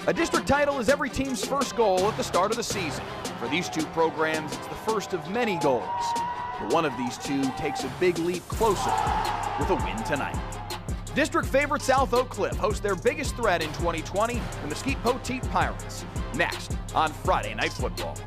A district title is every team's first goal at the start of the season. For these two programs, it's the first of many goals. But one of these two takes a big leap closer with a win tonight. District favorite South Oak Cliff hosts their biggest threat in 2020, the Mesquite Poteet Pirates. Next on Friday Night Football.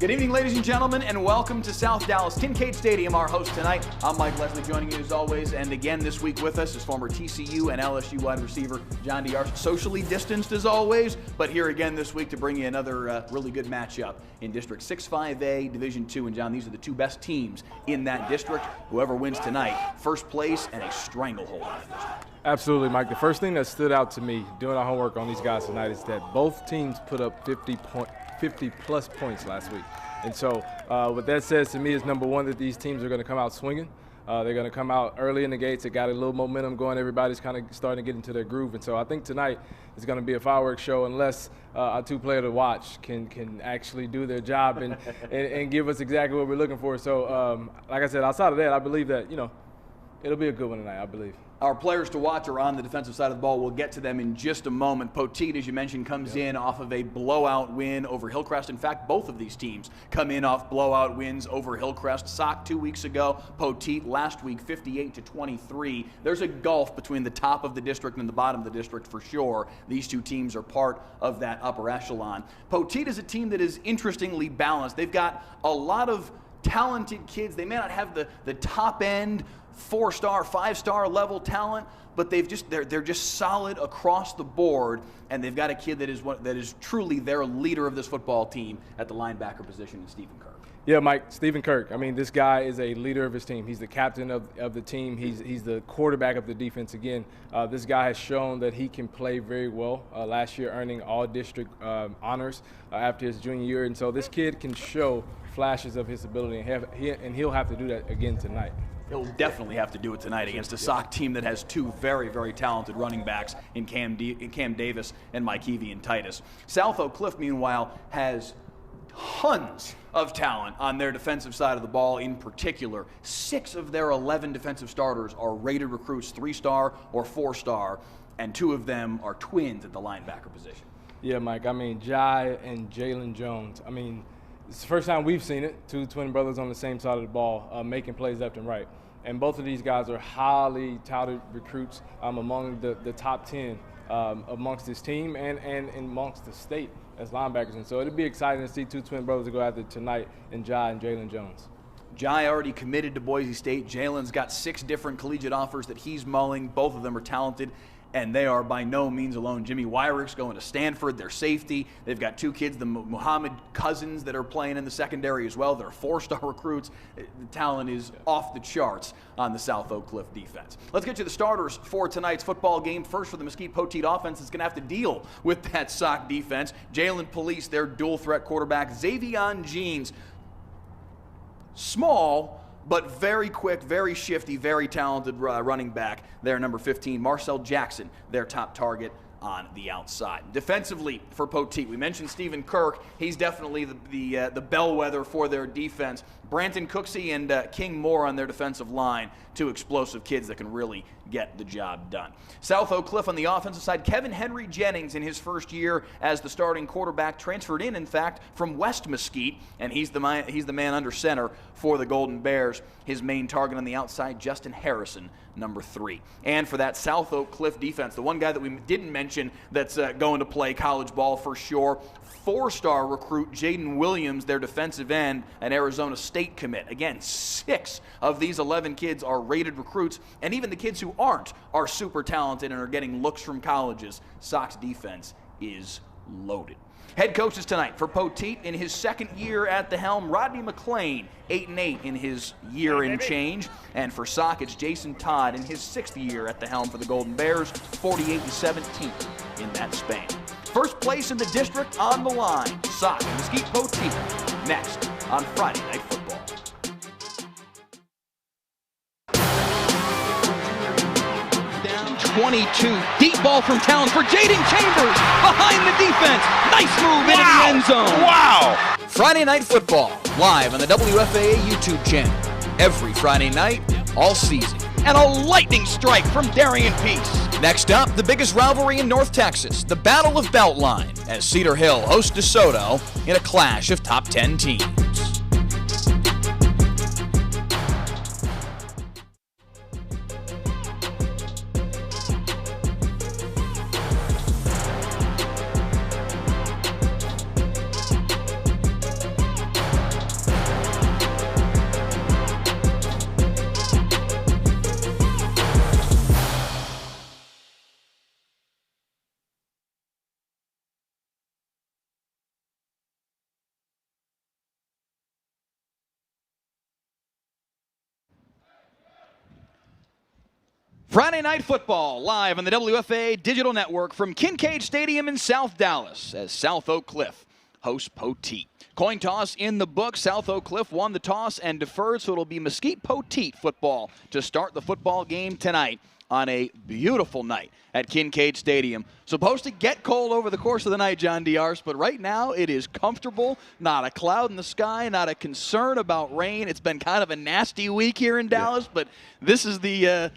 Good evening, ladies and gentlemen, and welcome to South Dallas Kincaid Stadium, our host tonight. I'm Mike Leslie, joining you as always, and again this week with us is former TCU and LSU wide receiver John D'Arce, socially distanced as always, but here again this week to bring you another really good matchup in District 6-5A, Division II. And John, these are the two best teams in that district. Whoever wins tonight, first place and a stranglehold on the district. Absolutely, Mike. The first thing that stood out to me doing our homework on these guys tonight is that both teams put up 50-plus points last week. And so what that says to me is, number one, that these teams are going to come out swinging. They're going to come out early in the gates. They got a little momentum going. Everybody's kind of starting to get into their groove. And so I think tonight is going to be a fireworks show unless our two players to watch can actually do their job and give us exactly what we're looking for. So, like I said, outside of that, I believe that, it'll be a good one tonight, I believe. Our players to watch are on the defensive side of the ball. We'll get to them in just a moment. Poteet, as you mentioned, comes in off of a blowout win over Hillcrest. In fact, both of these teams come in off blowout wins over Hillcrest. Sock 2 weeks ago, Poteet last week 58-23. There's a gulf between the top of the district and the bottom of the district for sure. These two teams are part of that upper echelon. Poteet is a team that is interestingly balanced. They've got a lot of talented kids. They may not have the top end 4-star, 5-star level talent, but they're just solid across the board, and they've got a kid that is truly their leader of this football team at the linebacker position in Stephen Kirk. Yeah, Mike, Stephen Kirk. I mean, this guy is a leader of his team. He's the captain of the team. He's the quarterback of the defense again. This guy has shown that he can play very well. Last year earning all district honors after his junior year, and so this kid can show flashes of his ability, and he'll have to do that again tonight. He'll definitely have to do it tonight against a Sock team that has two very, very talented running backs in Cam Davis and Mike Evian Titus. South Oak Cliff, meanwhile, has tons of talent on their defensive side of the ball. In particular, 6 of their 11 defensive starters are rated recruits, 3-star or 4-star, and 2 of them are twins at the linebacker position. Yeah, Mike, I mean, Jai and Jalen Jones, I mean, it's the first time we've seen it, 2 twin brothers on the same side of the ball, making plays left and right. And both of these guys are highly touted recruits among the top 10 amongst this team and amongst the state as linebackers. And so it'll be exciting to see 2 twin brothers go after tonight in Jai and Jalen Jones. Jai already committed to Boise State. Jalen's got 6 different collegiate offers that he's mulling. Both of them are talented, and they are by no means alone. Jimmy Wyrick's going to Stanford, their safety. They've got 2 kids, the Muhammad cousins, that are playing in the secondary as well. They're 4-star recruits. The talent is off the charts on the South Oak Cliff defense. Let's get to the starters for tonight's football game. First, for the Mesquite Poteet offense, is going to have to deal with that Sock defense. Jalen Police, their dual-threat quarterback. Xavion Jeans, small, but very quick, very shifty, very talented running back. Their number 15, Marcel Jackson, their top target on the outside. Defensively for Poteet, we mentioned Stephen Kirk. He's definitely the bellwether for their defense. Branton Cooksey and King Moore on their defensive line, 2 explosive kids that can really get the job done. South Oak Cliff on the offensive side, Kevin Henry Jennings in his first year as the starting quarterback, transferred in fact, from West Mesquite, and he's the man under center for the Golden Bears. His main target on the outside, Justin Harrison, number 3. And for that South Oak Cliff defense, the one guy that we didn't mention that's going to play college ball for sure, 4-star recruit Jaden Williams, their defensive end, an Arizona State commit. Again, 6 of these 11 kids are rated recruits, and even the kids who aren't are super talented and are getting looks from colleges. Sock's defense is loaded. Head coaches tonight for Poteet in his second year at the helm, Rodney McClain, 8-8 in his year and change. And for Sock, it's Jason Todd in his 6th year at the helm for the Golden Bears, 48-17 in that span. First place in the district on the line. Sock and Mesquite Poteet next on Friday Night Football. Down 22. Deep ball from Towns for Jaden Chambers. Behind the defense. Nice move into the end zone. Wow! Friday Night Football, live on the WFAA YouTube channel. Every Friday night, all season. and a lightning strike from Darian Peace. Next up, the biggest rivalry in North Texas, the Battle of Beltline, as Cedar Hill hosts DeSoto in a clash of top 10 teams. Friday Night Football, live on the WFA Digital Network from Kincaid Stadium in South Dallas, as South Oak Cliff hosts Poteet. Coin toss in the book. South Oak Cliff won the toss and deferred, so it'll be Mesquite Poteet football to start the football game tonight on a beautiful night at Kincaid Stadium. Supposed to get cold over the course of the night, John Diarse, but right now it is comfortable. Not a cloud in the sky, not a concern about rain. It's been kind of a nasty week here in Dallas, but this is the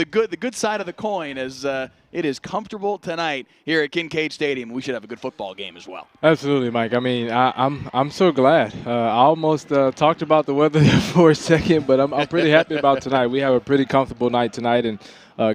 good side of the coin, as it is comfortable tonight here at Kincaid Stadium. We should have a good football game as well. Absolutely, Mike. I mean, I'm so glad. I almost talked about the weather for a second, but I'm pretty happy about tonight. We have a pretty comfortable night tonight, and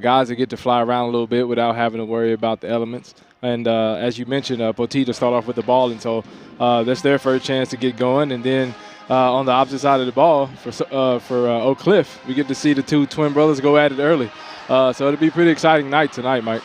guys that get to fly around a little bit without having to worry about the elements. And as you mentioned, Poteet to start off with the ball, and so that's their first chance to get going. And then on the opposite side of the ball for Oak Cliff, we get to see the two twin brothers go at it early. So it'll be a pretty exciting night tonight, Mike.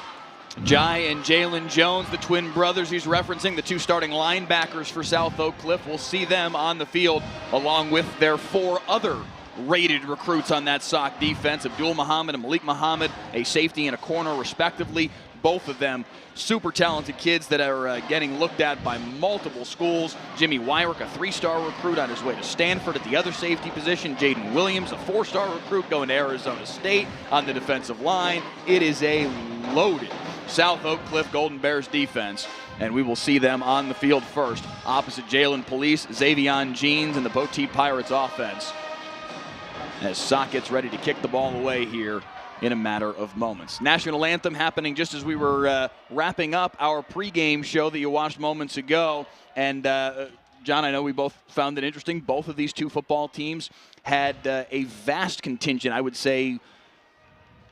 Jai and Jalen Jones, the twin brothers he's referencing, the two starting linebackers for South Oak Cliff. We'll see them on the field along with their four other rated recruits on that SOC defense, Abdul Muhammad and Malik Muhammad, a safety and a corner respectively. Both of them super talented kids that are getting looked at by multiple schools. Jimmy Wyrick, a 3-star recruit on his way to Stanford at the other safety position. Jaden Williams, a 4-star recruit going to Arizona State on the defensive line. It is a loaded South Oak Cliff Golden Bears defense, and we will see them on the field first. Opposite Jalen Police, Xavion Jeans, and the Poteet Pirates offense, as SOC gets ready to kick the ball away here in a matter of moments. National anthem happening just as we were wrapping up our pregame show that you watched moments ago. And John, I know we both found it interesting. Both of these two football teams had a vast contingent, I would say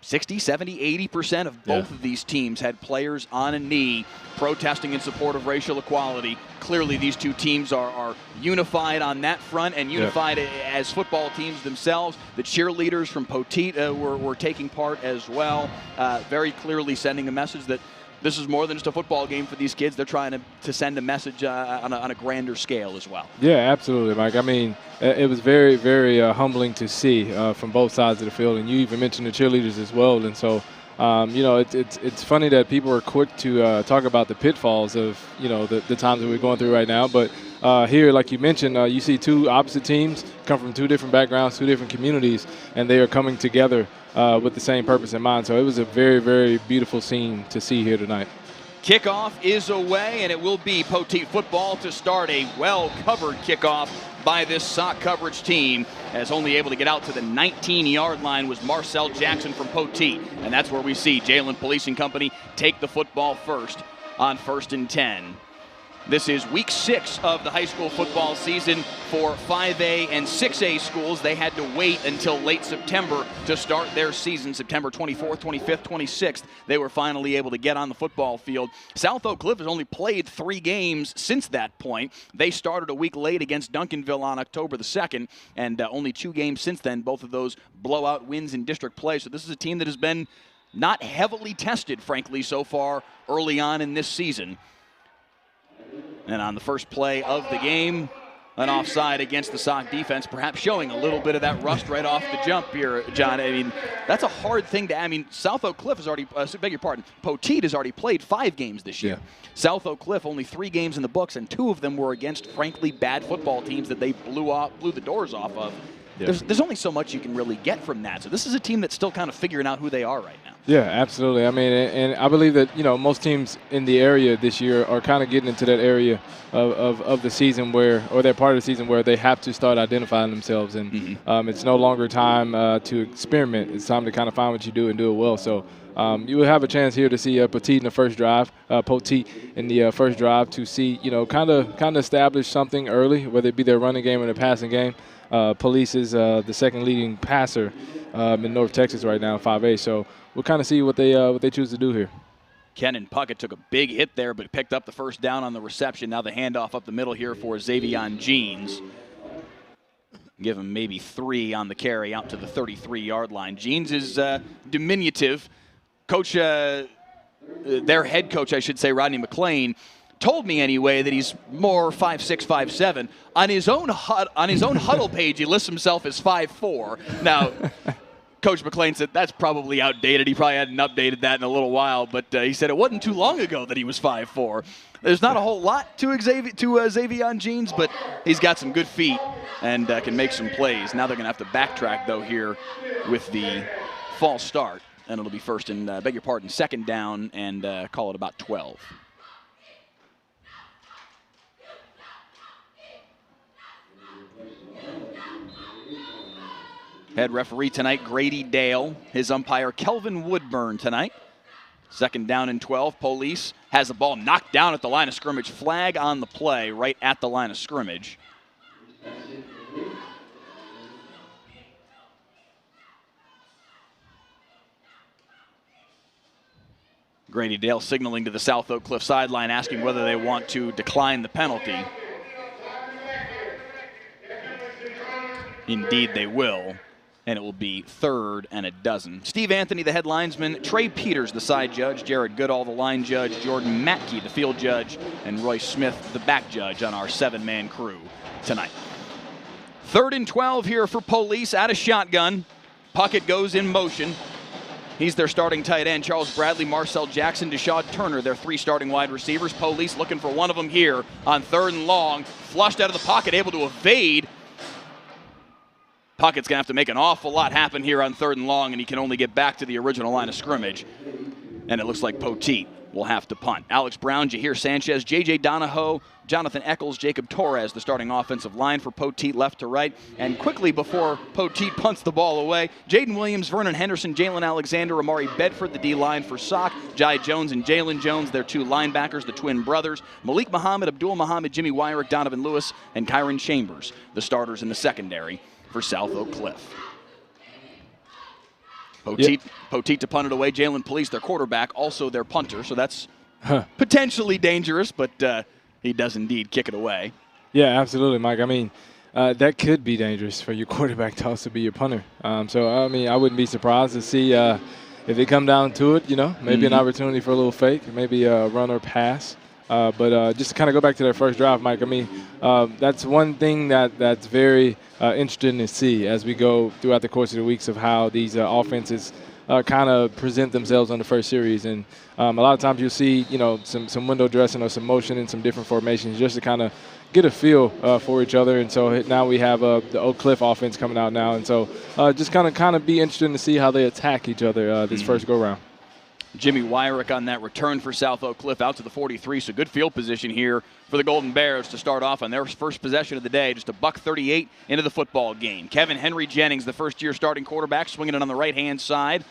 60, 70, 80% of both of these teams had players on a knee protesting in support of racial equality. Clearly, these two teams are unified on that front and unified as football teams themselves. The cheerleaders from Poteet were taking part as well, very clearly sending a message that this is more than just a football game for these kids. They're trying to send a message on a grander scale as well. Yeah, absolutely, Mike. I mean, it was very, very humbling to see from both sides of the field, and you even mentioned the cheerleaders as well. And so, you know, it's funny that people are quick to talk about the pitfalls of, you know, the times that we're going through right now. But here, like you mentioned, you see two opposite teams come from two different backgrounds, two different communities, and they are coming together with the same purpose in mind. So it was a very, very beautiful scene to see here tonight. Kickoff is away, and it will be Poteet football to start a well-covered kickoff by this SOC coverage team, as only able to get out to the 19-yard line was Marcel Jackson from Poteet. And that's where we see Jalen Policing Company take the football first on 1st and 10. This is week 6 of the high school football season for 5A and 6A schools. They had to wait until late September to start their season. September 24th, 25th, 26th, they were finally able to get on the football field. South Oak Cliff has only played 3 games since that point. They started a week late against Duncanville on October the 2nd, and only 2 games since then, both of those blowout wins in district play. So this is a team that has been not heavily tested, frankly, so far early on in this season. And on the first play of the game, an offside against the SOC defense, perhaps showing a little bit of that rust right off the jump here, John. I mean, that's a hard thing to, I mean, South Oak Cliff has already, beg your pardon, Poteet has already played 5 games this year. Yeah. South Oak Cliff, only 3 games in the books, and 2 of them were against, frankly, bad football teams that they blew the doors off of. Yeah. There's only so much you can really get from that. So this is a team that's still kind of figuring out who they are right now. Yeah, absolutely. I mean, and I believe that, most teams in the area this year are kind of getting into that area of the season or that part of the season where they have to start identifying themselves. And it's no longer time to experiment. It's time to kind of find what you do and do it well. So you will have a chance here to see Poteet in the first drive, Poteet in the first drive to see, kind of establish something early, whether it be their running game or their passing game. Police is the second leading passer in North Texas right now, 5A. So we'll kind of see what they choose to do here. Kenan Puckett took a big hit there, but picked up the first down on the reception. Now the handoff up the middle here for Xavion Jeans. Give him maybe 3 on the carry out to the 33-yard line. Jeans is diminutive. Coach, their head coach, I should say, Rodney McClain, told me anyway that he's more 5'6", 5'7". On his own huddle page, he lists himself as 5'4". Now, Coach McClain said that's probably outdated. He probably hadn't updated that in a little while, but he said it wasn't too long ago that he was 5'4". There's not a whole lot to Xavion Jeans, but he's got some good feet and can make some plays. Now they're going to have to backtrack, though, here with the false start, and it'll be second down, and call it about 12. Head referee tonight, Grady Dale. His umpire, Kelvin Woodburn, tonight. Second down and 12. Police has the ball knocked down at the line of scrimmage. Flag on the play right at the line of scrimmage. Grady Dale signaling to the South Oak Cliff sideline, asking whether they want to decline the penalty. Indeed, they will. And it will be 3rd and a dozen. Steve Anthony, the head linesman. Trey Peters, the side judge. Jared Goodall, the line judge. Jordan Matke, the field judge. And Roy Smith, the back judge on our 7-man crew tonight. 3rd and 12 here for Police out of shotgun. Puckett goes in motion. He's their starting tight end. Charles Bradley, Marcel Jackson, Deshaun Turner, their 3 starting wide receivers. Police looking for one of them here on 3rd and long. Flushed out of the pocket, able to evade. Puckett's going to have to make an awful lot happen here on 3rd and long, and he can only get back to the original line of scrimmage. And it looks like Poteet will have to punt. Alex Brown, Jahir Sanchez, J.J. Donahoe, Jonathan Eccles, Jacob Torres, the starting offensive line for Poteet, left to right. And quickly before Poteet punts the ball away, Jaden Williams, Vernon Henderson, Jalen Alexander, Amari Bedford, the D-line for Sock, Jai Jones and Jalen Jones, their 2 linebackers, the twin brothers, Malik Muhammad, Abdul Muhammad, Jimmy Wyrick, Donovan Lewis, and Kyron Chambers, the starters in the secondary for South Oak Cliff. Poteet to punt it away. Jalen Police, their quarterback, also their punter, so that's potentially dangerous, but he does indeed kick it away. Yeah, absolutely, Mike. I mean, that could be dangerous for your quarterback to also be your punter. So, I mean, I wouldn't be surprised to see if they come down to it, maybe an opportunity for a little fake, maybe a run or pass. But just to kind of go back to their first drive, Mike, I mean, that's one thing that's very interesting to see as we go throughout the course of the weeks of how these offenses kind of present themselves on the first series. And a lot of times you'll see, some window dressing or some motion in some different formations just to kind of get a feel for each other. And so now we have the Oak Cliff offense coming out now. And so just kind of be interesting to see how they attack each other this first go-round. Jimmy Wyrick on that return for South Oak Cliff out to the 43, so good field position here for the Golden Bears to start off on their first possession of the day. Just a $1:38 into the football game. Kevin Henry Jennings, the first-year starting quarterback, swinging it on the right-hand side.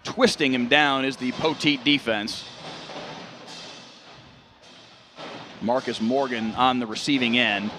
Twisting him down is the Poteet defense. Marcus Morgan on the receiving end.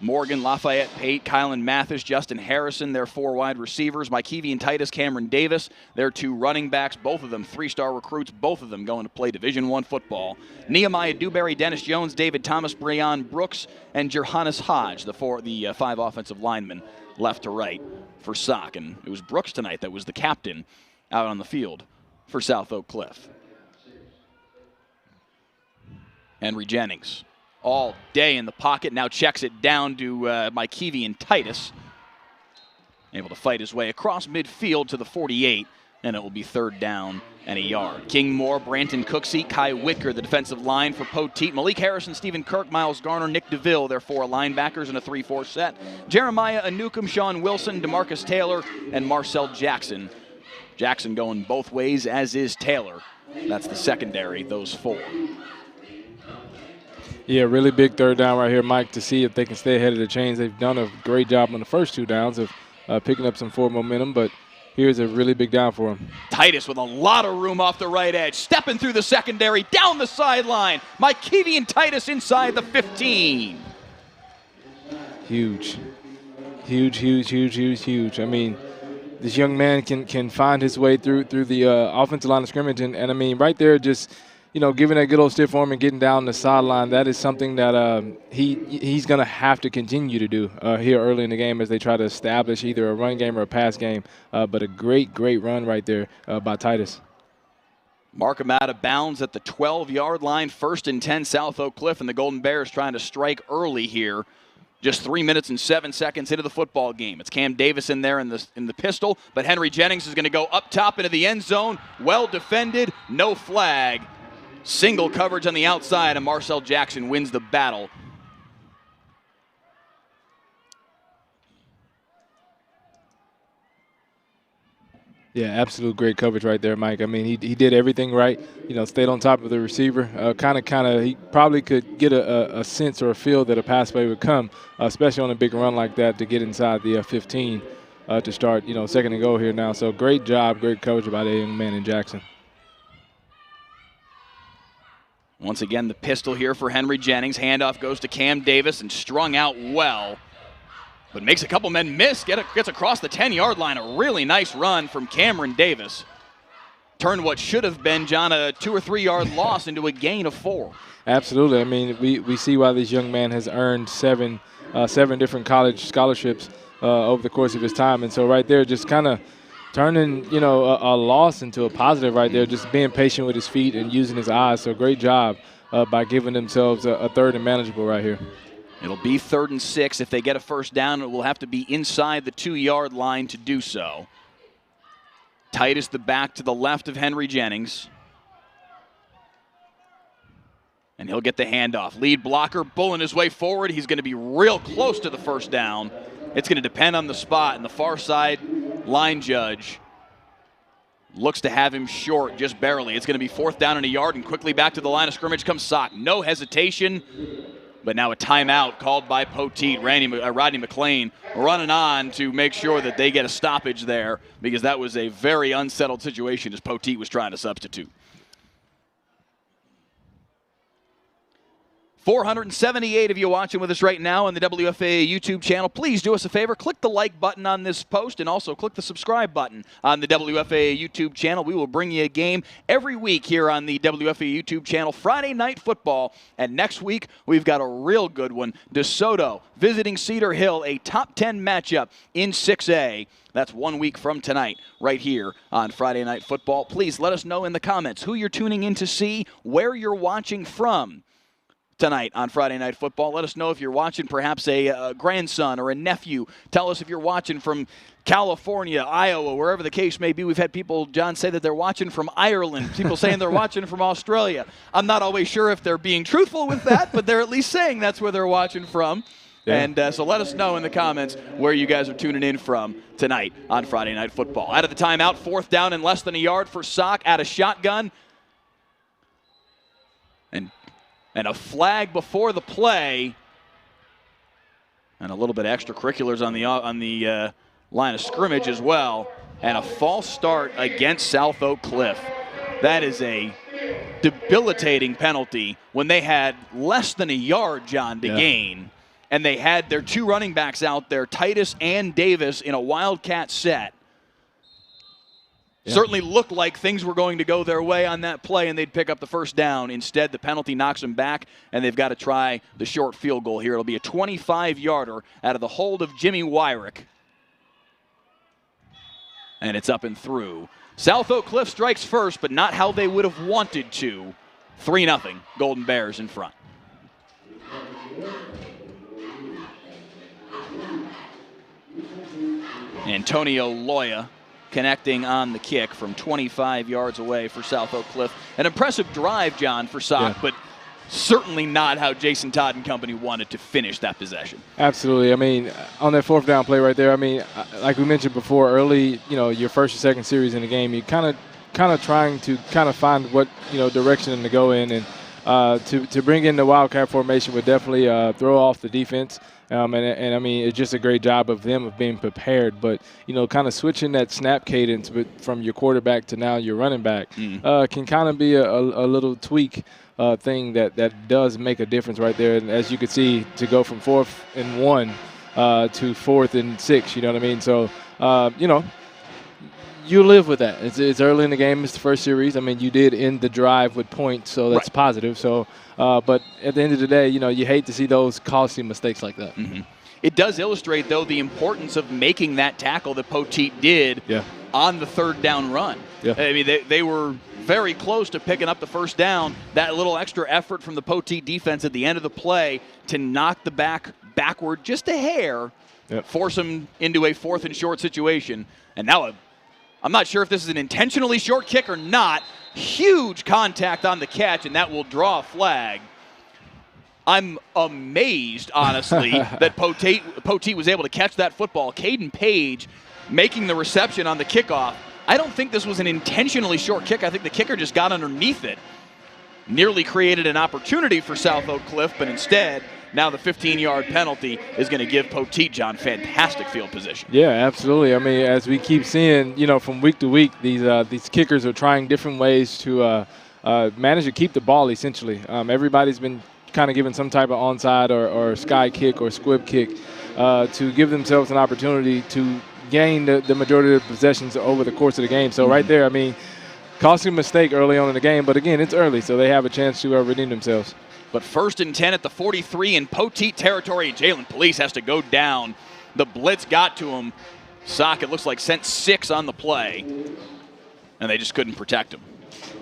Morgan, Lafayette Pate, Kylan Mathis, Justin Harrison, their 4 wide receivers. Mikevian Titus, Cameron Davis, their 2 running backs, both of them 3-star recruits, both of them going to play Division I football. Nehemiah Dewberry, Dennis Jones, David Thomas, Breon Brooks, and Johannes Hodge, the 5 offensive linemen left to right for Sock. And it was Brooks tonight that was the captain out on the field for South Oak Cliff. Henry Jennings. All day in the pocket, now checks it down to Mikevian Titus. Able to fight his way across midfield to the 48, and it will be 3rd down and a yard. King Moore, Branton Cooksey, Kai Whitker, the defensive line for Poteet. Malik Harrison, Stephen Kirk, Miles Garner, Nick DeVille, their 4 linebackers in a 3-4 set. Jeremiah Anukum, Sean Wilson, DeMarcus Taylor, and Marcel Jackson, Jackson going both ways, as is Taylor. That's the secondary, those 4. Yeah, really big third down right here, Mike, to see if they can stay ahead of the chains. They've done a great job on the first 2 downs of picking up some forward momentum, but here's a really big down for him. Titus with a lot of room off the right edge, stepping through the secondary, down the sideline. Mikevian Titus inside the 15. Huge. Huge. I mean, this young man can find his way through the offensive line of scrimmage, and I mean, right there, just giving that good old stiff arm and getting down the sideline. That is something that he's going to have to continue to do here early in the game as they try to establish either a run game or a pass game. But a great run right there by Titus. Mark him out of bounds at the 12-yard line, 1st and 10 South Oak Cliff, and the Golden Bears trying to strike early here. Just 3 minutes and 7 seconds into the football game. It's Cam Davis in there in the pistol, but Henry Jennings is going to go up top into the end zone. Well defended, no flag. Single coverage on the outside, and Marcel Jackson wins the battle. Yeah, absolute great coverage right there, Mike. I mean, he did everything right. Stayed on top of the receiver. He probably could get a sense or a feel that a pass play would come, especially on a big run like that, to get inside the 15 to start, second and goal here now. So great job, great coverage by the young man in Jackson. Once again, the pistol here for Henry Jennings. Handoff goes to Cam Davis and strung out well. But makes a couple men miss, gets across the 10-yard line. A really nice run from Cameron Davis. Turned what should have been, John, a 2 or 3 yard loss into a gain of 4. Absolutely. I mean, we see why this young man has earned seven different college scholarships over the course of his time. And so right there, just kind of turning, a loss into a positive right there, just being patient with his feet and using his eyes. So great job by giving themselves a 3rd and manageable right here. It'll be 3rd and 6. If they get a first down, it will have to be inside the 2-yard line to do so. Titus the back to the left of Henry Jennings. And he'll get the handoff. Lead blocker bulling his way forward. He's going to be real close to the first down. It's going to depend on the spot, and the far side line judge looks to have him short just barely. It's going to be 4th down and a yard, and quickly back to the line of scrimmage comes Sock. No hesitation. But now a timeout called by Poteet. Rodney McLean running on to make sure that they get a stoppage there, because that was a very unsettled situation as Poteet was trying to substitute. 478 of you watching with us right now on the WFAA YouTube channel. Please do us a favor. Click the like button on this post, and also click the subscribe button on the WFAA YouTube channel. We will bring you a game every week here on the WFAA YouTube channel. Friday Night Football. And next week, we've got a real good one. DeSoto visiting Cedar Hill, a top 10 matchup in 6A. That's 1 week from tonight, right here on Friday Night Football. Please let us know in the comments who you're tuning in to see, where you're watching from tonight on Friday Night Football. Let us know if you're watching perhaps a grandson or a nephew. Tell us if you're watching from California, Iowa, wherever the case may be. We've had people, John, say that they're watching from Ireland. People saying they're watching from Australia. I'm not always sure if they're being truthful with that, but they're at least saying that's where they're watching from. Yeah. And so let us know in the comments where you guys are tuning in from tonight on Friday Night Football. Out of the timeout, 4th down and less than a yard for Sock out of shotgun. And a flag before the play, and a little bit of extracurriculars on the line of scrimmage as well, and a false start against South Oak Cliff. That is a debilitating penalty when they had less than a yard, John, to gain, and they had their 2 running backs out there, Titus and Davis, in a Wildcat set. Yeah. Certainly looked like things were going to go their way on that play and they'd pick up the first down. Instead, the penalty knocks them back, and they've got to try the short field goal here. It'll be a 25-yarder out of the hold of Jimmy Wyrick. And it's up and through. South Oak Cliff strikes first, but not how they would have wanted to. 3-0, Golden Bears in front. Antonio Loya connecting on the kick from 25 yards away for South Oak Cliff. An impressive drive, John, for Sock, but certainly not how Jason Todd and company wanted to finish that possession. Absolutely. I mean, on that fourth down play right there, I mean, like we mentioned before, early, your first or second series in the game, you kind of trying to find what, direction to go in, and to bring in the Wildcat formation would definitely throw off the defense. And I mean, it's just a great job of them of being prepared. But, kind of switching that snap cadence from your quarterback to now your running back can kind of be a little tweak thing that does make a difference right there. And as you can see, to go from 4th and 1 to 4th and 6, you know what I mean? So, you live with that. It's early in the game. It's the first series. I mean, you did end the drive with points, so that's right. positive. So, but at the end of the day, you hate to see those costly mistakes like that. Mm-hmm. It does illustrate, though, the importance of making that tackle that Poteet did on the third down run. Yeah. I mean, they were very close to picking up the first down. That little extra effort from the Poteet defense at the end of the play to knock the backward just a hair, force them into a 4th and short situation. And now I'm not sure if this is an intentionally short kick or not. Huge contact on the catch, and that will draw a flag. I'm amazed, honestly, that Poteet was able to catch that football. Caden Page making the reception on the kickoff. I don't think this was an intentionally short kick. I think the kicker just got underneath it. Nearly created an opportunity for South Oak Cliff, but instead, now the 15-yard penalty is going to give Poteet, John, fantastic field position. Yeah, absolutely. I mean, as we keep seeing, from week to week, these kickers are trying different ways to manage to keep the ball, essentially. Everybody's been kind of given some type of onside or sky kick or squib kick to give themselves an opportunity to gain the majority of the possessions over the course of the game. So right there, I mean, costly mistake early on in the game, but again, it's early, so they have a chance to redeem themselves. But 1st and 10 at the 43 in Poteet territory. Jalen Police has to go down. The blitz got to him. Sock, it looks like, sent 6 on the play, and they just couldn't protect him.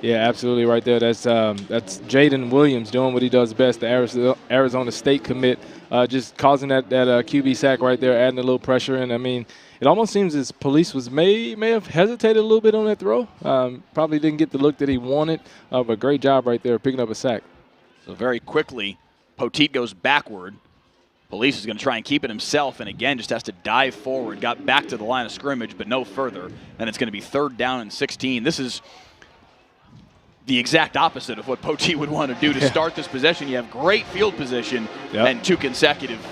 Yeah, absolutely right there. That's Jaden Williams doing what he does best, the Arizona State commit, just causing that QB sack right there, adding a little pressure. And, I mean, it almost seems as Police may have hesitated a little bit on that throw. Probably didn't get the look that he wanted, but great job right there picking up a sack. So very quickly, Poteet goes backward. Police is going to try and keep it himself, and again just has to dive forward. Got back to the line of scrimmage, but no further. Then it's going to be 3rd down and 16. This is the exact opposite of what Poteet would want to do to start this possession. You have great field position and 2 consecutive.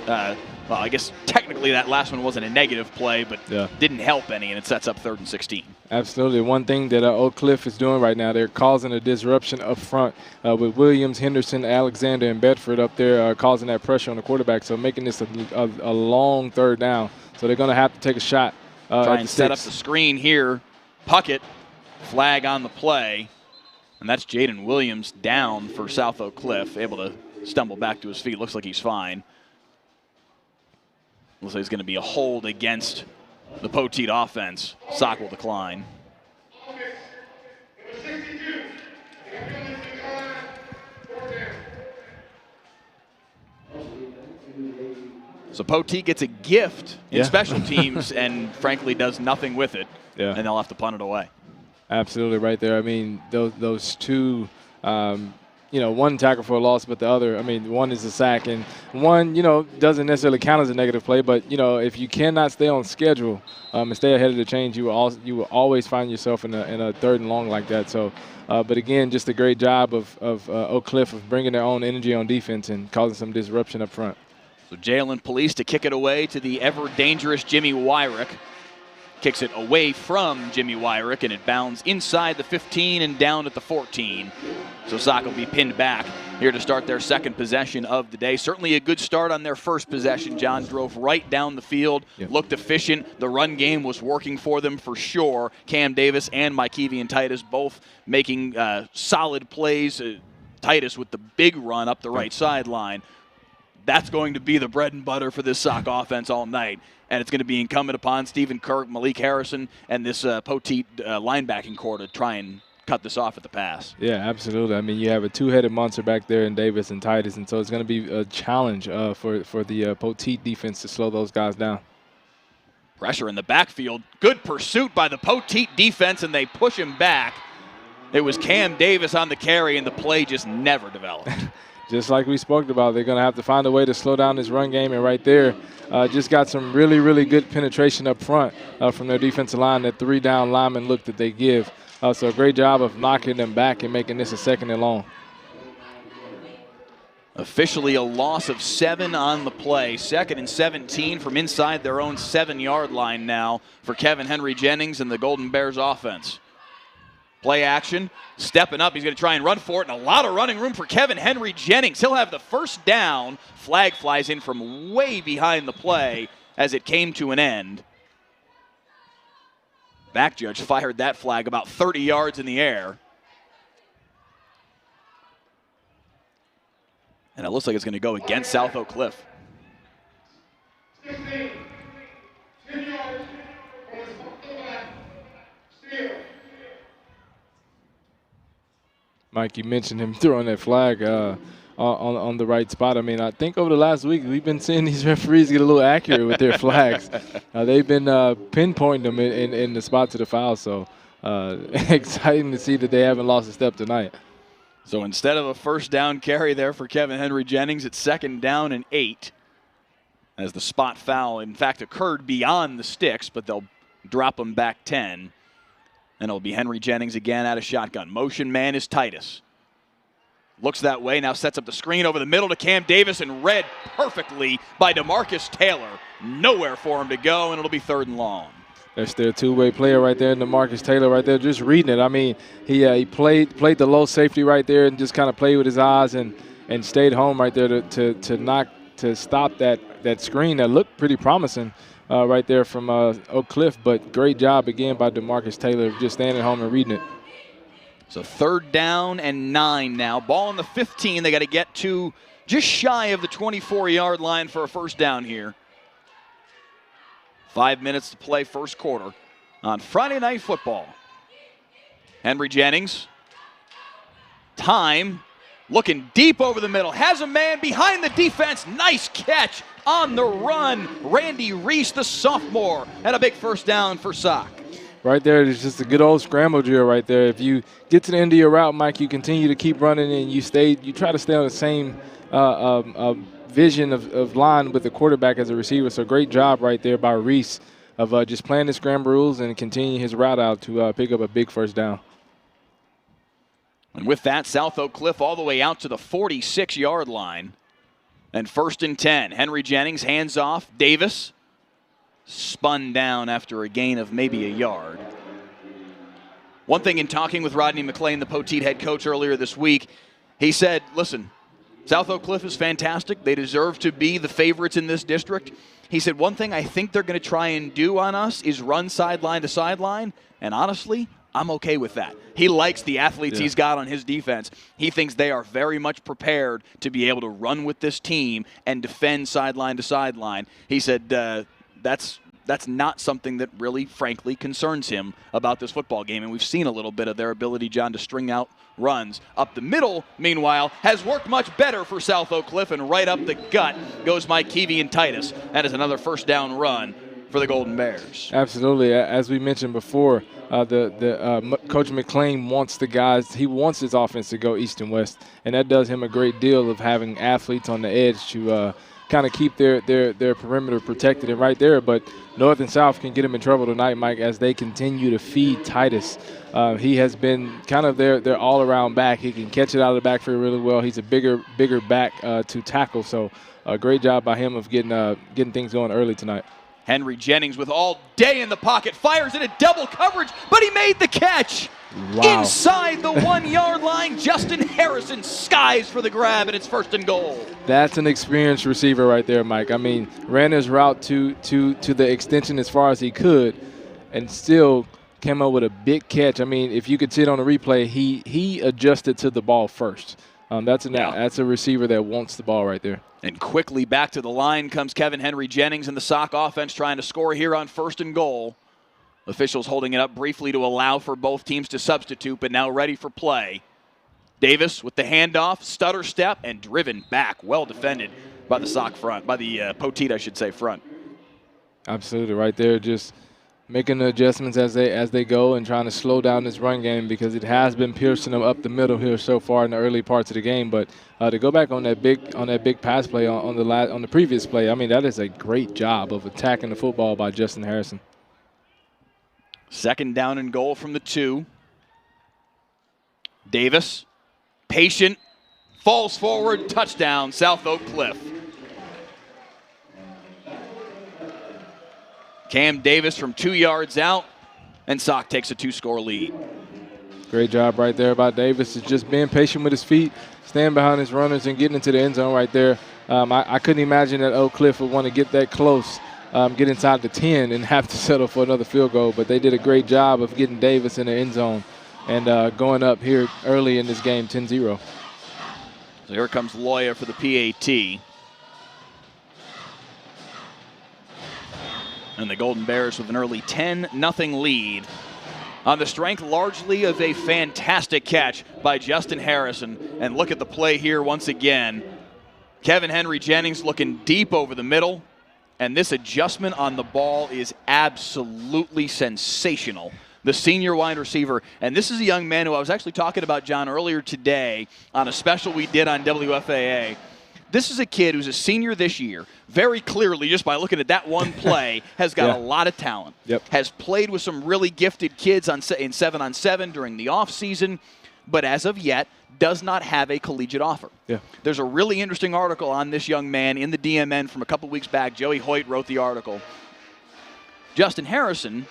Well, I guess technically that last one wasn't a negative play, but didn't help any, and it sets up 3rd and 16. Absolutely. One thing that Oak Cliff is doing right now, they're causing a disruption up front with Williams, Henderson, Alexander, and Bedford up there causing that pressure on the quarterback, so making this a long 3rd down. So they're going to have to take a shot. Try and set up the screen here. Puckett, flag on the play, and that's Jaden Williams down for South Oak Cliff, able to stumble back to his feet. Looks like he's fine. Looks like it's going to be a hold against the Poteet offense. Sock will decline. So Poteet gets a gift in special teams and frankly does nothing with it. And they'll have to punt it away. Absolutely right there. I mean, those two, one tackle for a loss, but the other, I mean, one is a sack, and one, doesn't necessarily count as a negative play. But, if you cannot stay on schedule and stay ahead of the change, you will always find yourself in a 3rd and long like that. So, but again, just a great job of Oak Cliff of bringing their own energy on defense and causing some disruption up front. So Jalen Police to kick it away to the ever-dangerous Jimmy Wyrick. Kicks it away from Jimmy Wyrick, and it bounds inside the 15 and down at the 14. So Sock will be pinned back here to start their 2nd possession of the day. Certainly a good start on their 1st possession. John drove right down the field, looked efficient. The run game was working for them for sure. Cam Davis and Mikevian Titus both making solid plays. Titus with the big run up the right sideline. That's going to be the bread and butter for this Sock offense all night. And it's going to be incumbent upon Stephen Kirk, Malik Harrison, and this Poteet linebacking core to try and cut this off at the pass. Yeah, absolutely. I mean, you have a 2-headed monster back there in Davis and Titus, and so it's going to be a challenge for the Poteet defense to slow those guys down. Pressure in the backfield. Good pursuit by the Poteet defense, and they push him back. It was Cam Davis on the carry, and the play just never developed. Just like we spoke about, they're going to have to find a way to slow down this run game. And right there, just got some really, really good penetration up front from their defensive line, that 3-down lineman look that they give. So a great job of knocking them back and making this a 2nd and long. Officially a loss of 7 on the play. 2nd and 17 from inside their own 7-yard line now for Kevin Henry Jennings and the Golden Bears offense. Play action, stepping up. He's going to try and run for it, and a lot of running room for Kevin Henry Jennings. He'll have the first down. Flag flies in from way behind the play as it came to an end. Back judge fired that flag about 30 yards in the air. And it looks like it's going to go against South Oak Cliff. 16, 10 yards, steal. Mike, you mentioned him throwing that flag on the right spot. I mean, I think over the last week we've been seeing these referees get a little accurate with their flags. They've been pinpointing them in the spot to the foul, so exciting to see that they haven't lost a step tonight. So instead of a first down carry there for Kevin Henry Jennings, it's 2nd down and 8 as the spot foul, in fact, occurred beyond the sticks, but they'll drop him back 10. And it'll be Henry Jennings again out of shotgun. Motion man is Titus. Looks that way, now sets up the screen over the middle to Cam Davis, and read perfectly by DeMarcus Taylor. Nowhere for him to go, and it'll be 3rd and long. That's their two-way player right there, DeMarcus Taylor right there, just reading it. I mean, he played the low safety right there and just kind of played with his eyes and stayed home right there to stop that screen that looked pretty promising. Right there from Oak Cliff, but great job again by DeMarcus Taylor just standing home and reading it. So 3rd down and 9 now. Ball on the 15. They got to get to just shy of the 24-yard line for a first down here. 5 minutes to play first quarter on Friday Night Football. Henry Jennings. Time. Looking deep over the middle. Has a man behind the defense. Nice catch on the run. Randy Reese, the sophomore, and a big first down for Sock. Right there, it's just a good old scramble drill right there. If you get to the end of your route, Mike, you continue to keep running and you try to stay on the same vision of line with the quarterback as a receiver. So great job right there by Reese of just playing the scramble rules and continuing his route out to pick up a big first down. And with that, South Oak Cliff all the way out to the 46-yard line. And 1st and 10. Henry Jennings hands off. Davis spun down after a gain of maybe a yard. One thing in talking with Rodney McClain, the Poteet head coach, earlier this week, he said, listen, South Oak Cliff is fantastic. They deserve to be the favorites in this district. He said, one thing I think they're going to try and do on us is run sideline to sideline. And honestly, I'm okay with that. He likes the athletes he's got on his defense. He thinks they are very much prepared to be able to run with this team and defend sideline to sideline. He said that's not something that really, frankly, concerns him about this football game. And we've seen a little bit of their ability, John, to string out runs. Up the middle, meanwhile, has worked much better for South Oak Cliff, and right up the gut goes Mike Keevy and Titus. That is another first down run for the Golden Bears. Absolutely. As we mentioned before, Coach McClain wants the guys, he wants his offense to go east and west, and that does him a great deal of having athletes on the edge to kind of keep their perimeter protected and right there. But North and South can get him in trouble tonight, Mike, as they continue to feed Titus. He has been kind of their all-around back. He can catch it out of the backfield really well. He's a bigger back to tackle, so a great job by him of getting things going early tonight. Henry Jennings with all day in the pocket, fires into double coverage, but he made the catch. Wow. Inside the 1-yard line, Justin Harrison skies for the grab, and it's 1st and goal. That's an experienced receiver right there, Mike. I mean, ran his route to the extension as far as he could and still came up with a big catch. I mean, if you could see it on the replay, he adjusted to the ball first. That's a receiver that wants the ball right there. And quickly back to the line comes Kevin Henry Jennings and the Sock offense trying to score here on 1st and goal. Officials holding it up briefly to allow for both teams to substitute, but now ready for play. Davis with the handoff, stutter step, and driven back. Well defended by the Sock front, by the Poteet, I should say, front. Absolutely, right there. Just making the adjustments as they go and trying to slow down this run game because it has been piercing them up the middle here so far in the early parts of the game. But to go back on that big pass play on the previous play, I mean, that is a great job of attacking the football by Justin Harrison. 2nd down and goal from the 2. Davis, patient, falls forward, touchdown, South Oak Cliff. Cam Davis from 2 yards out, and Sock takes a 2-score lead. Great job right there by Davis. Is just being patient with his feet, staying behind his runners, and getting into the end zone right there. I couldn't imagine that Oak Cliff would want to get that close, get inside the 10, and have to settle for another field goal. But they did a great job of getting Davis in the end zone and going up here early in this game, 10-0. So here comes Loya for the PAT. And the Golden Bears with an early 10-0 lead on the strength largely of a fantastic catch by Justin Harrison. And look at the play here once again. Kevin Henry Jennings looking deep over the middle. And this adjustment on the ball is absolutely sensational. The senior wide receiver, and this is a young man who I was actually talking about, John, earlier today on a special we did on WFAA. This is a kid who's a senior this year, very clearly, just by looking at that one play, has got a lot of talent. Yep. Has played with some really gifted kids in 7-on-7 during the offseason, but as of yet, does not have a collegiate offer. Yeah. There's a really interesting article on this young man in the DMN from a couple weeks back. Joey Hoyt wrote the article. Justin Harrison,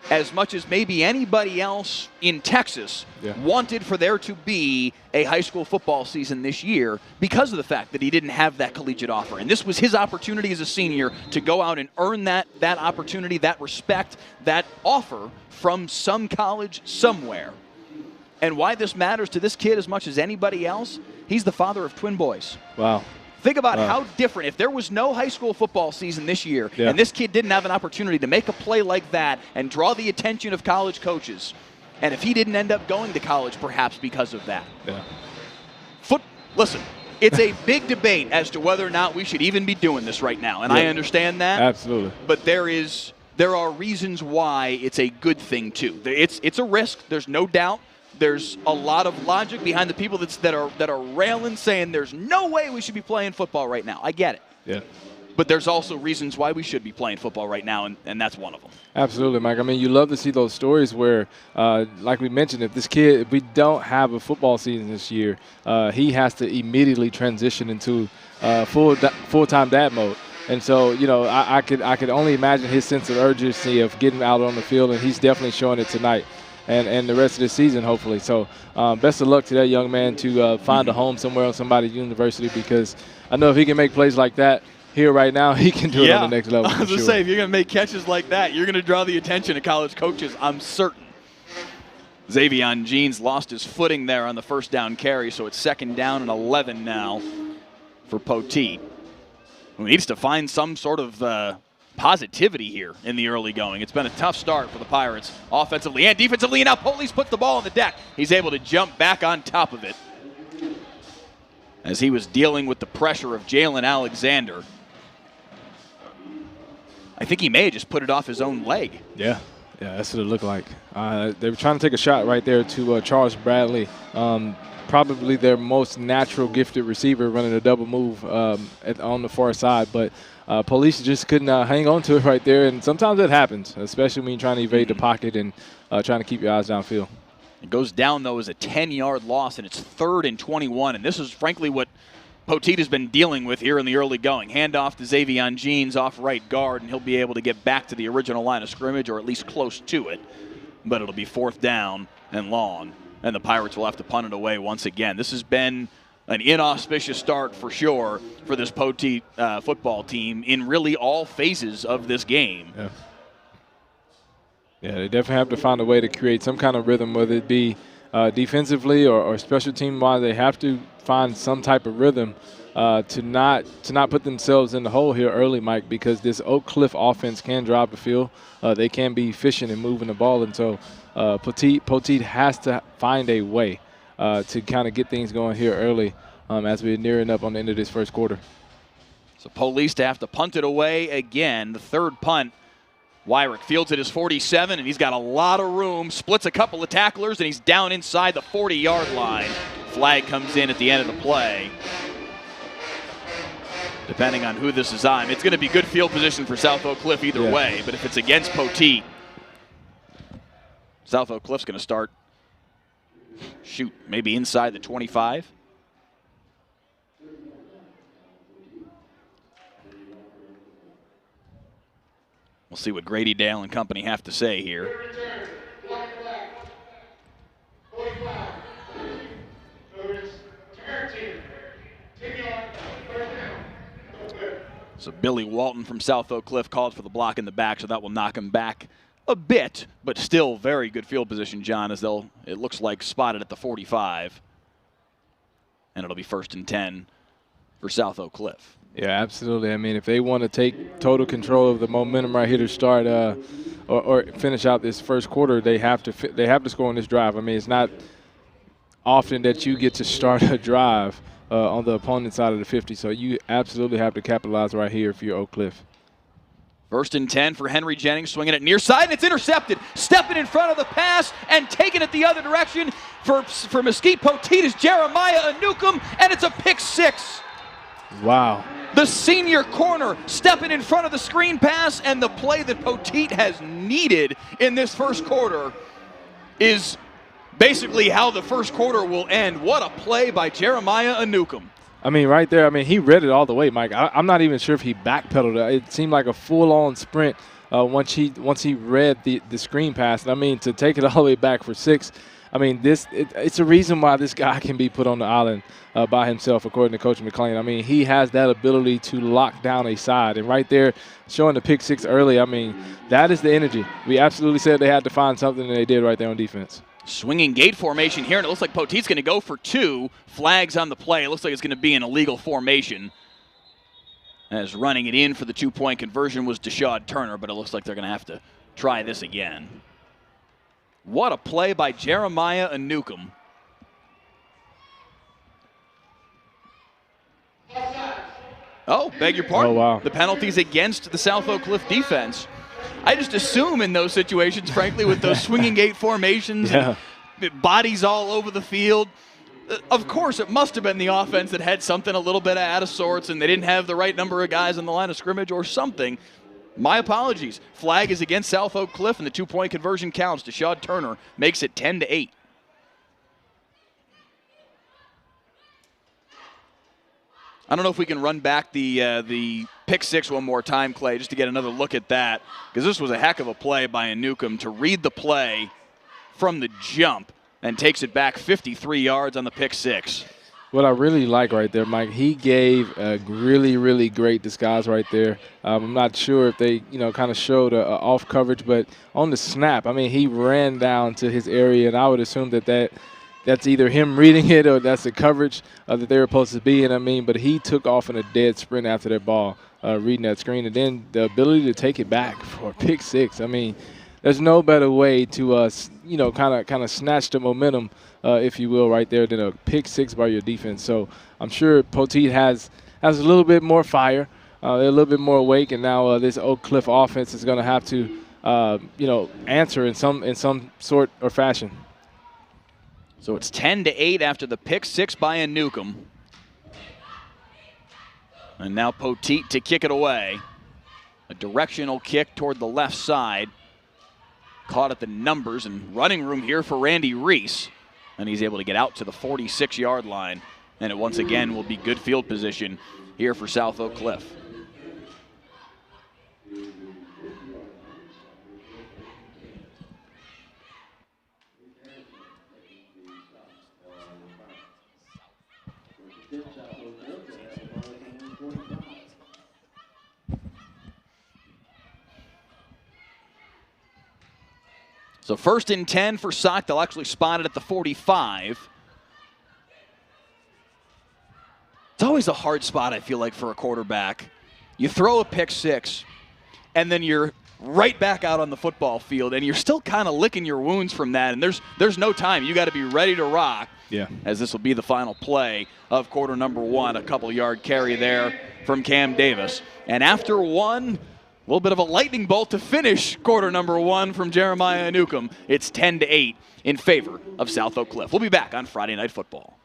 as much as maybe anybody else in Texas, wanted for there to be a high school football season this year because of the fact that he didn't have that collegiate offer. And this was his opportunity as a senior to go out and earn that opportunity, that respect, that offer from some college somewhere. And why this matters to this kid as much as anybody else, he's the father of twin boys. Wow. Think about how different. If there was no high school football season this year and this kid didn't have an opportunity to make a play like that and draw the attention of college coaches, and if he didn't end up going to college perhaps because of that. Yeah. Listen, it's a big debate as to whether or not we should even be doing this right now, and I understand that. Absolutely. But there are reasons why it's a good thing, too. It's a risk. There's no doubt. There's a lot of logic behind the people that are railing, saying there's no way we should be playing football right now. I get it. Yeah. But there's also reasons why we should be playing football right now, and that's one of them. Absolutely, Mike. I mean, you love to see those stories where, like we mentioned, if we don't have a football season this year, he has to immediately transition into full-time dad mode. And so, I could only imagine his sense of urgency of getting out on the field, and he's definitely showing it tonight. And the rest of the season, hopefully. So best of luck to that young man to find a home somewhere on somebody's university, because I know if he can make plays like that here right now, he can do it on the next level. I was going to say, if you're going to make catches like that, you're going to draw the attention of college coaches, I'm certain. Xavion Jeans lost his footing there on the 1st down carry, so it's 2nd down and 11 now for Poteet, who needs to find some sort of positivity here in the early going. It's been a tough start for the Pirates offensively and defensively, and now Police puts the ball on the deck. He's able to jump back on top of it as he was dealing with the pressure of Jalen Alexander. I think he may have just put it off his own leg. Yeah, that's what it looked like. They were trying to take a shot right there to Charles Bradley, probably their most natural gifted receiver, running a double move on the far side, but Police just couldn't hang on to it right there, and sometimes that happens, especially when you're trying to evade the pocket and trying to keep your eyes downfield. It goes down, though, as a 10-yard loss, and it's 3rd and 21, and this is, frankly, what Poteet has been dealing with here in the early going. Handoff to Xavion Jeans off right guard, and he'll be able to get back to the original line of scrimmage, or at least close to it, but it'll be 4th down and long, and the Pirates will have to punt it away once again. This has been an inauspicious start for sure for this Poteet football team in really all phases of this game. Yeah, they definitely have to find a way to create some kind of rhythm, whether it be defensively or special team-wise. They have to find some type of rhythm to not put themselves in the hole here early, Mike, because this Oak Cliff offense can drive the field. They can be efficient in moving the ball, and so Poteet has to find a way to kind of get things going here early as we're nearing up on the end of this first quarter. So Police to have to punt it away again. The 3rd punt Wyrick fields at his 47, and he's got a lot of room, splits a couple of tacklers, and he's down inside the 40-yard line. Flag comes in at the end of the play. Depending on who this is on, it's going to be good field position for South Oak Cliff either way, but if it's against Poteet, South Oak Cliff's going to start, maybe inside the 25. We'll see what Grady Dale and company have to say here. So Billy Walton from South Oak Cliff called for the block in the back, so that will knock him back a bit, but still very good field position, John, as it looks like spotted at the 45. And it'll be 1st and 10 for South Oak Cliff. Yeah, absolutely. I mean, if they want to take total control of the momentum right here to start or finish out this first quarter, they have to score on this drive. I mean, it's not often that you get to start a drive on the opponent's side of the 50, so you absolutely have to capitalize right here if you're Oak Cliff. 1st and 10 for Henry Jennings, swinging it near side, and it's intercepted. Stepping in front of the pass and taking it the other direction for Mesquite Poteet is Jeremiah Anukum, and it's a pick 6. Wow. The senior corner stepping in front of the screen pass, and the play that Poteet has needed in this first quarter is basically how the first quarter will end. What a play by Jeremiah Anukum. I mean, right there, I mean, he read it all the way, Mike. I'm not even sure if he backpedaled. It seemed like a full-on sprint once he read the screen pass. And, I mean, to take it all the way back for 6, I mean, it's a reason why this guy can be put on the island by himself, according to Coach McLean. I mean, he has that ability to lock down a side. And right there, showing the pick 6 early, I mean, that is the energy. We absolutely said they had to find something, and they did right there on defense. Swinging gate formation here, and it looks like Poteet's going to go for 2. Flags on the play. It looks like it's going to be an illegal formation. As running it in for the 2-point conversion was Deshaun Turner, but it looks like they're going to have to try this again. What a play by Jeremiah Anukum. Oh, beg your pardon. Oh, wow. The penalty's against the South Oak Cliff defense. I just assume in those situations, frankly, with those swinging gate formations and bodies all over the field, of course it must have been the offense that had something a little bit out of sorts and they didn't have the right number of guys on the line of scrimmage or something. My apologies. Flag is against South Oak Cliff, and the 2-point conversion counts. Deshaun Turner makes it 10-8. I don't know if we can run back the pick 6 one more time, Clay, just to get another look at that, because this was a heck of a play by Anukum to read the play from the jump and takes it back 53 yards on the pick 6. What I really like right there, Mike, he gave a really, really great disguise right there. I'm not sure if they, kind of showed a off coverage, but on the snap, I mean, he ran down to his area, and I would assume that's either him reading it or that's the coverage that they were supposed to be in. I mean, but he took off in a dead sprint after that ball, reading that screen, and then the ability to take it back for a pick 6. I mean, there's no better way to, kind of snatch the momentum, if you will, right there than a pick 6 by your defense. So I'm sure Poteet has a little bit more fire, they're a little bit more awake, and now this Oak Cliff offense is going to have to, answer in some sort or fashion. So it's 10-8 after the pick 6 by Anukum. And now Poteet to kick it away. A directional kick toward the left side. Caught at the numbers and running room here for Randy Reese. And he's able to get out to the 46-yard line. And it once again will be good field position here for South Oak Cliff. So 1st and 10 for Sock. They'll actually spot it at the 45. It's always a hard spot, I feel like, for a quarterback. You throw a pick 6, and then you're right back out on the football field, and you're still kind of licking your wounds from that, and there's no time. You got to be ready to rock. Yeah. As this will be the final play of quarter number 1. A couple-yard carry there from Cam Davis. And after one, little bit of a lightning bolt to finish quarter number 1 from Jeremiah Newcomb. It's 10-8 in favor of South Oak Cliff. We'll be back on Friday Night Football.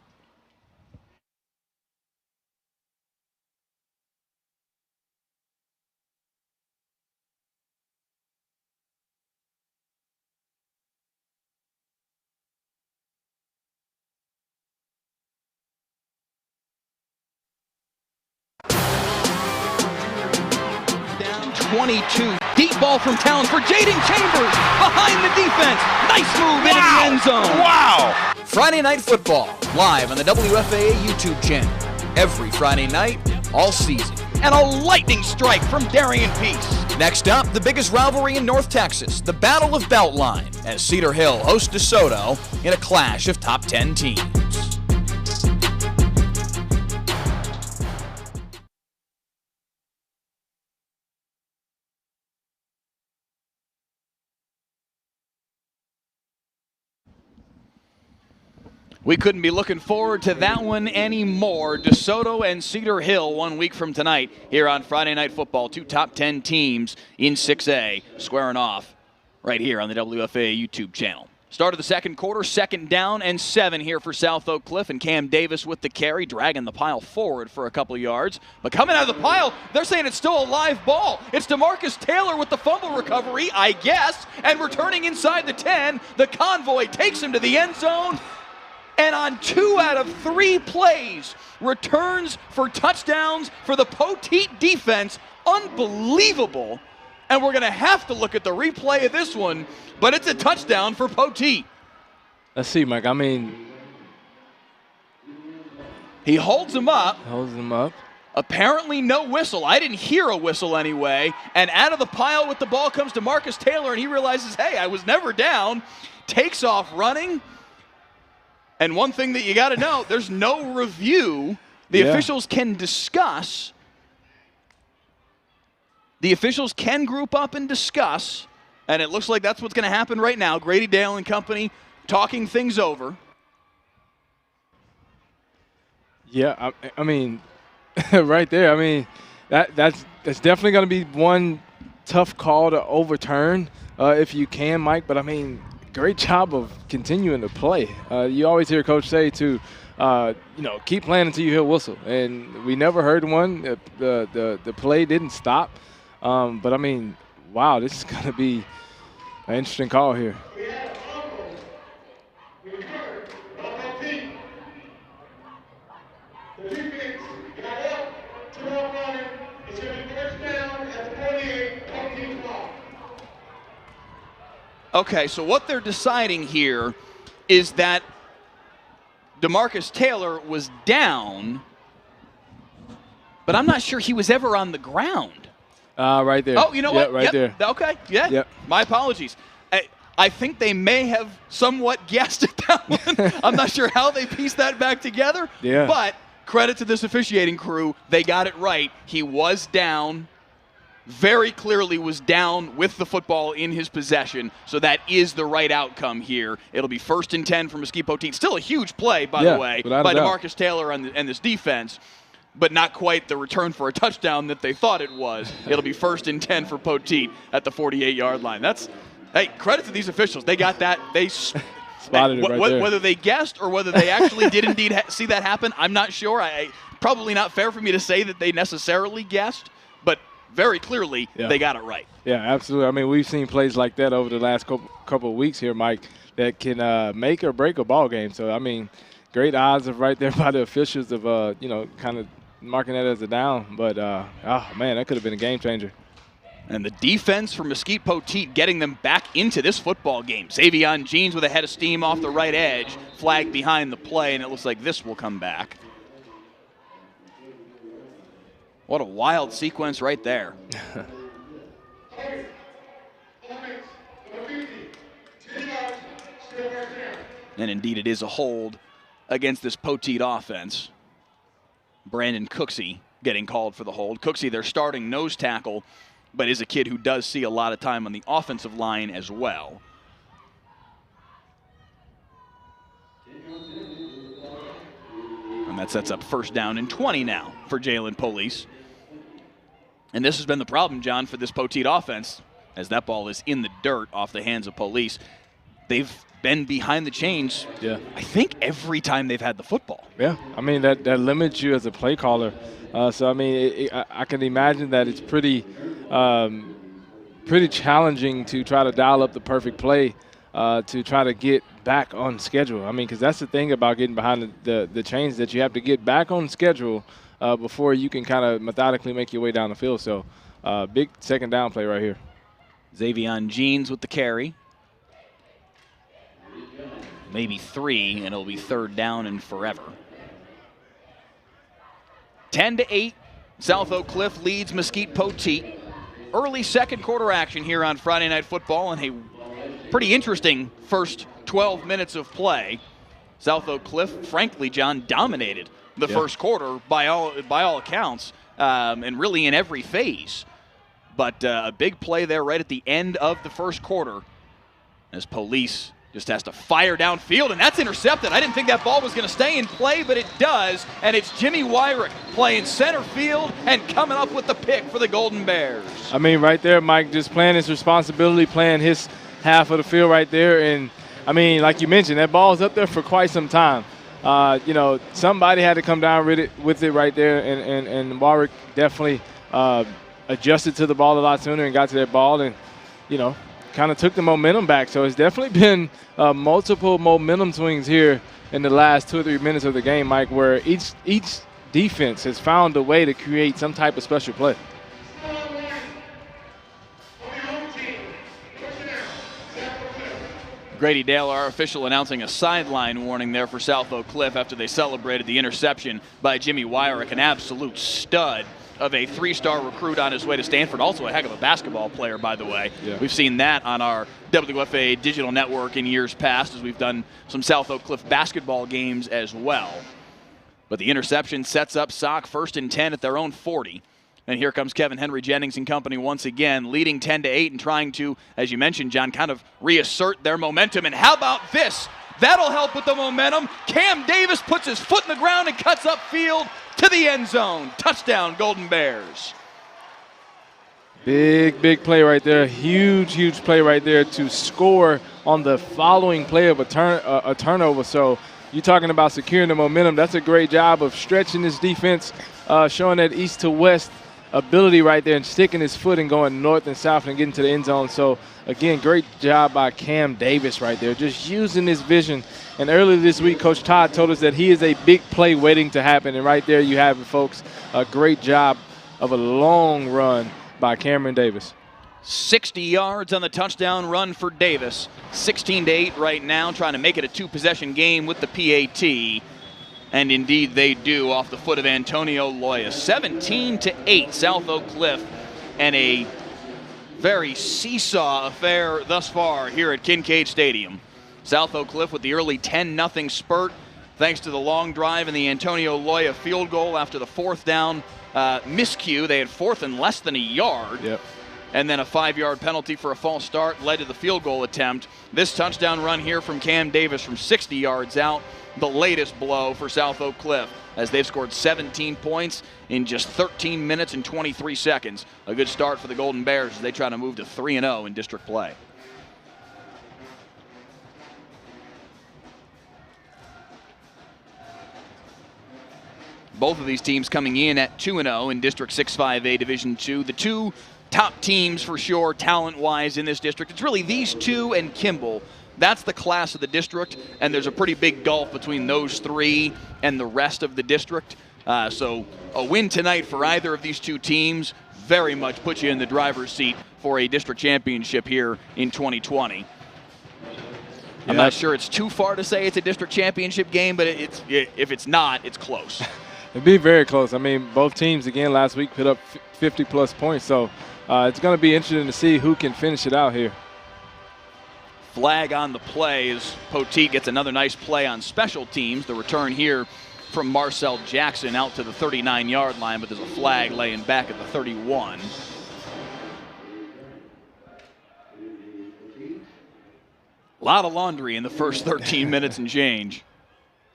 Down 22. Deep ball from Towns for Jaden Chambers. Behind the defense. Nice move into the end zone. Wow! Friday Night Football, live on the WFAA YouTube channel. Every Friday night, all season. And a lightning strike from Darian Peace. Next up, the biggest rivalry in North Texas, the Battle of Beltline, as Cedar Hill hosts DeSoto in a clash of top 10 teams. We couldn't be looking forward to that one anymore. DeSoto and Cedar Hill 1 week from tonight here on Friday Night Football. 2 top 10 teams in 6A squaring off right here on the WFAA YouTube channel. Start of the second quarter, 2nd down and 7 here for South Oak Cliff, and Cam Davis with the carry, dragging the pile forward for a couple of yards. But coming out of the pile, they're saying it's still a live ball. It's DeMarcus Taylor with the fumble recovery, I guess, and returning inside the 10. The convoy takes him to the end zone. And on 2 out of 3 plays, returns for touchdowns for the Poteet defense. Unbelievable. And we're going to have to look at the replay of this one, but it's a touchdown for Poteet. Let's see, Mike. I mean, he holds him up. Apparently no whistle. I didn't hear a whistle anyway. And out of the pile with the ball comes DeMarcus Taylor, and he realizes, hey, I was never down. Takes off running. And one thing that you got to know, there's no review. The officials can discuss. The officials can group up and discuss, and it looks like that's what's going to happen right now. Grady Dale and company talking things over. Yeah, I mean, right there. I mean, that's definitely going to be one tough call to overturn if you can, Mike. But I mean, great job of continuing to play. You always hear Coach say to, keep playing until you hear a whistle. And we never heard one. The play didn't stop. But, I mean, wow, this is going to be an interesting call here. The defense got up, took off running. It's going to be first down at the 48, 14 ball. Okay, so what they're deciding here is that DeMarcus Taylor was down, but I'm not sure he was ever on the ground. Right there. Oh, you know what? Right there. Okay, yeah. Yep. My apologies. I think they may have somewhat guessed at that one. I'm not sure how they pieced that back together. Yeah. But credit to this officiating crew. They got it right. He was down. Very clearly was down with the football in his possession. So that is the right outcome here. It'll be 1st and 10 for Mesquite Poteet. Still a huge play, by the way, by DeMarcus Taylor and this defense. But not quite the return for a touchdown that they thought it was. It'll be 1st and 10 for Poteet at the 48-yard line. Hey, credit to these officials. They got that. They spotted it right there. Whether they guessed or whether they actually did indeed see that happen, I'm not sure. Probably not fair for me to say that they necessarily guessed, but very clearly they got it right. Yeah, absolutely. I mean, we've seen plays like that over the last couple of weeks here, Mike, that can make or break a ball game. So, I mean, great odds of right there by the officials of, kind of marking that as a down. But, man, that could have been a game changer. And the defense for Mesquite Poteet getting them back into this football game. Xavion Jeans with a head of steam off the right edge, flagged behind the play, and it looks like this will come back. What a wild sequence right there. And indeed it is a hold against this Poteet offense. Brandon Cooksey getting called for the hold. Cooksey, their starting nose tackle, but is a kid who does see a lot of time on the offensive line as well. And that sets up 1st down and 20 now for Jalen Police. And this has been the problem, John, for this Poteet offense, as that ball is in the dirt off the hands of police. They've been behind the chains, I think, every time they've had the football. Yeah, I mean, that limits you as a play caller. So, I mean, I can imagine that it's pretty challenging to try to dial up the perfect play to try to get back on schedule. I mean, because that's the thing about getting behind the chains, that you have to get back on schedule before you can kind of methodically make your way down the field. So, big second down play right here. Xavion Jeans with the carry. Maybe 3, and it'll be third down and forever. 10-8, South Oak Cliff leads Mesquite Poteet. Early second quarter action here on Friday Night Football, and a pretty interesting first 12 minutes of play. South Oak Cliff, frankly, John, dominated the first quarter by all accounts, and really in every phase. But a big play there right at the end of the first quarter as Police just has to fire downfield, and that's intercepted. I didn't think that ball was going to stay in play, but it does, and it's Jimmy Wyrick playing center field and coming up with the pick for the Golden Bears. I mean, right there, Mike, just playing his responsibility, playing his half of the field right there. And, I mean, like you mentioned, that ball's up there for quite some time. You know, somebody had to come down with it right there, and Wyrick definitely adjusted to the ball a lot sooner and got to that ball and, you know, kind of took the momentum back. So it's definitely been multiple momentum swings here in the last 2 or 3 minutes of the game, Mike, where each defense has found a way to create some type of special play. Grady Dale, our official, announcing a sideline warning there for South Oak Cliff after they celebrated the interception by Jimmy Wyrick, an absolute stud of a 3-star recruit on his way to Stanford. Also a heck of a basketball player, by the way. Yeah. We've seen that on our WFA digital network in years past as we've done some South Oak Cliff basketball games as well. But the interception sets up SOC 1st and 10 at their own 40. And here comes Kevin Henry Jennings and company once again, leading 10-8 and trying to, as you mentioned, John, kind of reassert their momentum. And how about this? That'll help with the momentum. Cam Davis puts his foot in the ground and cuts upfield to the end zone. Touchdown, Golden Bears. Big play right there. Huge play right there to score on the following play of a turnover. So you're talking about securing the momentum. That's a great job of stretching this defense, showing that east to west ability right there and sticking his foot and going north and south and getting to the end zone. So, again, great job by Cam Davis right there, just using his vision. And earlier this week, Coach Todd told us that he is a big play waiting to happen. And right there you have it, folks. A great job of a long run by Cameron Davis. 60 yards on the touchdown run for Davis. 16-8 right now, trying to make it a 2-possession game with the PAT. And indeed they do, off the foot of Antonio Loya. 17-8, South Oak Cliff, and a very seesaw affair thus far here at Kincaid Stadium. South Oak Cliff with the early 10-0 spurt, thanks to the long drive and the Antonio Loya field goal after the 4th down miscue. They had 4th and less than a yard. Yep. And then a 5-yard penalty for a false start led to the field goal attempt. This touchdown run here from Cam Davis from 60 yards out, the latest blow for South Oak Cliff, as they've scored 17 points in just 13 minutes and 23 seconds. A good start for the Golden Bears as they try to move to 3-0 in district play. Both of these teams coming in at 2-0 in District 6-5A Division II. The two top teams for sure, talent-wise, in this district. It's really these two and Kimball. That's the class of the district, and there's a pretty big gulf between those three and the rest of the district. So a win tonight for either of these two teams very much puts you in the driver's seat for a district championship here in 2020. Yeah. I'm not sure it's too far to say it's a district championship game, but if it's not, it's close. It'd be very close. I mean, both teams, again, last week put up 50-plus points, so it's going to be interesting to see who can finish it out here. Flag on the play as Poteet gets another nice play on special teams. The return here from Marcel Jackson out to the 39-yard line, but there's a flag laying back at the 31. A lot of laundry in the first 13 minutes and change.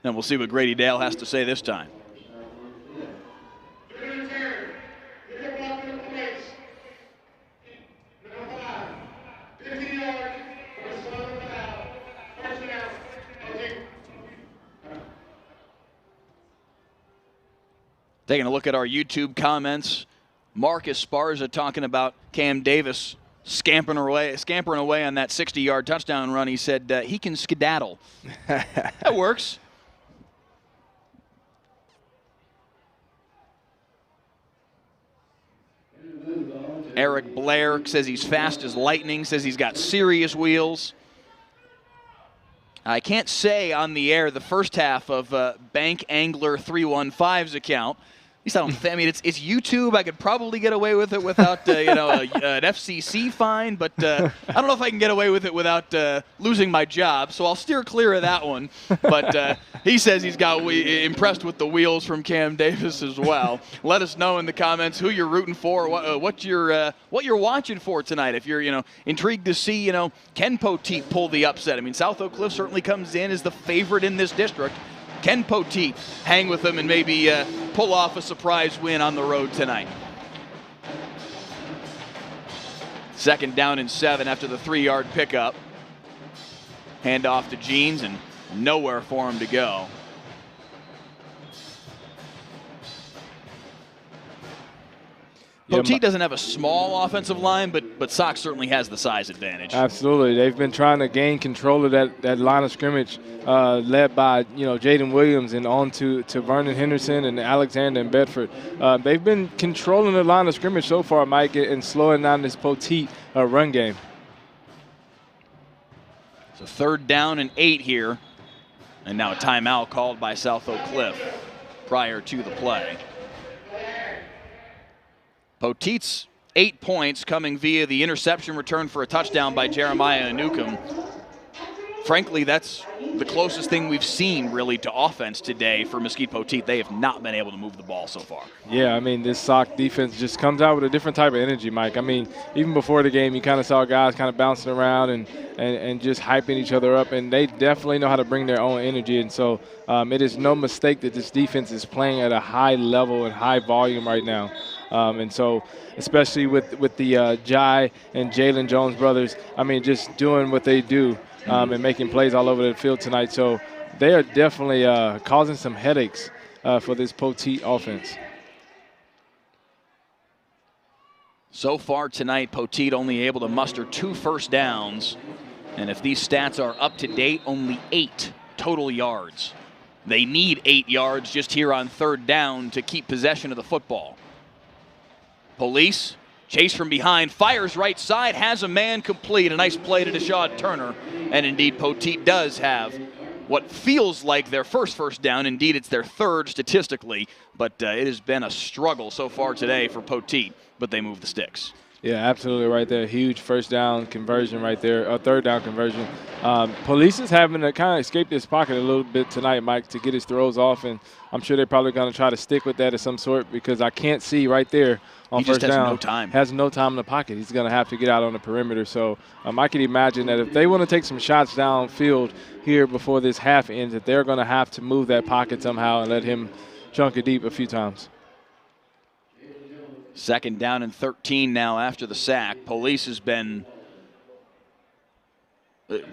And we'll see what Grady Dale has to say this time. Taking a look at our YouTube comments, Marcus Sparza talking about Cam Davis scampering away on that 60-yard touchdown run. He said he can skedaddle. That works. Eric Blair says he's fast as lightning, says he's got serious wheels. I can't say on the air the first half of Bank Angler 315's account. At least I don't think. I mean, it's YouTube. I could probably get away with it without an FCC fine, but I don't know if I can get away with it without losing my job. So I'll steer clear of that one. But he says he's got impressed with the wheels from Cam Davis as well. Let us know in the comments who you're rooting for, what you're watching for tonight. If you're intrigued to see can Poteet pull the upset. I mean, South Oak Cliff certainly comes in as the favorite in this district. Can Poteet hang with them and maybe pull off a surprise win on the road tonight? 2nd down and 7 after the 3-yard pickup. Hand off to Jeans and nowhere for him to go. Poteet doesn't have a small offensive line, but Sox certainly has the size advantage. Absolutely. They've been trying to gain control of that line of scrimmage led by, Jaden Williams and on to Vernon Henderson and Alexander and Bedford. They've been controlling the line of scrimmage so far, Mike, and slowing down this Poteet run game. So 3rd down and 8 here. And now a timeout called by South Oak Cliff prior to the play. Poteet's 8 points coming via the interception return for a touchdown by Jeremiah Newcomb. Frankly, that's the closest thing we've seen really to offense today for Mesquite Poteet. They have not been able to move the ball so far. Yeah, I mean, this Sock defense just comes out with a different type of energy, Mike. I mean, even before the game, you kind of saw guys kind of bouncing around and just hyping each other up, and they definitely know how to bring their own energy. And so it is no mistake that this defense is playing at a high level and high volume right now. And so especially with the Jai and Jalen Jones brothers, I mean, just doing what they do and making plays all over the field tonight. So they are definitely causing some headaches for this Poteet offense. So far tonight, Poteet only able to muster 2 first downs. And if these stats are up to date, only 8 total yards. They need 8 yards just here on 3rd down to keep possession of the football. Police, chase from behind, fires right side, has a man complete. A nice play to Deshaun Turner. And indeed, Poteet does have what feels like their first down. Indeed, it's their 3rd statistically. But it has been a struggle so far today for Poteet, but they move the sticks. Yeah, absolutely right there. Huge 1st down conversion right there, 3rd down conversion. Police is having to kind of escape this pocket a little bit tonight, Mike, to get his throws off, and I'm sure they're probably going to try to stick with that of some sort because I can't see right there on 1st down. He just has no time. Has no time in the pocket. He's going to have to get out on the perimeter. So I can imagine that if they want to take some shots downfield here before this half ends, that they're going to have to move that pocket somehow and let him chunk it deep a few times. 2nd down and 13 now after the sack. Police has been,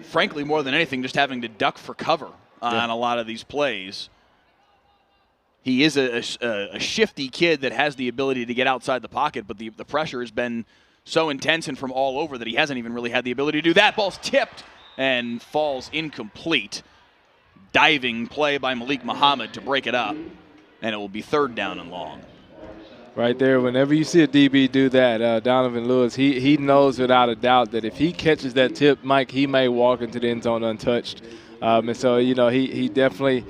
frankly, more than anything, just having to duck for cover on a lot of these plays. He is a shifty kid that has the ability to get outside the pocket, but the pressure has been so intense and from all over that he hasn't even really had the ability to do that. Ball's tipped and falls incomplete. Diving play by Malik Muhammad to break it up, and it will be 3rd down and long. Right there, whenever you see a DB do that, Donovan Lewis, he knows without a doubt that if he catches that tip, Mike, he may walk into the end zone untouched. And so, he definitely,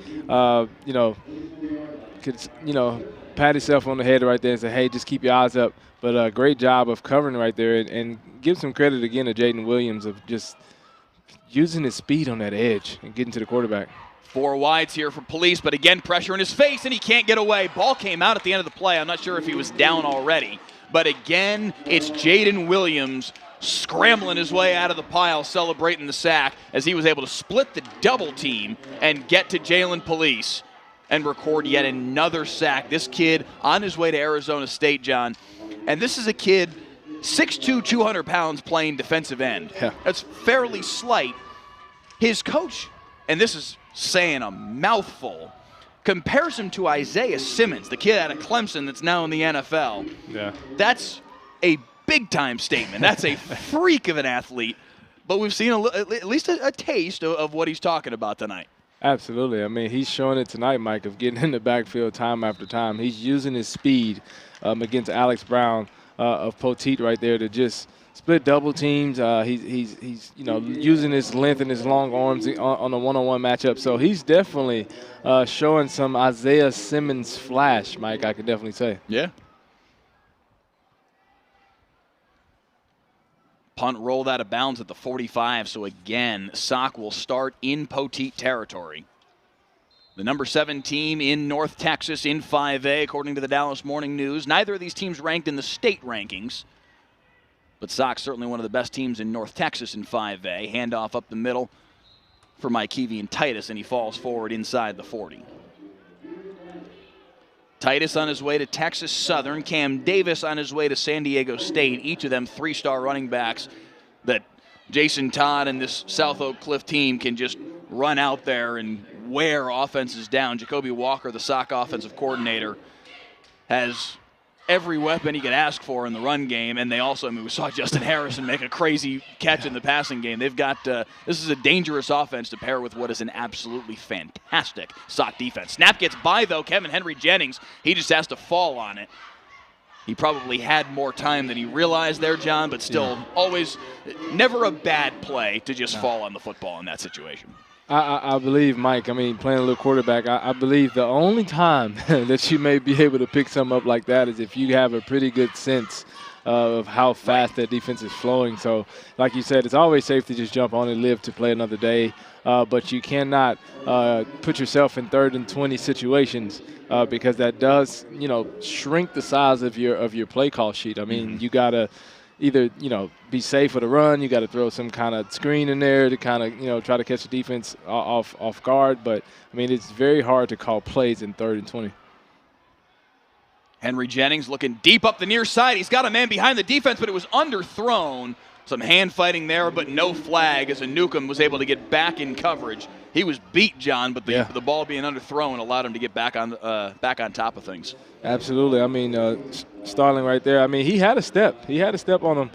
could, pat himself on the head right there and say, hey, just keep your eyes up. But great job of covering right there and give some credit again to Jaden Williams of just using his speed on that edge and getting to the quarterback. 4 wides here for Police, but again, pressure in his face, and he can't get away. Ball came out at the end of the play. I'm not sure if he was down already. But again, it's Jaden Williams scrambling his way out of the pile, celebrating the sack as he was able to split the double team and get to Jalen Police and record yet another sack. This kid on his way to Arizona State, John. And this is a kid, 6'2", 200 pounds, playing defensive end. Yeah. That's fairly slight. His coach, and this is saying a mouthful, compares him to Isaiah Simmons, the kid out of Clemson that's now in the NFL. Yeah. That's a big-time statement. That's a freak of an athlete. But we've seen at least a taste of what he's talking about tonight. Absolutely. I mean, he's showing it tonight, Mike, of getting in the backfield time after time. He's using his speed against Alex Brown of Poteet right there to just split double teams. He's using his length and his long arms on a one-on-one matchup. So he's definitely showing some Isaiah Simmons flash, Mike, I could definitely say. Yeah. Punt rolled out of bounds at the 45, so again, Sock will start in Poteet territory. The number 7 team in North Texas in 5A, according to the Dallas Morning News. Neither of these teams ranked in the state rankings, but Sock's certainly one of the best teams in North Texas in 5A. Handoff up the middle for Mikevian Titus, and he falls forward inside the 40. Titus on his way to Texas Southern. Cam Davis on his way to San Diego State. Each of them 3-star running backs that Jason Todd and this South Oak Cliff team can just run out there and wear offenses down. Jacoby Walker, the Sock offensive coordinator, has every weapon he could ask for in the run game, and they also, we saw Justin Harrison make a crazy catch in the passing game. They've got, this is a dangerous offense to pair with what is an absolutely fantastic Sock defense. Snap gets by, though. Kevin Henry Jennings, he just has to fall on it. He probably had more time than he realized there, John, but still always, never a bad play to just fall on the football in that situation. I believe, Mike, I mean, playing a little quarterback, I believe the only time that you may be able to pick something up like that is if you have a pretty good sense of how fast that defense is flowing. So, like you said, it's always safe to just jump on and live to play another day. But you cannot put yourself in 3rd and 20 situations because that does, shrink the size of your play call sheet. I mean, you got to either, be safe with a run. You got to throw some kind of screen in there to kind of, try to catch the defense off guard. But, I mean, it's very hard to call plays in 3rd and 20. Henry Jennings looking deep up the near side. He's got a man behind the defense, but it was underthrown. Some hand fighting there, but no flag as Newcomb was able to get back in coverage. He was beat, John, but the ball being underthrown allowed him to get back on top of things. Absolutely. I mean, Starling right there. I mean, he had a step. He had a step on him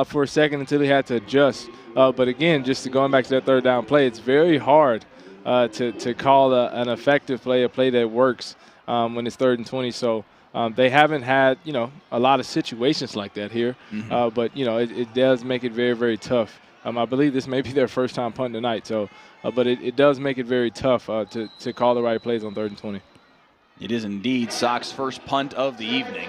for a second until he had to adjust. But again, just going back to that 3rd down play, it's very hard to call an effective play, a play that works when it's 3rd and 20. So they haven't had, a lot of situations like that here. But, it does make it very, very tough. I believe this may be their first time punting tonight. So, but it does make it very tough to call the right plays on 3rd and 20. It is indeed Sock's first punt of the evening.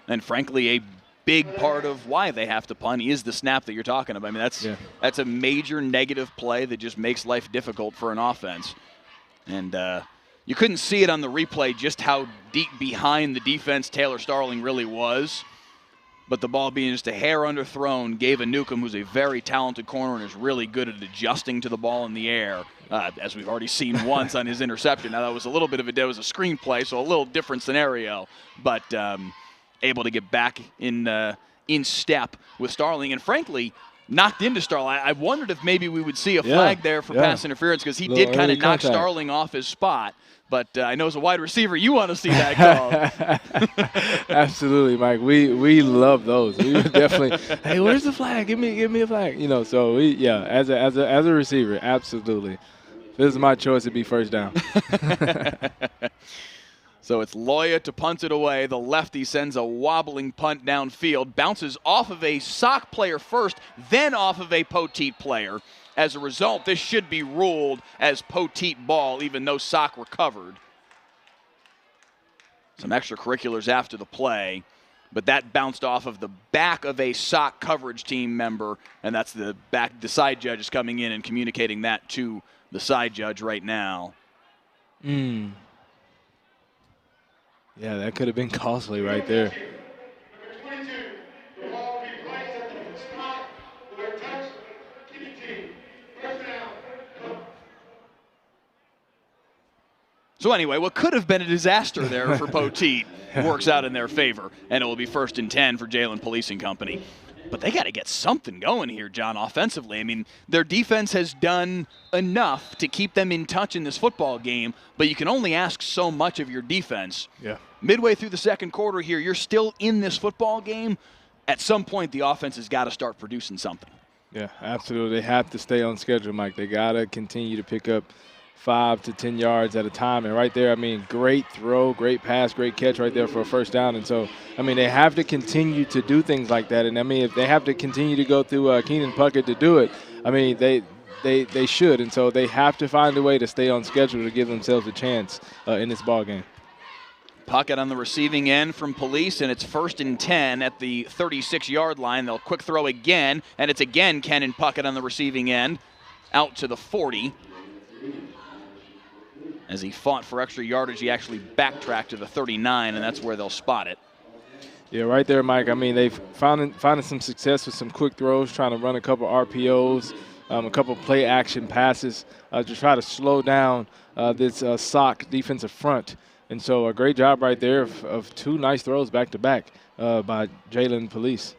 And frankly, a big part of why they have to punt is the snap that you're talking about. I mean, that's a major negative play that just makes life difficult for an offense. And you couldn't see it on the replay just how deep behind the defense Taylor Starling really was. But the ball being just a hair underthrown gave Newcomb, who's a very talented corner and is really good at adjusting to the ball in the air, as we've already seen once on his interception. Now, that was a little bit of it was a screen play, so a little different scenario, but able to get back in step with Starling. And frankly, knocked into Starling. I wondered if maybe we would see a flag there for pass interference because he did kind of knock Starling off his spot. But I know as a wide receiver, you want to see that call. Absolutely, Mike. We love those. We would definitely, hey, where's the flag? Give me a flag. So as a receiver, absolutely. If this is my choice, it'd be 1st down. So it's Loya to punt it away. The lefty sends a wobbling punt downfield, bounces off of a Sock player first, then off of a Poteet player. As a result, this should be ruled as Poteet ball, even though Sock recovered. Some extracurriculars after the play, but that bounced off of the back of a Sock coverage team member, and that's the side judge is coming in and communicating that to the side judge right now. Yeah, that could have been costly right there. So anyway, what could have been a disaster there for Poteet works out in their favor, and it will be 1st and 10 for Jalen Policing Company. But they got to get something going here, John, offensively. I mean, their defense has done enough to keep them in touch in this football game, but you can only ask so much of your defense. Yeah. Midway through the second quarter here, you're still in this football game. At some point, the offense has got to start producing something. Yeah, absolutely. They have to stay on schedule, Mike. They got to continue to pick up 5 to 10 yards at a time. And right there, I mean, great throw, great pass, great catch right there for a first down. And so, I mean, they have to continue to do things like that. And, I mean, if they have to continue to go through Keenan Puckett to do it, I mean, they should. And so they have to find a way to stay on schedule to give themselves a chance in this ball game. Puckett on the receiving end from Police, and it's 1st and 10 at the 36-yard line. They'll quick throw again, and it's again Kenan Puckett on the receiving end out to the 40. As he fought for extra yardage, he actually backtracked to the 39, and that's where they'll spot it. Yeah, right there, Mike. I mean, they've found some success with some quick throws, trying to run a couple RPOs, a couple play action passes to try to slow down this SOC defensive front. And so a great job right there of 2 nice throws back-to-back by Jalen Police.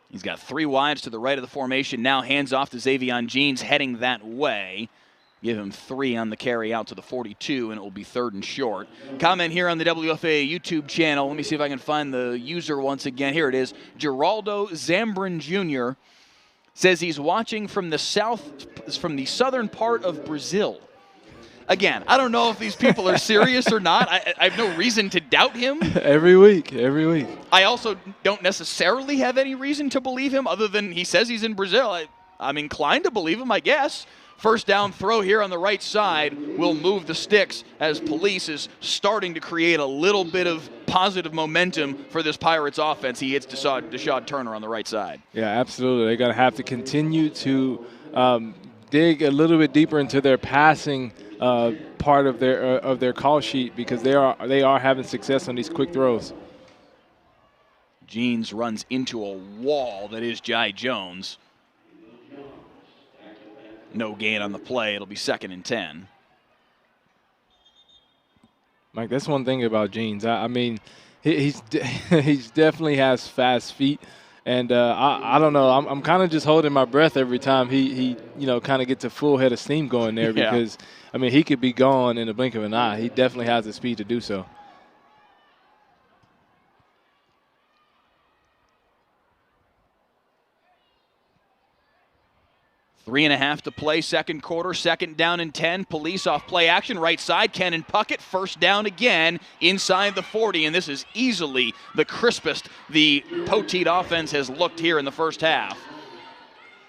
He's got 3 wides to the right of the formation. Now hands off to Xavion Jeans heading that way. Give him 3 on the carry out to the 42, and it will be 3rd and short. Comment here on the WFAA YouTube channel. Let me see if I can find the user once again. Here it is. Geraldo Zambrin Jr. says he's watching from the southern part of Brazil. Again, I don't know if these people are serious or not. I have no reason to doubt him. Every week. I also don't necessarily have any reason to believe him other than he says he's in Brazil. I'm inclined to believe him, I guess. First down throw here on the right side will move the sticks as Police is starting to create a little bit of positive momentum for this Pirates offense. He hits Deshaun Turner on the right side. Yeah, absolutely. They're going to have to continue to dig a little bit deeper into their passing part of their call sheet because they are having success on these quick throws. Jeans runs into a wall that is Jai Jones. No gain on the play. It'll be 2nd and 10. Mike, that's one thing about Jeans. I mean, he's definitely has fast feet, and I don't know. I'm kind of just holding my breath every time he kind of gets a full head of steam going there because I mean he could be gone in the blink of an eye. He definitely has the speed to do so. 3.5 to play, second quarter, 2nd down and 10. Police off play action, right side. Kenan Puckett, 1st down again, inside the 40, and this is easily the crispest the Poteet offense has looked here in the first half.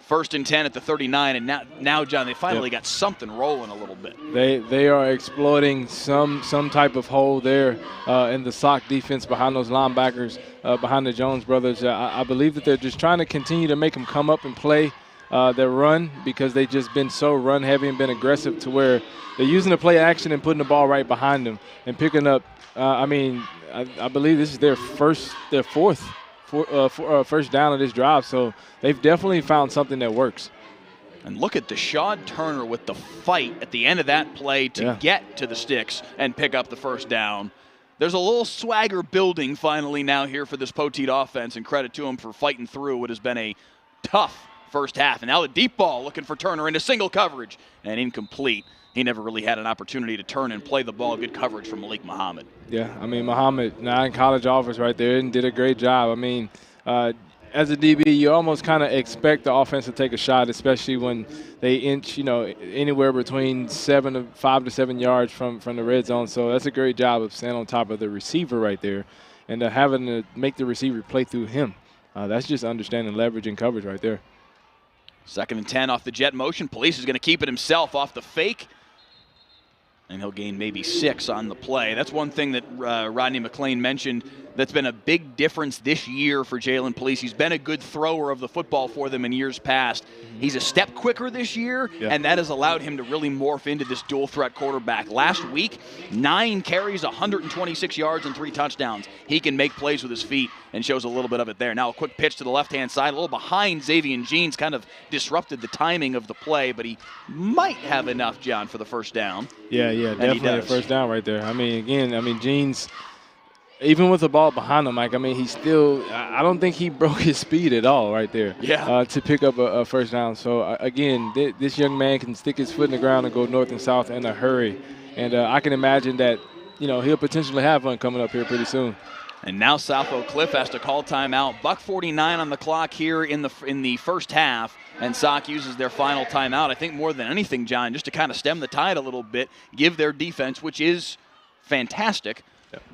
1st and 10 at the 39, and now John, they finally got something rolling a little bit. They are exploiting some type of hole there in the SOC defense behind those linebackers, behind the Jones brothers. I believe that they're just trying to continue to make them come up and play their run because they've just been so run heavy and been aggressive to where they're using the play action and putting the ball right behind them and picking up. I believe this is their fourth first down of this drive, so they've definitely found something that works. And look at Deshaun Turner with the fight at the end of that play to get to the sticks and pick up the 1st down. There's a little swagger building finally now here for this Poteet offense, and credit to him for fighting through what has been a tough first half. And now the deep ball looking for Turner into single coverage and incomplete. He never really had an opportunity to turn and play the ball. Good coverage from Malik Muhammad. Yeah, I mean, Muhammad, 9 college offers right there and did a great job. I mean, as a DB, you almost kind of expect the offense to take a shot, especially when they inch, anywhere between 5 to 7 yards from the red zone. So that's a great job of staying on top of the receiver right there and having to make the receiver play through him. That's just understanding leverage and coverage right there. 2nd and 10 off the jet motion. Police is going to keep it himself off the fake. And he'll gain maybe 6 on the play. That's one thing that Rodney McLean mentioned that's been a big difference this year for Jalen Police. He's been a good thrower of the football for them in years past. He's a step quicker this year, and that has allowed him to really morph into this dual-threat quarterback. Last week, 9 carries, 126 yards, and 3 touchdowns. He can make plays with his feet and shows a little bit of it there. Now a quick pitch to the left-hand side, a little behind Xavion Jeans, kind of disrupted the timing of the play, but he might have enough, John, for the 1st down. Yeah, definitely a 1st down right there. I mean, again, Jeans, even with the ball behind him, Mike, I mean, I don't think he broke his speed at all right there to pick up a first down. So, again, this young man can stick his foot in the ground and go north and south in a hurry. And I can imagine that, he'll potentially have one coming up here pretty soon. And now South Oak Cliff has to call timeout. $1:49 on the clock here in the first half, and Sock uses their final timeout. I think more than anything, John, just to kind of stem the tide a little bit, give their defense, which is fantastic,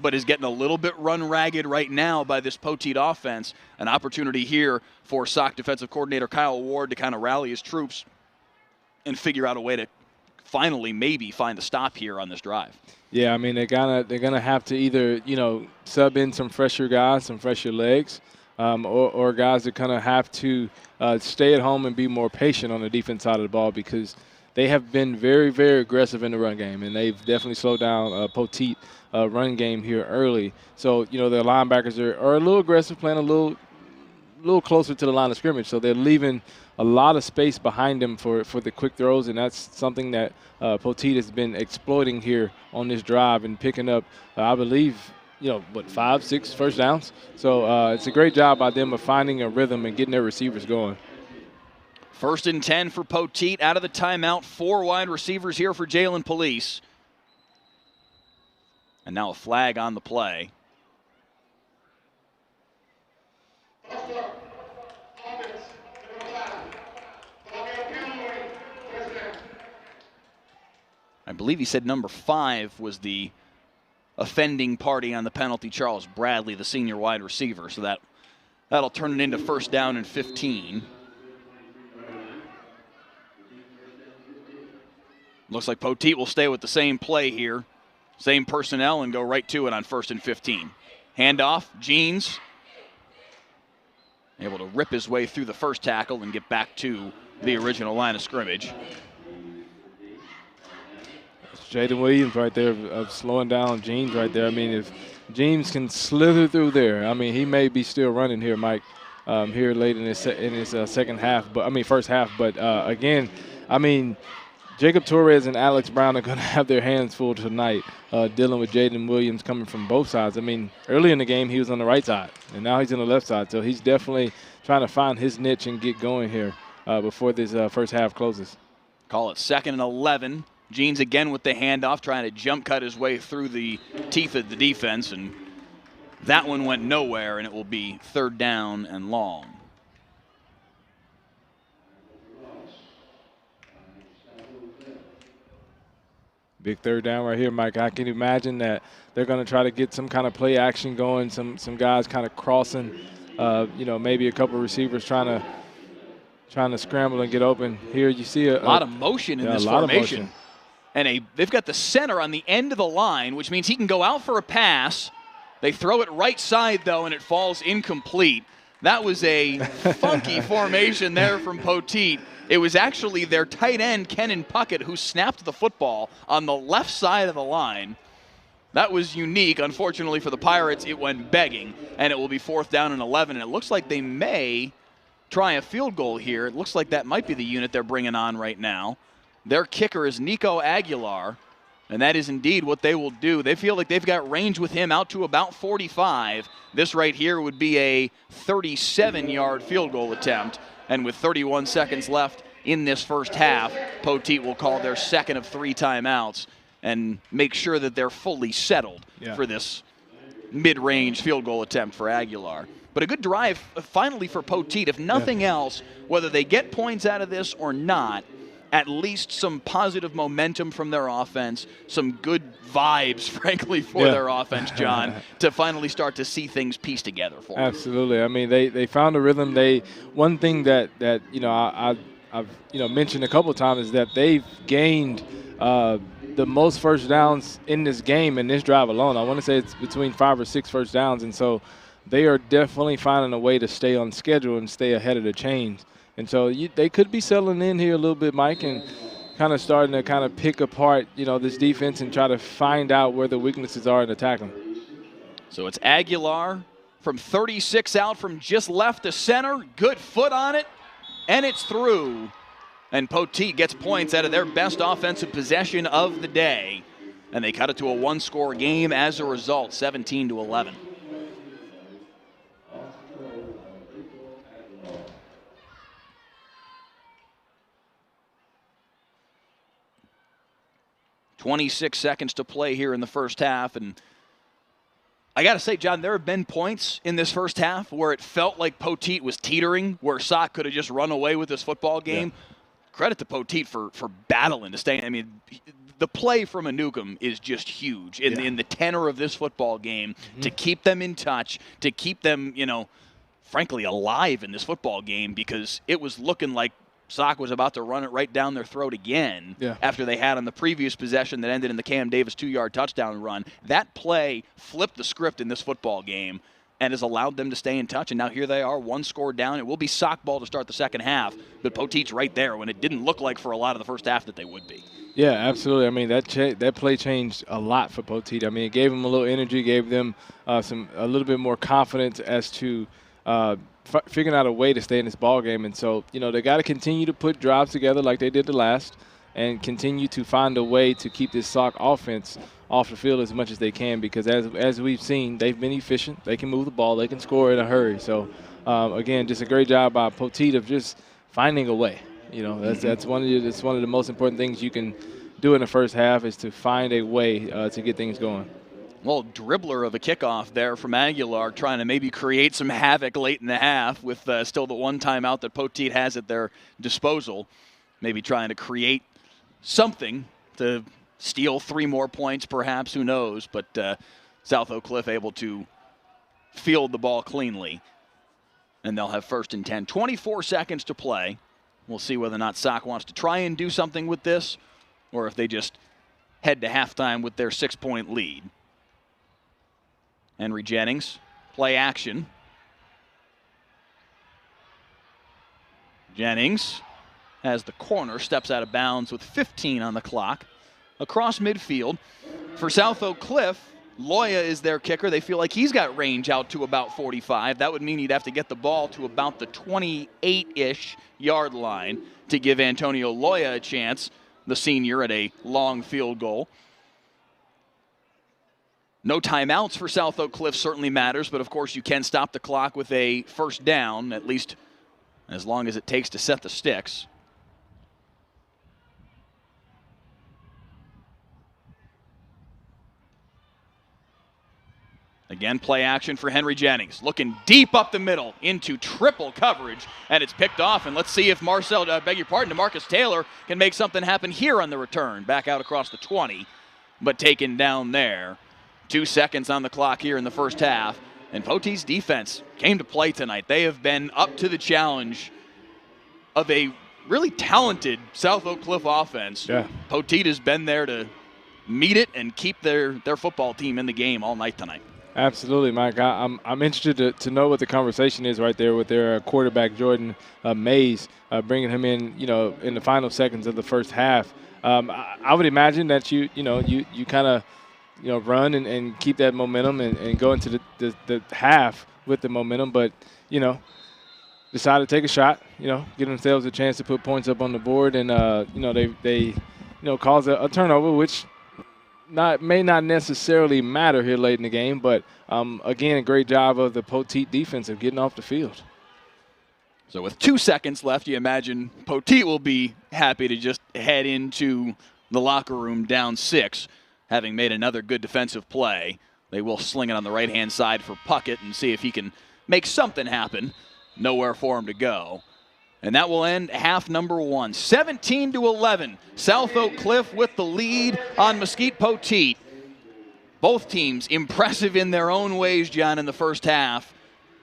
but is getting a little bit run ragged right now by this Poteet offense, an opportunity here for Sock defensive coordinator Kyle Ward to kind of rally his troops and figure out a way to finally maybe find a stop here on this drive. Yeah, I mean, they're gonna have to either, sub in some fresher guys, some fresher legs, or guys that kind of have to stay at home and be more patient on the defense side of the ball, because they have been very, very aggressive in the run game, and they've definitely slowed down Poteet run game here early. So, their linebackers are a little aggressive, playing a little closer to the line of scrimmage, so they're leaving a lot of space behind them for the quick throws, and that's something that Poteet has been exploiting here on this drive and picking up, I believe, 5, 6 first downs. So it's a great job by them of finding a rhythm and getting their receivers going. 1st and 10 for Poteet out of the timeout. 4 wide receivers here for Jalen Police. And now a flag on the play. I believe he said number 5 was the offending party on the penalty, Charles Bradley, the senior wide receiver. So that'll turn it into 1st down and 15. Looks like Poteet will stay with the same play here, same personnel, and go right to it on 1st and 15. Handoff, Jeans, able to rip his way through the first tackle and get back to the original line of scrimmage. Jaden Williams right there of slowing down Jeans right there. I mean, if Jeans can slither through there, I mean, he may be still running here, Mike, here late in his second half. But I mean, first half. But again, I mean, Jacob Torres and Alex Brown are going to have their hands full tonight dealing with Jaden Williams coming from both sides. I mean, early in the game he was on the right side, and now he's on the left side. So he's definitely trying to find his niche and get going here before this first half closes. Call it 2nd and 11. Jeans again with the handoff, trying to jump cut his way through the teeth of the defense, and that one went nowhere, and it will be 3rd down and long. Big 3rd down right here, Mike. I can imagine that they're going to try to get some kind of play action going, some guys kind of crossing, maybe a couple receivers trying to scramble and get open. Here you see a lot of motion in this formation. And they've got the center on the end of the line, which means he can go out for a pass. They throw it right side, though, and it falls incomplete. That was a funky formation there from Poteet. It was actually their tight end, Kenan Puckett, who snapped the football on the left side of the line. That was unique. Unfortunately for the Pirates, it went begging, and it will be 4th down and 11. And it looks like they may try a field goal here. It looks like that might be the unit they're bringing on right now. Their kicker is Nico Aguilar, and that is indeed what they will do. They feel like they've got range with him out to about 45. This right here would be a 37-yard field goal attempt, and with 31 seconds left in this first half, Poteet will call their 2nd of 3 timeouts and make sure that they're fully settled for this mid-range field goal attempt for Aguilar. But a good drive finally for Poteet. If nothing else, whether they get points out of this or not, at least some positive momentum from their offense, some good vibes, frankly, for their offense, John, to finally start to see things piece together for them. Absolutely. I mean, they found a rhythm. One thing that I've mentioned a couple of times is that they've gained the most first downs in this game in this drive alone. I want to say it's between 5 or 6 first downs, and so they are definitely finding a way to stay on schedule and stay ahead of the chains. And so they could be settling in here a little bit, Mike, and kind of starting to kind of pick apart, this defense and try to find out where the weaknesses are and attack them. So it's Aguilar from 36 out from just left to center. Good foot on it, and it's through. And Poteet gets points out of their best offensive possession of the day. and they cut it to a one-score game as a result, 17-11. "26 seconds to play here in the first half, and I got to say, John, there have been points in this first half where it felt like Poteet was teetering, where Sock could have just run away with this football game. Yeah. Credit to Poteet for battling to stay. I mean, the play from Anukum is just huge in the tenor of this football game, to keep them in touch, to keep them, frankly, alive in this football game, because it was looking like Sock was about to run it right down their throat again after they had on the previous possession that ended in the Cam Davis 2-yard touchdown run. That play flipped the script in this football game and has allowed them to stay in touch. And now here they are, one score down. It will be Sock ball to start the second half, but Poteet's right there when it didn't look like for a lot of the first half that they would be. Yeah, absolutely. I mean, that play changed a lot for Poteet. I mean, it gave them a little energy, gave them a little bit more confidence as to figuring out a way to stay in this ball game. And so, they got to continue to put drives together like they did the last, and continue to find a way to keep this Sock offense off the field as much as they can, because as we've seen, they've been efficient. They can move the ball. They can score in a hurry. So, again, just a great job by Poteet of just finding a way. That's one of the most important things you can do in the first half, is to find a way to get things going. Well, dribbler of a kickoff there from Aguilar, trying to maybe create some havoc late in the half with still the one timeout that Poteet has at their disposal. Maybe trying to create something to steal 3 more points, perhaps, who knows. But South Oak Cliff able to field the ball cleanly. And they'll have 1st and 10. 24 seconds to play. We'll see whether or not Sock wants to try and do something with this, or if they just head to halftime with their 6-point lead. Henry Jennings, play action. Jennings has the corner, steps out of bounds with 15 on the clock. Across midfield. For South Oak Cliff, Loya is their kicker. They feel like he's got range out to about 45. That would mean he'd have to get the ball to about the 28-ish yard line to give Antonio Loya a chance, the senior, at a long field goal. No timeouts for South Oak Cliff certainly matters, but of course you can stop the clock with a first down, at least as long as it takes to set the sticks. Again, play action for Henry Jennings. Looking deep up the middle into triple coverage, and it's picked off. And let's see if DeMarcus Taylor can make something happen here on the return. Back out across the 20, but taken down there. 2 seconds on the clock here in the first half. And Poteet's defense came to play tonight. They have been up to the challenge of a really talented South Oak Cliff offense. Yeah. Poteet has been there to meet it and keep their football team in the game all night tonight. Absolutely, Mike. I'm interested to know what the conversation is right there with their quarterback, Jordan Mays, bringing him in, in the final seconds of the first half. I would imagine that you kind of, run and keep that momentum and go into the half with the momentum, but, decide to take a shot, give themselves a chance to put points up on the board, and, they cause a turnover, which may not necessarily matter here late in the game, but, again, a great job of the Poteet defense of getting off the field. So with 2 seconds left, you imagine Poteet will be happy to just head into the locker room down 6, having made another good defensive play. They will sling it on the right-hand side for Puckett and see if he can make something happen. Nowhere for him to go. And that will end half number 1. 17-11. South Oak Cliff with the lead on Mesquite Poteet. Both teams impressive in their own ways, John, in the first half.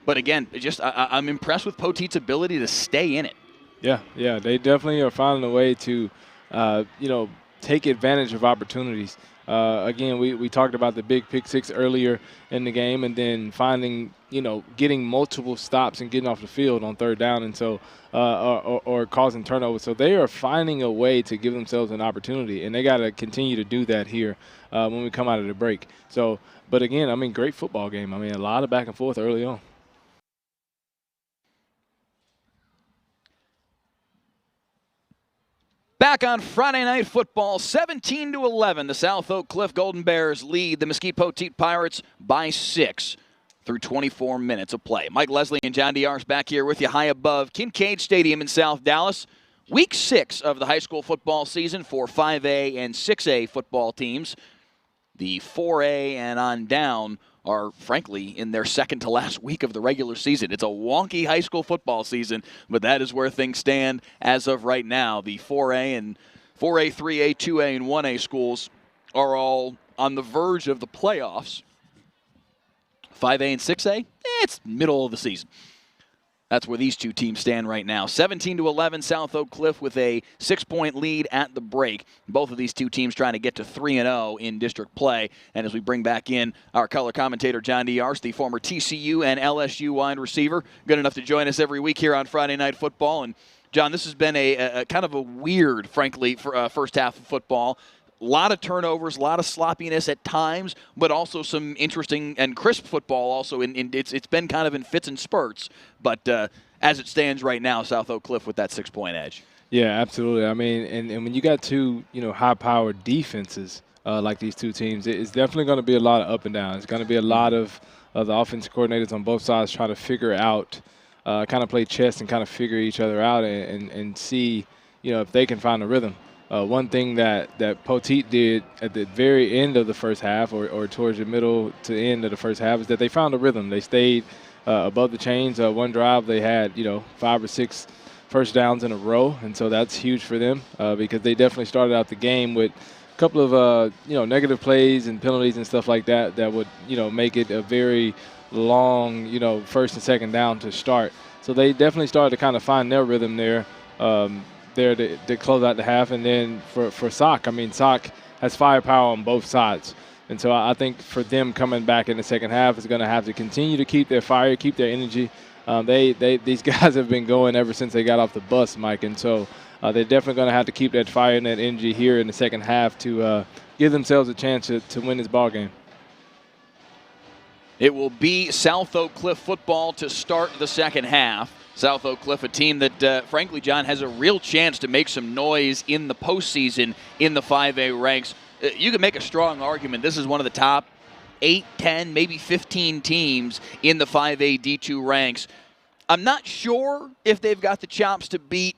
But again, I'm impressed with Poteet's ability to stay in it. Yeah, they definitely are finding a way to, take advantage of opportunities. Again, we talked about the big pick 6 earlier in the game, and then finding, getting multiple stops and getting off the field on 3rd down, and so or causing turnovers. So they are finding a way to give themselves an opportunity, and they got to continue to do that here when we come out of the break. So, but again, great football game. A lot of back and forth early on. Back on Friday Night Football, 17-11, the South Oak Cliff Golden Bears lead the Mesquite Poteet Pirates by 6 through 24 minutes of play. Mike Leslie and John Diar's back here with you high above Kincaid Stadium in South Dallas. Week 6 of the high school football season for 5A and 6A football teams. The 4A and on down are, frankly, in their second to last week of the regular season. It's a wonky high school football season, but that is where things stand as of right now. The 4A and 4A, 3A, 2A, and 1A schools are all on the verge of the playoffs. 5A and 6A, it's middle of the season. That's where these two teams stand right now. 17-11, South Oak Cliff with a 6-point lead at the break. Both of ththese two teams trying to get to 3-0 in district play. And as we bring back in our color commentator, John Diars, the former TCU and LSU wide receiver, good enough to join us every week here on Friday Night Football. And, John, this has been a kind of a weird, frankly, first half of football. A lot of turnovers, a lot of sloppiness at times, but also some interesting and crisp football also. It's been kind of in fits and spurts. But as it stands right now, South Oak Cliff with that 6-point edge. Yeah, absolutely. I mean, and when you got two, high-powered defenses like these two teams, it's definitely going to be a lot of up and down. It's going to be a lot of the offensive coordinators on both sides trying to figure out, kind of play chess and kind of figure each other out and see, if they can find a rhythm. One thing that Poteet did at the very end of the first half or towards the middle to the end of the first half is that they found a rhythm. They stayed above the chains. One drive they had, 5 or 6 first downs in a row, and so that's huge for them because they definitely started out the game with a couple of, negative plays and penalties and stuff like that that would, make it a very long, first and second down to start. So they definitely started to kind of find their rhythm there. There to close out the half. And then for Sock, Sock has firepower on both sides. And so I think for them coming back in the second half is going to have to continue to keep their fire, keep their energy. These guys have been going ever since they got off the bus, Mike. And so they're definitely going to have to keep that fire and that energy here in the second half to give themselves a chance to win this ball game. It will be South Oak Cliff football to start the second half. South Oak Cliff, a team that, frankly, John, has a real chance to make some noise in the postseason in the 5A ranks. You can make a strong argument. This is one of the top 8, 10, maybe 15 teams in the 5A D2 ranks. I'm not sure if they've got the chops to beat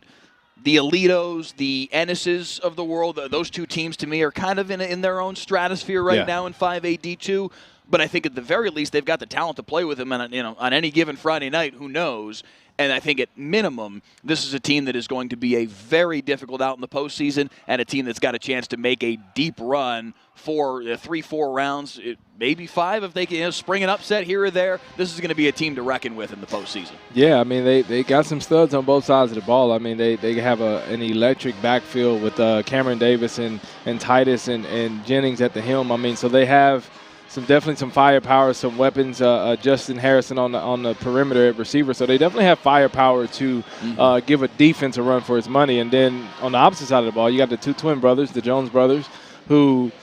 the Alitos, the Ennises of the world. Those two teams, to me, are kind of in their own stratosphere right now in 5A D2. But I think at the very least, they've got the talent to play with them on any given Friday night. Who knows? And I think at minimum, this is a team that is going to be a very difficult out in the postseason and a team that's got a chance to make a deep run for 3-4 rounds, maybe 5 if they can spring an upset here or there. This is going to be a team to reckon with in the postseason. Yeah, they got some studs on both sides of the ball. They have an electric backfield with Cameron Davis and Titus and Jennings at the helm. So they have definitely some firepower, some weapons. Justin Harrison on the perimeter at receiver, so they definitely have firepower to give a defense a run for its money. And then on the opposite side of the ball, you got the two twin brothers, the Jones brothers, who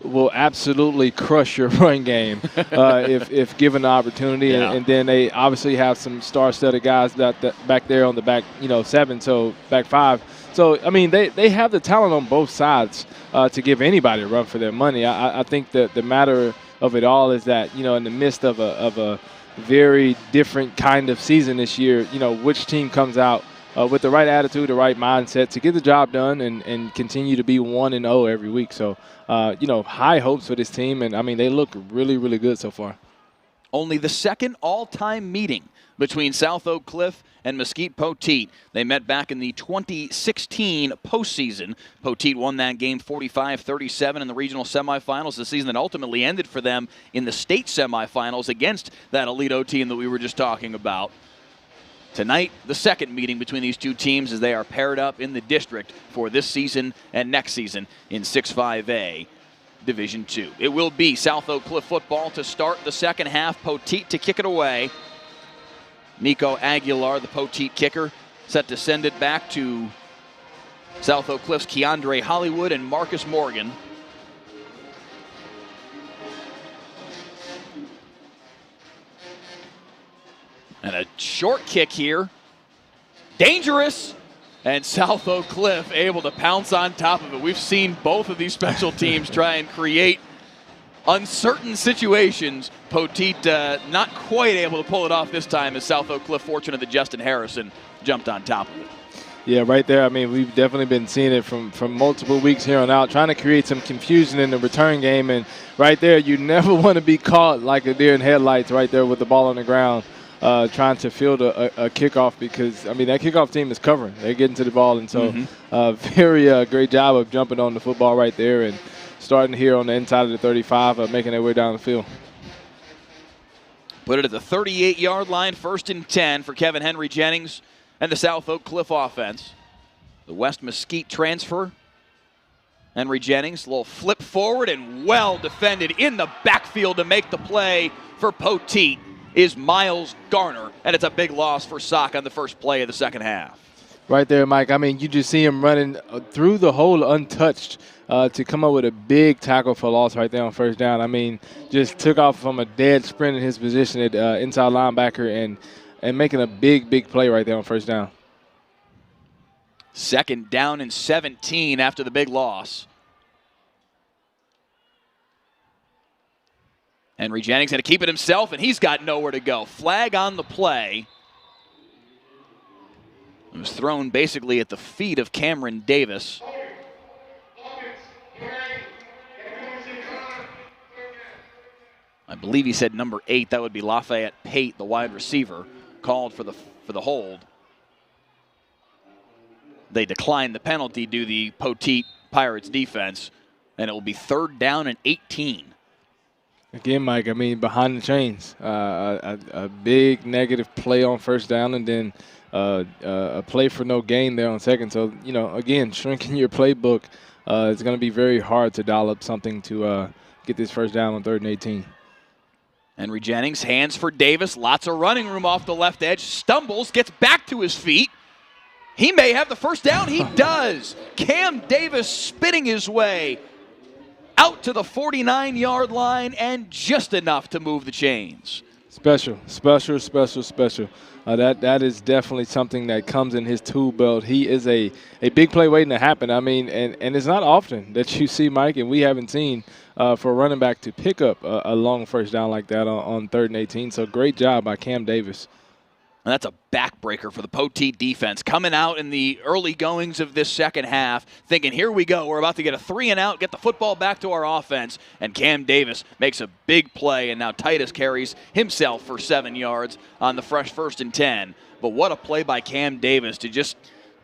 will absolutely crush your run game if given the opportunity. Yeah. And then they obviously have some star-studded guys that back there on the back, 7, so back 5. So they have the talent on both sides to give anybody a run for their money. I think that the matter of it all is that, in the midst of a very different kind of season this year, which team comes out with the right attitude, the right mindset to get the job done and continue to be 1-0 every week. So, high hopes for this team, and, they look really, really good so far. Only the second all-time meeting between South Oak Cliff and Mesquite Poteet. They met back in the 2016 postseason. Poteet won that game 45-37 in the regional semifinals, the season that ultimately ended for them in the state semifinals against that Alito team that we were just talking about. Tonight, the second meeting between these two teams as they are paired up in the district for this season and next season in 6-5A Division II. It will be South Oak Cliff football to start the second half. Poteet to kick it away. Nico Aguilar, the Poteet kicker, set to send it back to South Oak Cliff's Keandre Hollywood and Marcus Morgan. And a short kick here. Dangerous. And South Oak Cliff able to pounce on top of it. We've seen both of these special teams try and create uncertain situations. Poteet not quite able to pull it off this time, as South Oak Cliff fortunate that Justin Harrison jumped on top of it. Yeah, right there. I mean, we've definitely been seeing it from multiple weeks here on out, trying to create some confusion in the return game. And right there, you never want to be caught like a deer in headlights right there with the ball on the ground, trying to field a kickoff, because, I mean, that kickoff team is covering. They're getting to the ball. And so very great job of jumping on the football right there and starting here on the inside of the 35, making their way down the field. Put it at the 38-yard line, 1st and 10 for Kevin Henry Jennings and the South Oak Cliff offense. The West Mesquite transfer. Henry Jennings, a little flip forward and well defended in the backfield to make the play for Poteet is Miles Garner, and it's a big loss for Sock on the first play of the second half. Right there, Mike. I mean, you just see him running through the hole untouched to come up with a big tackle for loss right there on first down. I mean, just took off from a dead sprint in his position at inside linebacker and making a big play right there on first down. 2nd down and 17 after the big loss. Henry Jennings going to keep it himself, and he's got nowhere to go. Flag on the play. It was thrown basically at the feet of Cameron Davis. I believe he said number 8. That would be Lafayette Pate, the wide receiver, called for the hold. They declined the penalty due to the Poteet Pirates defense, and it will be 3rd down and 18. Again, Mike, I mean, behind the chains, a big negative play on first down, and then a play for no gain there on second. So, you know, again, shrinking your playbook, it's going to be very hard to dial up something to get this first down on 3rd and 18. Henry Jennings, hands for Davis, lots of running room off the left edge, stumbles, gets back to his feet. He may have the first down. He does. Cam Davis spinning his way out to the 49-yard line, and just enough to move the chains. Special. That is definitely something that comes in his tool belt. He is a big play waiting to happen. I mean, and it's not often that you see, Mike, and we haven't seen for a running back to pick up a long first down like that on 3rd and 18. So great job by Cam Davis. And that's a backbreaker for the Poteet defense. Coming out in the early goings of this second half, thinking, here we go. We're about to get a 3-and-out, get the football back to our offense. And Cam Davis makes a big play, and now Titus carries himself for 7 yards on the fresh 1st and 10. But what a play by Cam Davis to just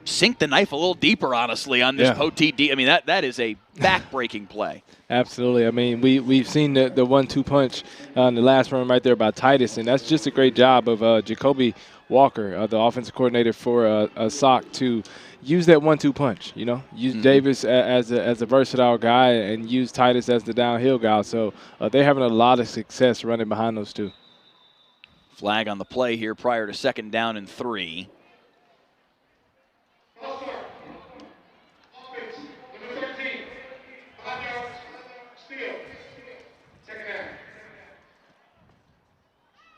sink the knife a little deeper, honestly, on this Poteet. I mean, that is a back-breaking play. Absolutely. I mean, we've seen the 1-2 punch on the last run right there by Titus, and that's just a great job of Jacoby Walker, the offensive coordinator for SOC, to use that 1-2 punch. You know, use Davis as a versatile guy and use Titus as the downhill guy. So they're having a lot of success running behind those two. Flag on the play here prior to 2nd down and 3.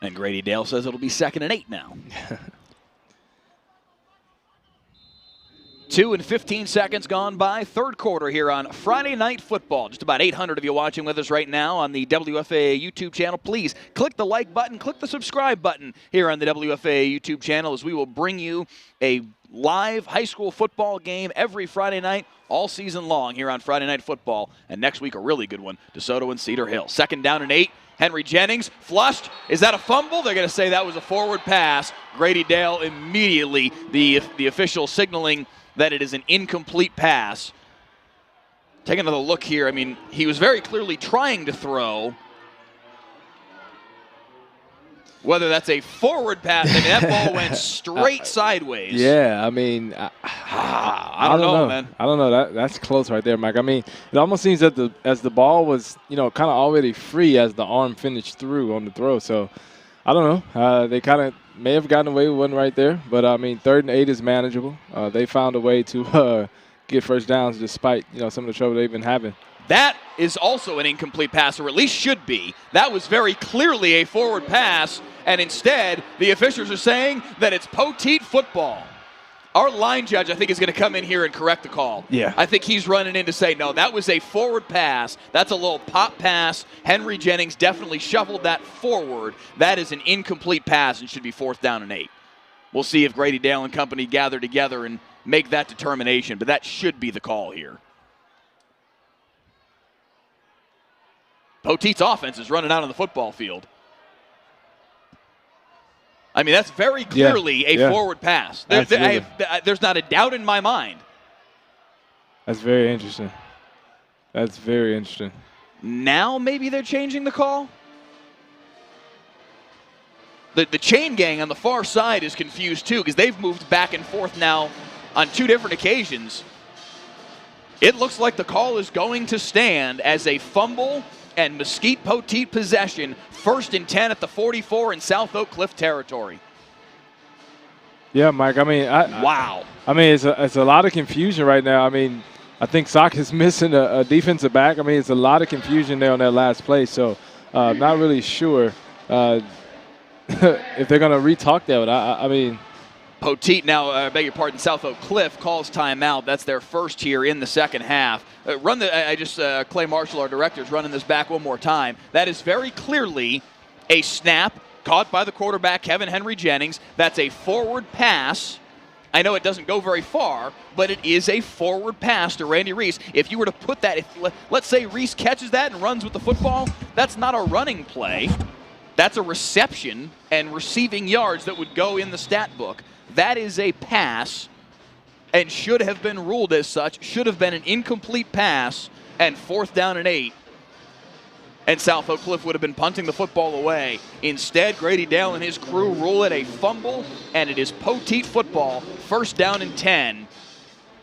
And Grady Dale says it'll be 2nd and 8 now. 2 and 15 seconds gone by, 3rd quarter here on Friday Night Football. Just about 800 of you watching with us right now on the WFAA YouTube channel. Please click the like button, click the subscribe button here on the WFAA YouTube channel, as we will bring you a live high school football game every Friday night, all season long here on Friday Night Football. And next week, a really good one, DeSoto and Cedar Hill. 2nd down and 8. Henry Jennings flushed. Is that a fumble? They're going to say that was a forward pass. Grady Dale immediately, the official signaling that it is an incomplete pass. Take another look here. I mean, he was very clearly trying to throw. Whether that's a forward pass, I mean, that ball went straight sideways. Yeah, I mean, I don't know, man. I don't know. That's close right there, Mike. I mean, it almost seems that as the ball was, you know, kind of already free as the arm finished through on the throw. So, I don't know. They kind of may have gotten away with one right there. But, I mean, 3rd and 8 is manageable. They found a way to get first downs despite, you know, some of the trouble they've been having. That is also an incomplete pass, or at least should be. That was very clearly a forward pass, and instead the officials are saying that it's Poteet football. Our line judge, I think, is going to come in here and correct the call. Yeah. I think he's running in to say, no, that was a forward pass. That's a little pop pass. Henry Jennings definitely shuffled that forward. That is an incomplete pass and should be 4th down and 8. We'll see if Grady Dale and company gather together and make that determination, but that should be the call here. Poteet's offense is running out on the football field. I mean, that's very clearly a forward pass. There's not a doubt in my mind. That's very interesting. That's very interesting. Now maybe they're changing the call? The chain gang on the far side is confused too because they've moved back and forth now on 2 different occasions. It looks like the call is going to stand as a fumble and Mesquite Poteet possession, 1st and 10 at the 44 in South Oak Cliff territory. Yeah, Mike. I mean, wow. I mean, it's a lot of confusion right now. I mean, I think Sock is missing a defensive back. I mean, it's a lot of confusion there on that last play. So, not really sure if they're going to re-talk that. I mean. Poteet now, I beg your pardon, South Oak Cliff calls timeout. That's their first here in the second half. Clay Marshall, our director, is running this back one more time. That is very clearly a snap caught by the quarterback, Kevin Henry Jennings. That's a forward pass. I know it doesn't go very far, but it is a forward pass to Randy Reese. If you were to put that, let's say Reese catches that and runs with the football, that's not a running play. That's a reception and receiving yards that would go in the stat book. That is a pass and should have been ruled as such, should have been an incomplete pass and 4th down and 8. And South Oak Cliff would have been punting the football away. Instead, Grady Dale and his crew rule it a fumble, and it is Poteet football, 1st down and 10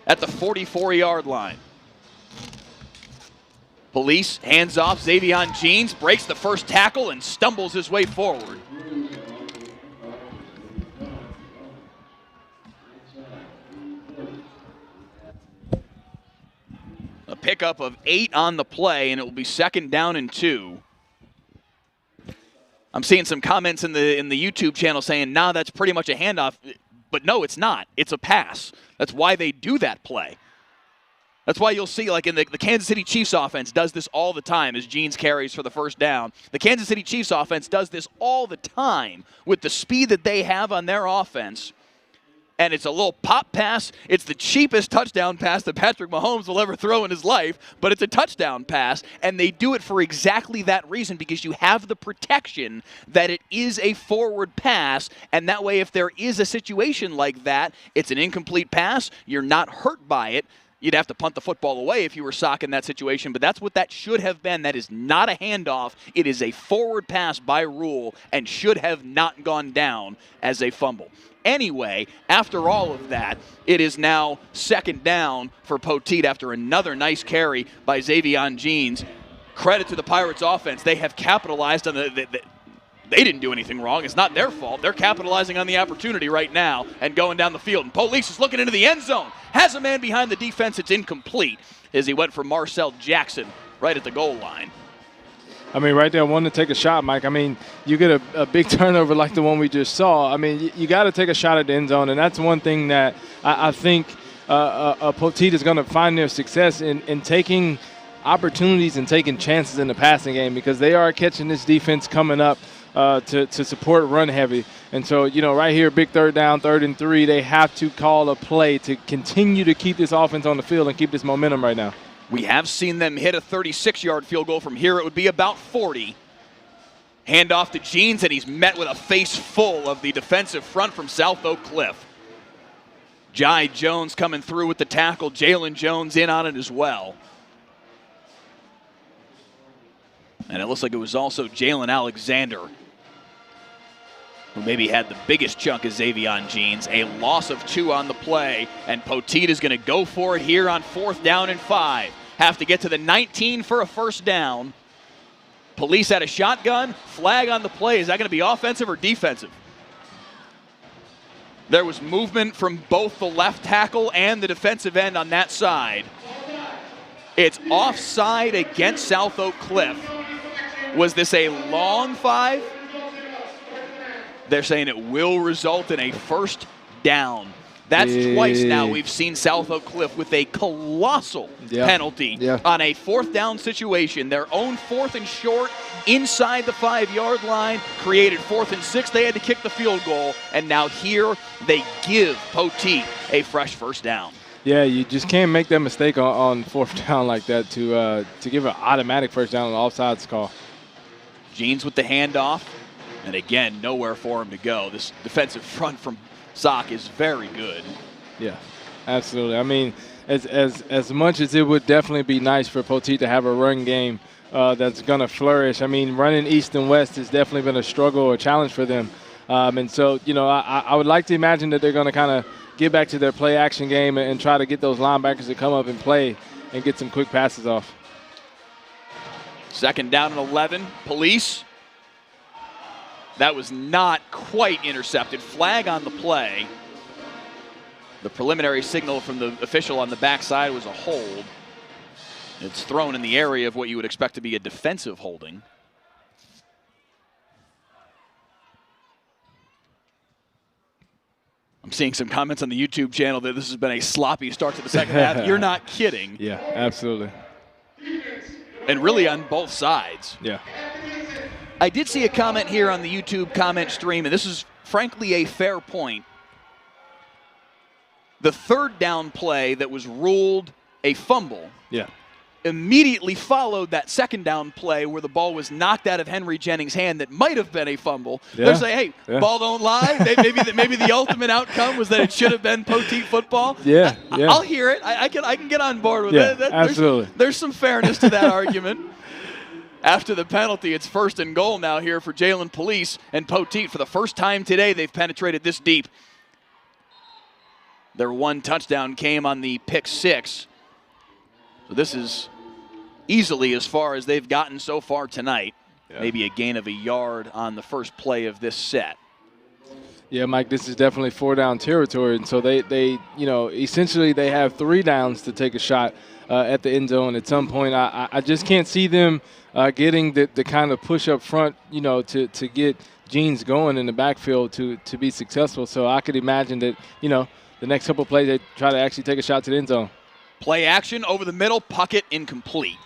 at the 44-yard line. Police hands off. Xavion Jeans breaks the first tackle and stumbles his way forward. A pickup of 8 on the play, and it will be 2nd down and 2. I'm seeing some comments in the YouTube channel saying, nah, that's pretty much a handoff. But no, it's not. It's a pass. That's why they do that play. That's why you'll see, like in the Kansas City Chiefs offense does this all the time as Jeans carries for the 1st down. The Kansas City Chiefs offense does this all the time with the speed that they have on their offense. And it's a little pop pass. It's the cheapest touchdown pass that Patrick Mahomes will ever throw in his life, but it's a touchdown pass, and they do it for exactly that reason, because you have the protection that it is a forward pass, and that way if there is a situation like that, it's an incomplete pass, you're not hurt by it. You'd have to punt the football away if you were Sock in that situation, but that's what that should have been. That is not a handoff. It is a forward pass by rule and should have not gone down as a fumble. Anyway, after all of that, it is now 2nd down for Poteet after another nice carry by Xavion Jeans. Credit to the Pirates offense. They have capitalized on they didn't do anything wrong. It's not their fault. They're capitalizing on the opportunity right now and going down the field. And Police is looking into the end zone. Has a man behind the defense. It's incomplete as he went for Marcel Jackson right at the goal line. I mean, right there, wanting to take a shot, Mike. I mean, you get a big turnover like the one we just saw. I mean, you got to take a shot at the end zone, and that's one thing that I think Poteet is going to find their success in taking opportunities and taking chances in the passing game, because they are catching this defense coming up to support run heavy. And so, you know, right here, big 3rd down, 3rd and 3, they have to call a play to continue to keep this offense on the field and keep this momentum right now. We have seen them hit a 36-yard field goal. From here, it would be about 40. Hand off to Jeans, and he's met with a face full of the defensive front from South Oak Cliff. Jai Jones coming through with the tackle. Jalen Jones in on it as well. And it looks like it was also Jalen Alexander who maybe had the biggest chunk of Xavion Jeans. A loss of 2 on the play, and Poteet is going to go for it here on 4th down and 5. Have to get to the 19 for a 1st down. Police had a shotgun. Flag on the play. Is that going to be offensive or defensive? There was movement from both the left tackle and the defensive end on that side. It's offside against South Oak Cliff. Was this a long 5? They're saying it will result in a 1st down. That's twice now we've seen South Oak Cliff with a colossal penalty on a 4th down situation. Their own 4th and short inside the 5-yard line created 4th and 6. They had to kick the field goal, and now here they give Poteet a fresh 1st down. Yeah, you just can't make that mistake on 4th down like that to give an automatic 1st down on the offsides call. Jeans with the handoff, and again, nowhere for him to go. This defensive front from Sock is very good. Yeah, absolutely. I mean, as much as it would definitely be nice for Poteet to have a run game that's going to flourish, I mean, running east and west has definitely been a struggle or a challenge for them. And so, you know, I would like to imagine that they're going to kind of get back to their play-action game and try to get those linebackers to come up and play and get some quick passes off. 2nd down and 11. Police. That was not quite intercepted. Flag on the play. The preliminary signal from the official on the backside was a hold. It's thrown in the area of what you would expect to be a defensive holding. I'm seeing some comments on the YouTube channel that this has been a sloppy start to the second half. You're not kidding. Yeah, absolutely. And really on both sides. Yeah. I did see a comment here on the YouTube comment stream, and this is frankly a fair point. The 3rd down play that was ruled a fumble immediately followed that 2nd down play where the ball was knocked out of Henry Jennings' hand that might have been a fumble. They're saying, hey, ball don't lie. Maybe the ultimate outcome was that it should have been Poteet football. Yeah. I'll hear it. I can get on board with it. Absolutely. There's some fairness to that argument. After the penalty, it's 1st and goal now here for Jalen Police and Poteet. For the first time today, they've penetrated this deep. Their 1 touchdown came on the pick 6. So this is easily as far as they've gotten so far tonight. Maybe a gain of a yard on the first play of this set. Yeah, Mike, this is definitely 4-down territory. And so they you know, essentially they have 3 downs to take a shot at the end zone. At some point, I just can't see them getting the kind of push up front, you know, to get Jeans going in the backfield to be successful. So I could imagine that, you know, the next couple of plays they try to actually take a shot to the end zone. Play action over the middle, Puckett incomplete.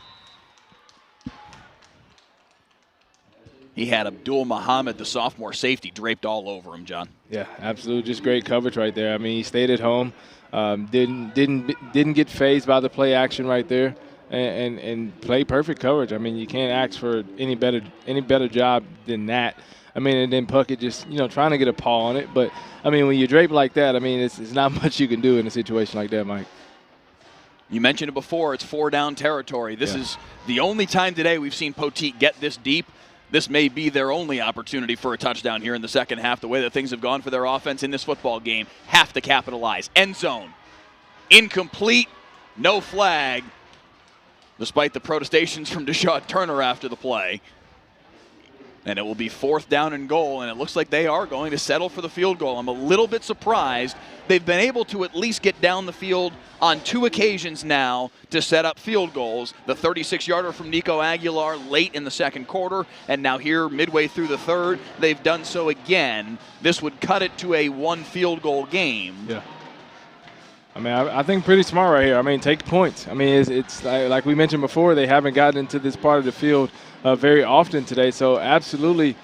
He had Abdul Muhammad, the sophomore safety, draped all over him, John. Yeah, absolutely. Just great coverage right there. I mean, he stayed at home, didn't get fazed by the play action right there, and played perfect coverage. I mean, you can't ask for any better job than that. I mean, and then Puckett just, you know, trying to get a paw on it. But, I mean, when you drape like that, I mean, it's not much you can do in a situation like that, Mike. You mentioned it before. It's 4-down territory. This is the only time today we've seen Poteet get this deep. This may be their only opportunity for a touchdown here in the second half. The way that things have gone for their offense in this football game, have to capitalize. End zone. Incomplete. No flag. Despite the protestations from Deshaun Turner after the play. And it will be 4th down and goal, and it looks like they are going to settle for the field goal. I'm a little bit surprised. They've been able to at least get down the field on 2 occasions now to set up field goals. The 36-yarder from Nico Aguilar late in the second quarter, and now here midway through the third, they've done so again. This would cut it to a 1 field goal game. Yeah. I mean, I think pretty smart right here. I mean, take points. I mean, it's like we mentioned before, they haven't gotten into this part of the field very often today. So absolutely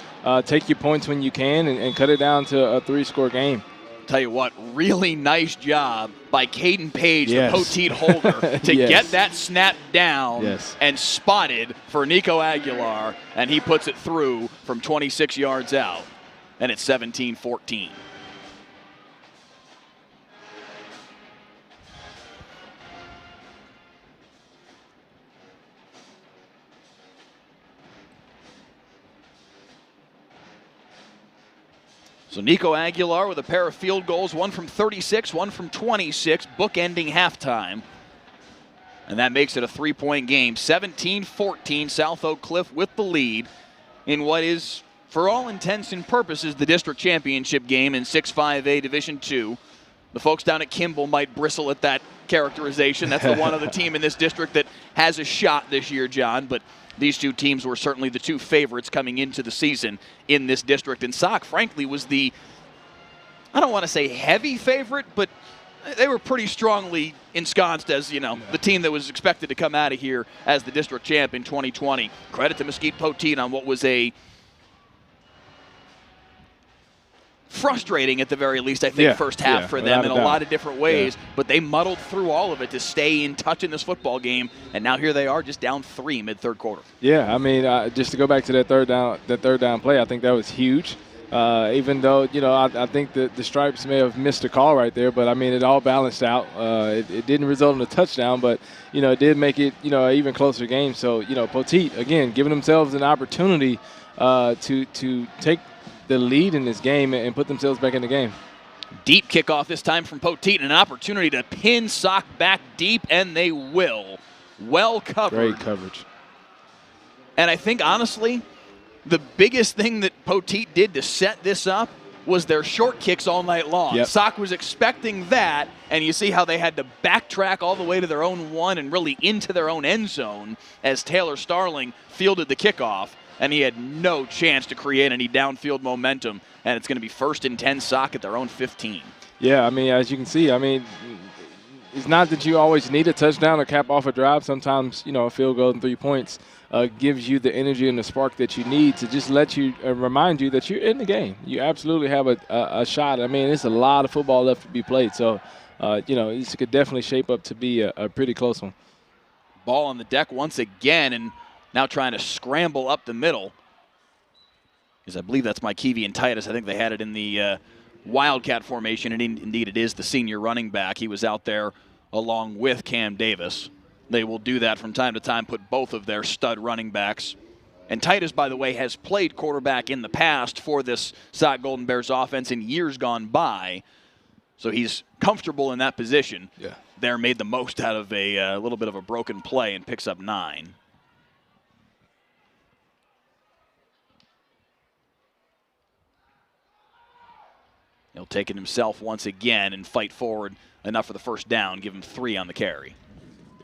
take your points when you can and cut it down to a 3-score game. Tell you what, really nice job by Caden Page, the Poteet holder, to get that snap down and spotted for Nico Aguilar, and he puts it through from 26 yards out, and it's 17-14. So Nico Aguilar with a pair of field goals, one from 36, one from 26, bookending halftime. And that makes it a 3-point game. 17-14, South Oak Cliff with the lead in what is, for all intents and purposes, the district championship game in 6-5A Division II. The folks down at Kimball might bristle at that characterization. That's the one other team in this district that has a shot this year, John, but these 2 teams were certainly the 2 favorites coming into the season in this district. And Sock, frankly, was the I don't want to say heavy favorite, but they were pretty strongly ensconced as, the team that was expected to come out of here as the district champ in 2020. Credit to Mesquite Poteet on what was a frustrating, at the very least, I think, first half for them in a lot of different ways. But they muddled through all of it to stay in touch in this football game, and now here they are, just down 3 mid-third quarter. Yeah, I mean, just to go back to that third down play, I think that was huge. Even though, I think the Stripes may have missed a call right there, but, I mean, it all balanced out. It didn't result in a touchdown, but, it did make it, an even closer game. So, Poteet, again, giving themselves an opportunity to take the lead in this game and put themselves back in the game. Deep kickoff this time from Poteet, and an opportunity to pin Sock back deep, and they will. Well covered. Great coverage. And I think, honestly, the biggest thing that Poteet did to set this up was their short kicks all night long. Yep. Sock was expecting that, and you see how they had to backtrack all the way to their own 1 and really into their own end zone as Taylor Starling fielded the kickoff, and he had no chance to create any downfield momentum, and it's going to be 1st and 10 Sock at their own 15. Yeah, I mean, as you can see, it's not that you always need a touchdown to cap off a drive. Sometimes, a field goal and 3 points gives you the energy and the spark that you need to just let you remind you that you're in the game. You absolutely have a shot. I mean, it's a lot of football left to be played. So, this could definitely shape up to be a pretty close one. Ball on the deck once again, and now trying to scramble up the middle. Because I believe that's Mikevian Titus. I think they had it in the Wildcat formation, and indeed it is the senior running back. He was out there along with Cam Davis. They will do that from time to time, put both of their stud running backs. And Titus, by the way, has played quarterback in the past for this Sock Golden Bears offense in years gone by. So he's comfortable in that position. Yeah. There made the most out of a little bit of a broken play and picks up 9. He'll take it himself once again and fight forward enough for the first down, give him 3 on the carry.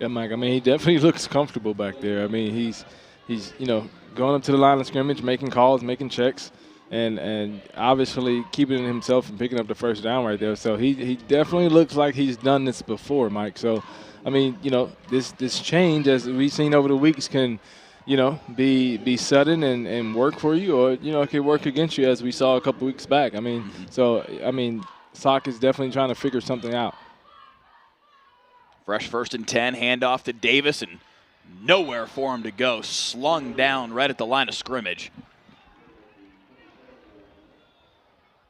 Yeah, Mike, I mean, he definitely looks comfortable back there. I mean, he's going up to the line of scrimmage, making calls, making checks, and obviously keeping himself and picking up the first down right there. So he definitely looks like he's done this before, Mike. So, I mean, this change, as we've seen over the weeks, can – be sudden and work for you, or, it could work against you, as we saw a couple weeks back. I mean, Sock is definitely trying to figure something out. Fresh 1st and 10, handoff to Davis, and nowhere for him to go. Slung down right at the line of scrimmage.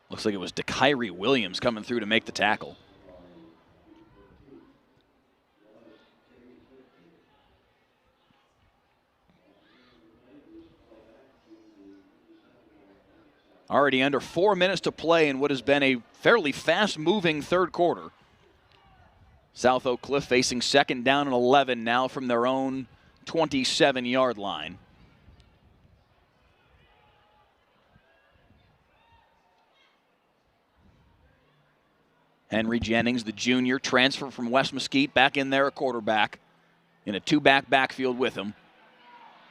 Looks like it was DeKyrie Williams coming through to make the tackle. Already under 4 minutes to play in what has been a fairly fast-moving third quarter. South Oak Cliff facing 2nd down and 11 now from their own 27-yard line. Henry Jennings, the junior, transfer from West Mesquite, back in there, a quarterback, in a 2-back backfield with him.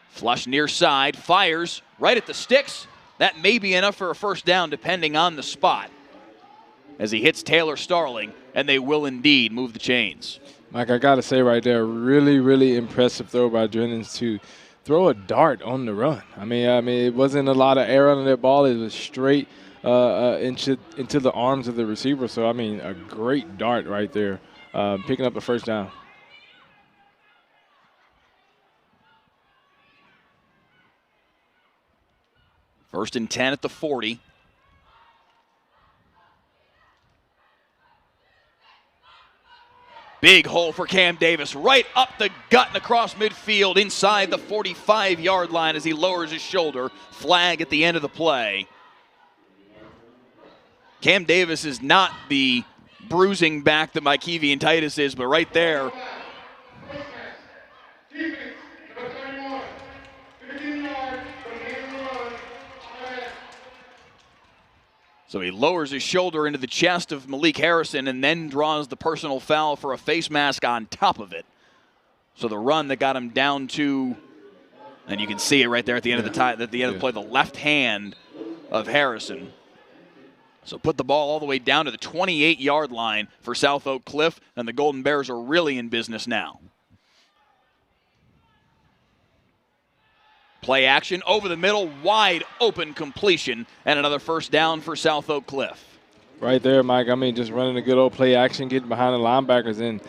Flush near side, fires right at the sticks. That may be enough for a first down, depending on the spot, as he hits Taylor Starling, and they will indeed move the chains. Mike, I got to say right there, really, really impressive throw by Jennings to throw a dart on the run. I mean, it wasn't a lot of air on that ball. It was straight into the arms of the receiver. So, I mean, a great dart right there, picking up the first down. First and 10 at the 40. Big hole for Cam Davis, right up the gut and across midfield inside the 45-yard line as he lowers his shoulder. Flag at the end of the play. Cam Davis is not the bruising back that Mikevian Titus is, but right there, so he lowers his shoulder into the chest of Malik Harrison and then draws the personal foul for a face mask on top of it. So the run that got him down to, and you can see it right there at the end of the time, at the end of the play, the left hand of Harrison. So put the ball all the way down to the 28-yard line for South Oak Cliff, and the Golden Bears are really in business now. Play action over the middle, wide open completion, and another first down for South Oak Cliff. Right there, Mike. I mean, just running a good old play action, getting behind the linebackers. And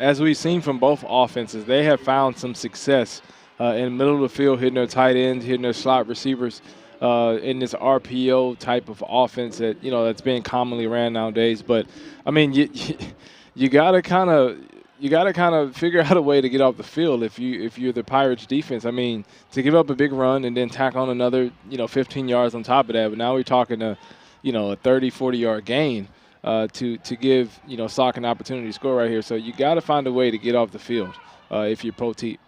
as we've seen from both offenses, they have found some success in the middle of the field, hitting their tight ends, hitting their slot receivers in this RPO type of offense that, that's being commonly ran nowadays. But, I mean, you got to kind of figure out a way to get off the field if you're the Pirates defense. I mean, to give up a big run and then tack on another, 15 yards on top of that. But now we're talking a 30, 40-yard gain to give, Sock an opportunity to score right here. So you got to find a way to get off the field if you're Poteet.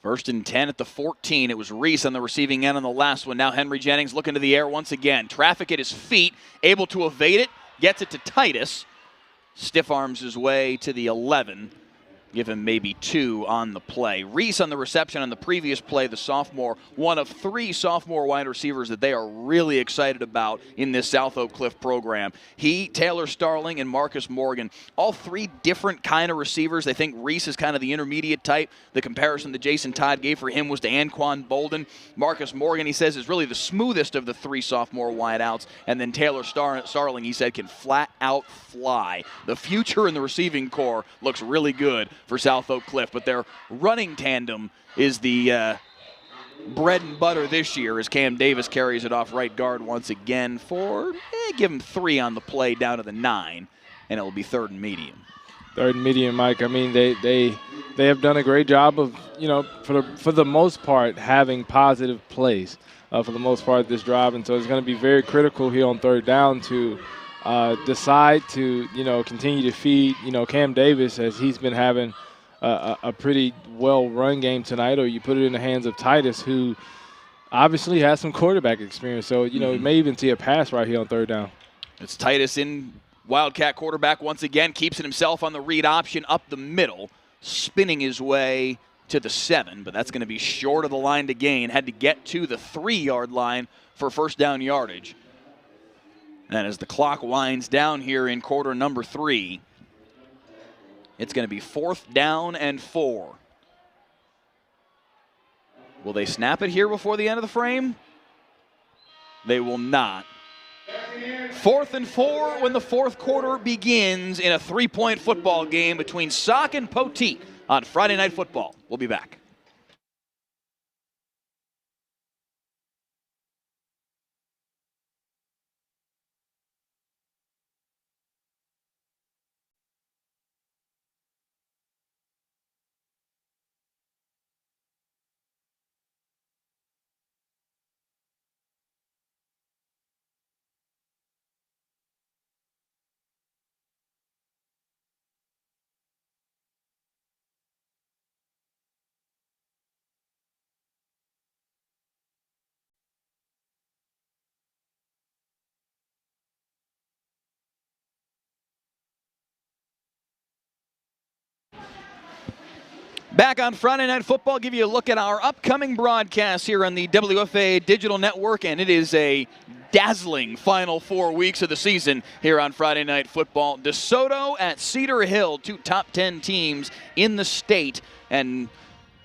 1st and 10 at the 14. It was Reese on the receiving end on the last one. Now Henry Jennings looking to the air once again. Traffic at his feet, able to evade it, gets it to Titus. Stiff arms his way to the 11. Give him maybe 2 on the play. Reese on the reception on the previous play, the sophomore, one of 3 sophomore wide receivers that they are really excited about in this South Oak Cliff program. He, Taylor Starling, and Marcus Morgan, all 3 different kind of receivers. They think Reese is kind of the intermediate type. The comparison that Jason Todd gave for him was to Anquan Bolden. Marcus Morgan, he says, is really the smoothest of the 3 sophomore wideouts. And then Taylor Starling, he said, can flat out fly. The future in the receiving core looks really good for South Oak Cliff, but their running tandem is the bread and butter this year as Cam Davis carries it off right guard once again for, give him 3 on the play down to the 9, and it will be 3rd and medium. 3rd and medium, Mike. I mean, they have done a great job of, for the most part, having positive plays for the most part this drive, and so it's going to be very critical here on 3rd down to decide to, continue to feed, Cam Davis as he's been having a pretty well-run game tonight, or you put it in the hands of Titus, who obviously has some quarterback experience. So, we may even see a pass right here on 3rd down. It's Titus in Wildcat quarterback once again, keeps it himself on the read option up the middle, spinning his way to the 7, but that's going to be short of the line to gain. Had to get to the 3-yard line for first down yardage. And as the clock winds down here in quarter number 3, it's going to be 4th down and 4. Will they snap it here before the end of the frame? They will not. 4th and 4 when the 4th quarter begins in a 3-point football game between Sock and Poteet on Friday Night Football. We'll be back. Back on Friday Night Football, give you a look at our upcoming broadcast here on the WFA Digital Network, and it is a dazzling final 4 weeks of the season here on Friday Night Football. DeSoto at Cedar Hill, 2 top 10 teams in the state, and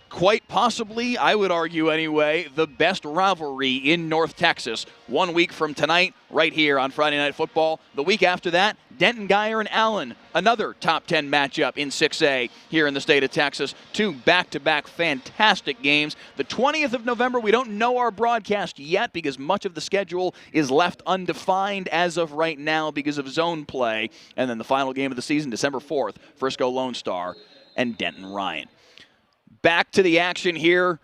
quite possibly, I would argue anyway, the best rivalry in North Texas. 1 week from tonight, right here on Friday Night Football. The week after that, Denton Guyer and Allen, another top 10 matchup in 6A here in the state of Texas. 2 back-to-back fantastic games. The 20th of November, we don't know our broadcast yet because much of the schedule is left undefined as of right now because of zone play. And then the final game of the season, December 4th, Frisco Lone Star and Denton Ryan. Back to the action here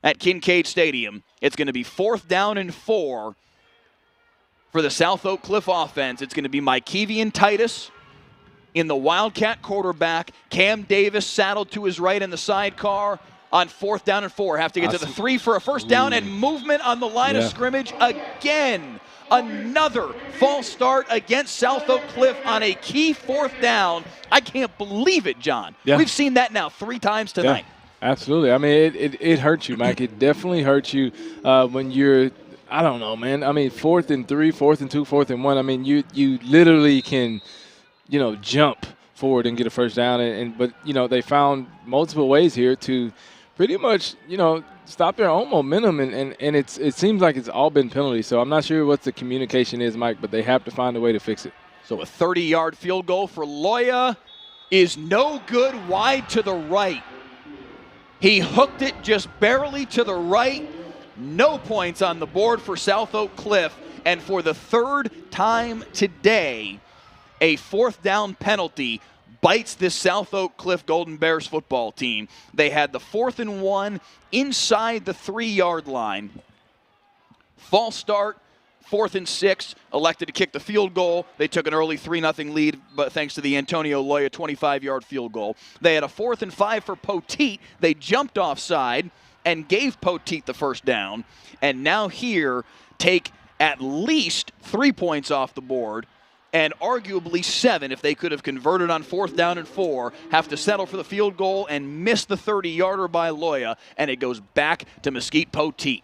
at Kincaid Stadium. It's going to be 4th down and 4 for the South Oak Cliff offense. It's going to be Mikevian Titus in the Wildcat quarterback. Cam Davis saddled to his right in the sidecar on 4th down and 4. Have to get to the 3 for a first down and movement on the line of scrimmage again. Another false start against South Oak Cliff on a key 4th down. I can't believe it, John. Yeah. We've seen that now 3 times tonight. Yeah, absolutely. I mean, it hurts you, Mike. It definitely hurts you when you're I don't know, man. I mean, 4th and 3, 4th and 2, 4th and 1. I mean, you literally can, jump forward and get a first down. But they found multiple ways here to pretty much, stop their own momentum. And it seems like it's all been penalties. So I'm not sure what the communication is, Mike, but they have to find a way to fix it. So a 30-yard field goal for Loya is no good wide to the right. He hooked it just barely to the right. No points on the board for South Oak Cliff. And for the 3rd time today, a 4th down penalty bites this South Oak Cliff Golden Bears football team. They had the 4th and 1 inside the 3-yard line. False start. 4th and 6, elected to kick the field goal. They took an early 3-0 lead, but thanks to the Antonio Loya 25-yard field goal. They had a 4th and 5 for Poteet. They jumped offside and gave Poteet the first down. And now here, take at least 3 points off the board, and arguably 7 if they could have converted on 4th down and 4, have to settle for the field goal and miss the 30-yarder by Loya, and it goes back to Mesquite Poteet.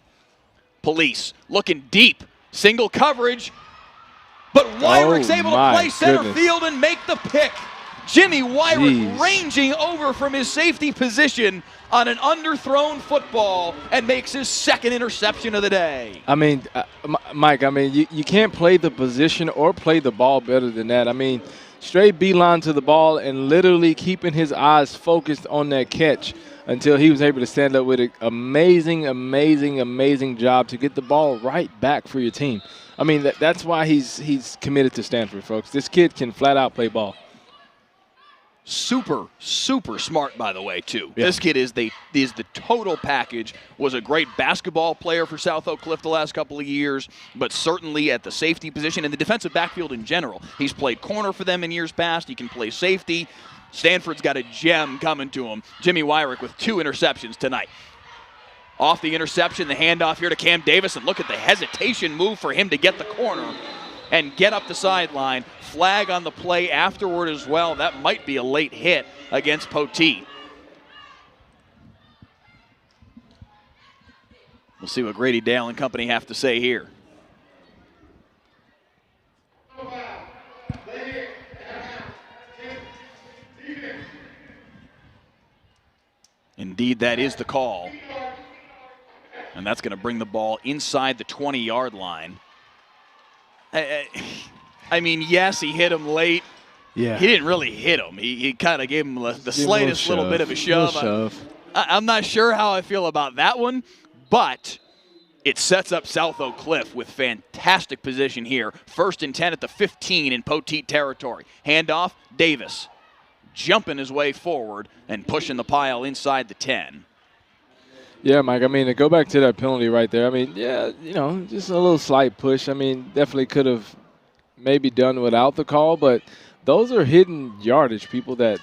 Police looking deep. Single coverage, but Wyrick's able to play center field and make the pick. Jimmy Wyrick ranging over from his safety position on an underthrown football and makes his 2nd interception of the day. I mean, Mike, you can't play the position or play the ball better than that. I mean, straight beeline to the ball and literally keeping his eyes focused on that catch until he was able to stand up with an amazing, amazing, amazing job to get the ball right back for your team. I mean, that's why he's committed to Stanford, folks. This kid can flat out play ball. Super, super smart, by the way, too. Yeah. This kid is the total package. Was a great basketball player for South Oak Cliff the last couple of years, but certainly at the safety position and the defensive backfield in general. He's played corner for them in years past. He can play safety. Stanford's got a gem coming to him. Jimmy Wyrick with 2 interceptions tonight. Off the interception, the handoff here to Cam Davis, and look at the hesitation move for him to get the corner and get up the sideline. Flag on the play afterward as well. That might be a late hit against Poteet. We'll see what Grady Dale and company have to say here. Indeed, that is the call. And that's going to bring the ball inside the 20-yard line. I mean, yes, he hit him late. Yeah. He didn't really hit him. He kind of gave him the slightest little bit of a shove. I'm not sure how I feel about that one, but it sets up South Oak Cliff with fantastic position here. 1st and 10 at the 15 in Poteet territory. Handoff, Davis. Jumping his way forward and pushing the pile inside the 10. Yeah, Mike, I mean, to go back to that penalty right there, I mean, yeah, just a little slight push. I mean, definitely could have maybe done without the call, but those are hidden yardage, people, that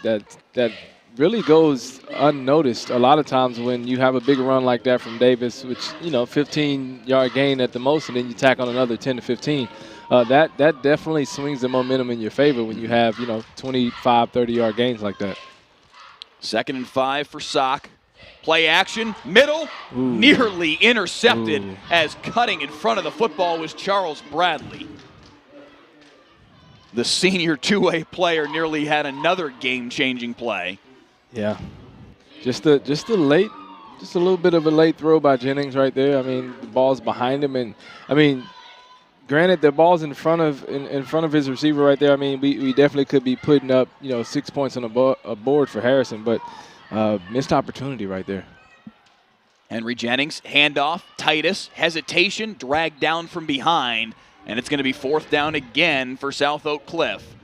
really goes unnoticed a lot of times when you have a big run like that from Davis, which, 15-yard gain at the most, and then you tack on another 10 to 15. That definitely swings the momentum in your favor when you have, 25, 30-yard gains like that. 2nd and 5 for Sock. Play action, middle, nearly intercepted as cutting in front of the football was Charles Bradley. The senior two-way player nearly had another game-changing play. Yeah, just a little bit of a late throw by Jennings right there. I mean, the ball's behind him, and I mean, granted, the ball's in front of his receiver right there. I mean, we definitely could be putting up 6 points on a board for Harrison, but missed opportunity right there. Henry Jennings, handoff, Titus, hesitation, dragged down from behind, and it's going to be 4th down again for South Oak Cliff.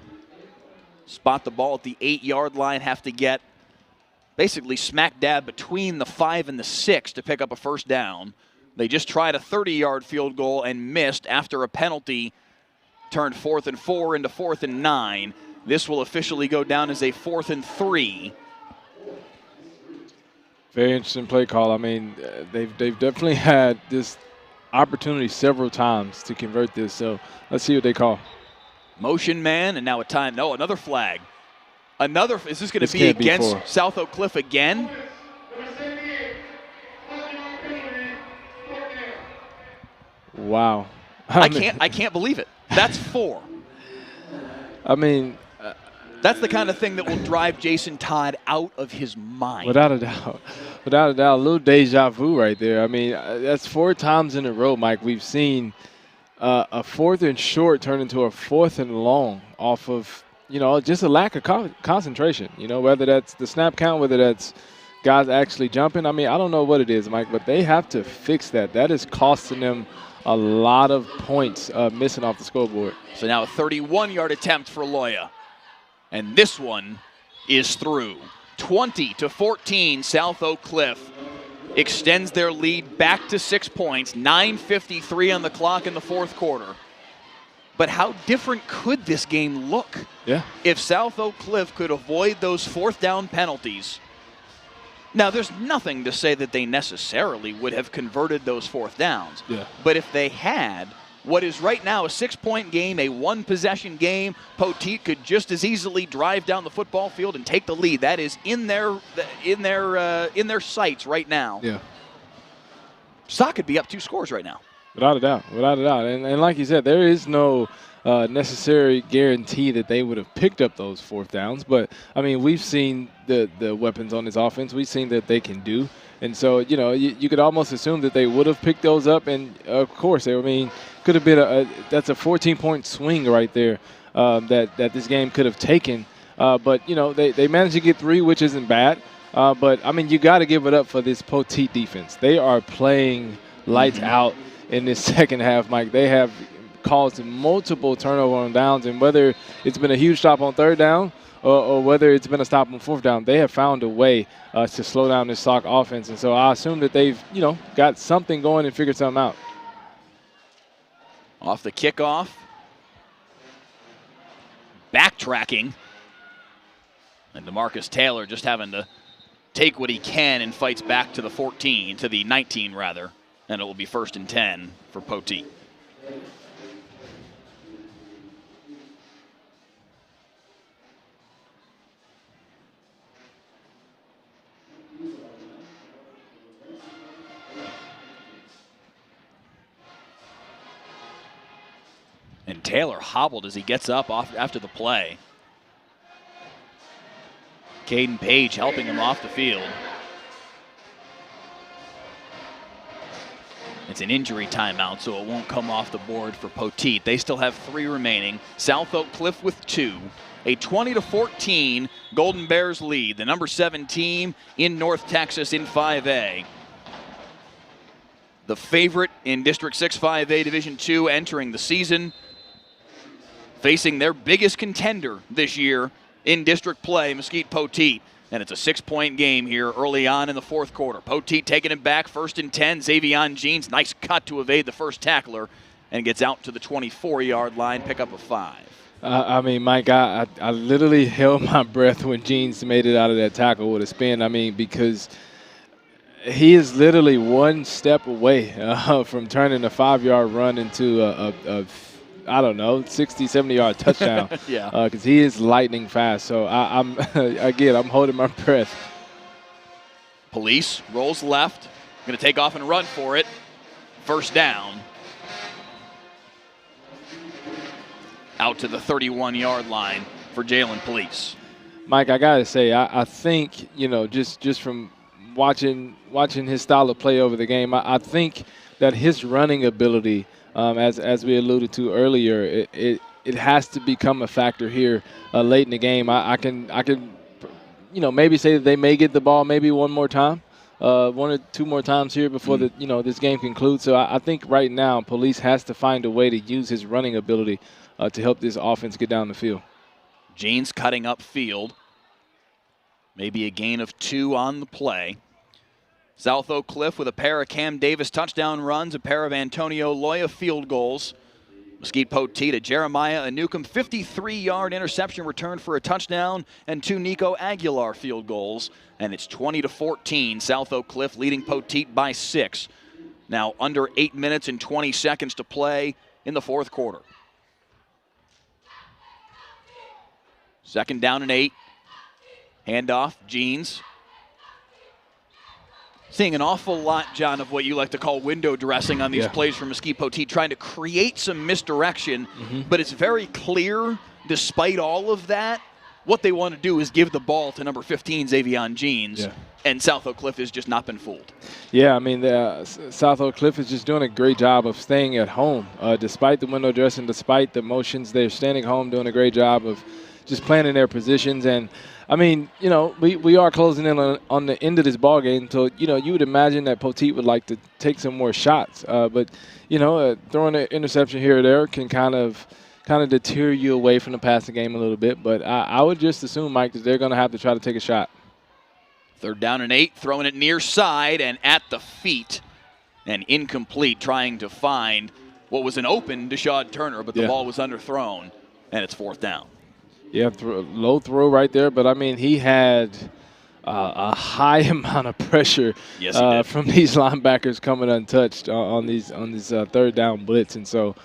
Spot the ball at the 8-yard line, have to get basically smack dab between the 5 and the 6 to pick up a first down. They just tried a 30-yard field goal and missed after a penalty turned 4th and 4 into 4th and 9. This will officially go down as a 4th and 3. Very interesting play call. I mean, they've definitely had this opportunity several times to convert this. So let's see what they call. Motion man, and now a time. No, another flag. Is this going to be against South Oak Cliff again? Wow. I can't believe it. That's 4. I mean, That's the kind of thing that will drive Jason Todd out of his mind. without a doubt. Without a doubt, a little deja vu right there. I mean, that's 4 times in a row, Mike. We've seen a 4th and short turn into a 4th and long off of, just a lack of concentration. Whether that's the snap count, whether that's guys actually jumping. I mean, I don't know what it is, Mike, but they have to fix that. That is costing them a lot of points missing off the scoreboard. So now a 31-yard attempt for Loya. And this one is through. 20-14, South Oak Cliff extends their lead back to 6 points. 9:53 on the clock in the fourth quarter. But how different could this game look if South Oak Cliff could avoid those 4th down penalties? Now, there's nothing to say that they necessarily would have converted those 4th downs. Yeah. But if they had, what is right now a 6-point game, a 1-possession game, Poteet could just as easily drive down the football field and take the lead. That is in their sights right now. Yeah. Sock could be up 2 scores right now. Without a doubt. Without a doubt. And like you said, there is no necessary guarantee that they would have picked up those 4th downs. But, I mean, we've seen the weapons on this offense. We've seen that they can do. And so, you could almost assume that they would have picked those up. And, of course, could have been that's a 14-point swing right there that this game could have taken. But, they managed to get 3, which isn't bad. But, I mean, you got to give it up for this Poteet defense. They are playing lights out in this second half, Mike. They have caused multiple turnover on downs, and whether it's been a huge stop on 3rd down or whether it's been a stop on 4th down, they have found a way to slow down this Sock offense. And so I assume that they've, got something going and figured something out. Off the kickoff. Backtracking. And DeMarcus Taylor just having to take what he can and fights back to the 19 rather. And it will be 1st and 10 for Poteet. And Taylor hobbled as he gets up off after the play. Caden Page helping him off the field. It's an injury timeout, so it won't come off the board for Poteet. They still have 3 remaining. South Oak Cliff with 2. A 20-14 Golden Bears lead. The number 7 team in North Texas in 5A. The favorite in District 6 5A Division II entering the season. Facing their biggest contender this year in district play, Mesquite Poteet. And it's a 6-point game here early on in the fourth quarter. Poteet taking it back, 1st and 10. Xavion Jeans, nice cut to evade the first tackler and gets out to the 24-yard line, pick up a 5. I mean, Mike, I literally held my breath when Jeans made it out of that tackle with a spin. I mean, because he is literally 1 step away from turning a 5-yard run into a I don't know, 60, 70-yard touchdown. Yeah. Because he is lightning fast. So I'm holding my breath. Police rolls left. Going to take off and run for it. 1st down. Out to the 31-yard line for Jalen Police. Mike, I got to say, I think, just from watching his style of play over the game, I think that his running ability, as we alluded to earlier, it has to become a factor here late in the game. I can maybe say that they may get the ball maybe one more time, 1 or 2 more times here before this game concludes. So I think right now Police has to find a way to use his running ability to help this offense get down the field. Jeans cutting up field. Maybe a gain of 2 on the play. South Oak Cliff with a pair of Cam Davis touchdown runs, a pair of Antonio Loya field goals. Mesquite Poteet, a Jeremiah Anukum 53-yard interception return for a touchdown, and 2 Nico Aguilar field goals. And it's 20-14. South Oak Cliff leading Poteet by 6. Now under 8 minutes and 20 seconds to play in the fourth quarter. 2nd down and 8. Handoff, Jeans. Seeing an awful lot, John, of what you like to call window dressing on these plays from Mesquite Poteet, trying to create some misdirection, but it's very clear, despite all of that, what they want to do is give the ball to number 15, Xavion Jeans, and South Oak Cliff has just not been fooled. Yeah, I mean, South Oak Cliff is just doing a great job of staying at home. Despite the window dressing, despite the motions, they're standing home, doing a great job of just playing in their positions. And, I mean, you know, we are closing in on the end of this ball game. So, you know, you would imagine that Poteet would like to take some more shots. But, you know, throwing an interception here or there can kind of deter you away from the passing game a little bit. But I would just assume, Mike, that they're going to have to try to take a shot. 3rd down and 8, throwing it near side and at the feet. And incomplete, trying to find what was an open Deshaun Turner, but the ball was underthrown, and it's 4th down. Yeah, low throw right there. But, I mean, he had a high amount of pressure from these linebackers coming untouched on these 3rd down blitz. And so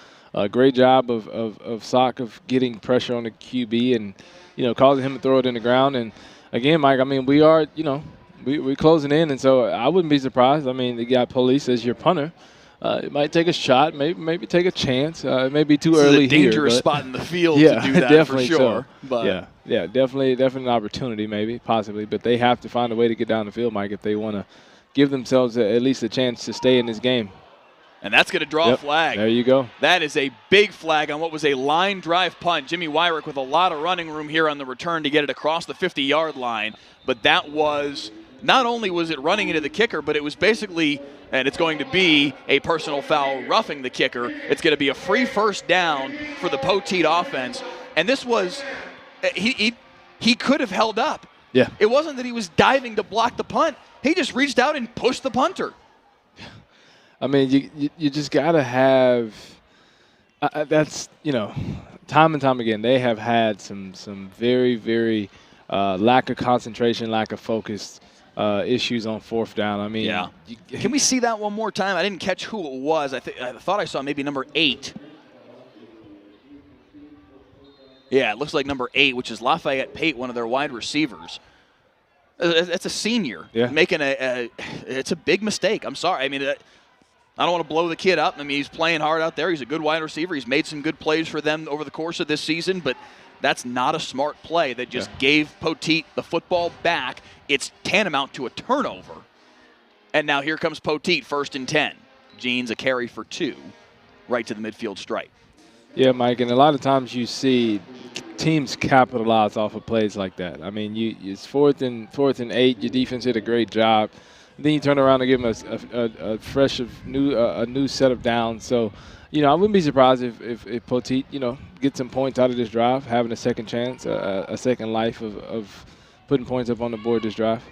great job of Sock of getting pressure on the QB and, you know, causing him to throw it in the ground. And, again, Mike, I mean, we are, you know, we're closing in. And so I wouldn't be surprised. I mean, the guy Police as your punter. It might take a shot, maybe take a chance. It may be too early here. It's a dangerous spot in the field to do that definitely for sure. So. But Yeah, definitely an opportunity, maybe, possibly. But they have to find a way to get down the field, Mike, if they want to give themselves at least a chance to stay in this game. And that's going to draw a flag. There you go. That is a big flag on what was a line drive punt. Jimmy Wyrick with a lot of running room here on the return to get it across the 50-yard line. But that was, not only was it running into the kicker, but it was basically, and it's going to be a personal foul roughing the kicker. It's going to be a free 1st down for the Poteet offense. And this was, he could have held up. Yeah. It wasn't that he was diving to block the punt. He just reached out and pushed the punter. I mean, you just got to have that's, you know, time and time again, they have had some very, very lack of concentration, lack of focus issues on 4th down. I mean, can we see that one more time? I didn't catch who it was. I thought I saw maybe number 8. Yeah, it looks like number 8, which is Lafayette Pate, one of their wide receivers. That's a senior making it's a big mistake. I'm sorry. I mean, I don't want to blow the kid up. I mean, he's playing hard out there. He's a good wide receiver. He's made some good plays for them over the course of this season, but that's not a smart play that just gave Poteet the football back. It's tantamount to a turnover. And now here comes Poteet, 1st and 10. Jeans a carry for 2, right to the midfield stripe. Yeah, Mike, and a lot of times you see teams capitalize off of plays like that. I mean, it's 4th and 8. Your defense did a great job. Then you turn around and give them a fresh, new set of downs. So, you know, I wouldn't be surprised if Poteet, you know, gets some points out of this drive, having a second chance, a second life of putting points up on the board this drive.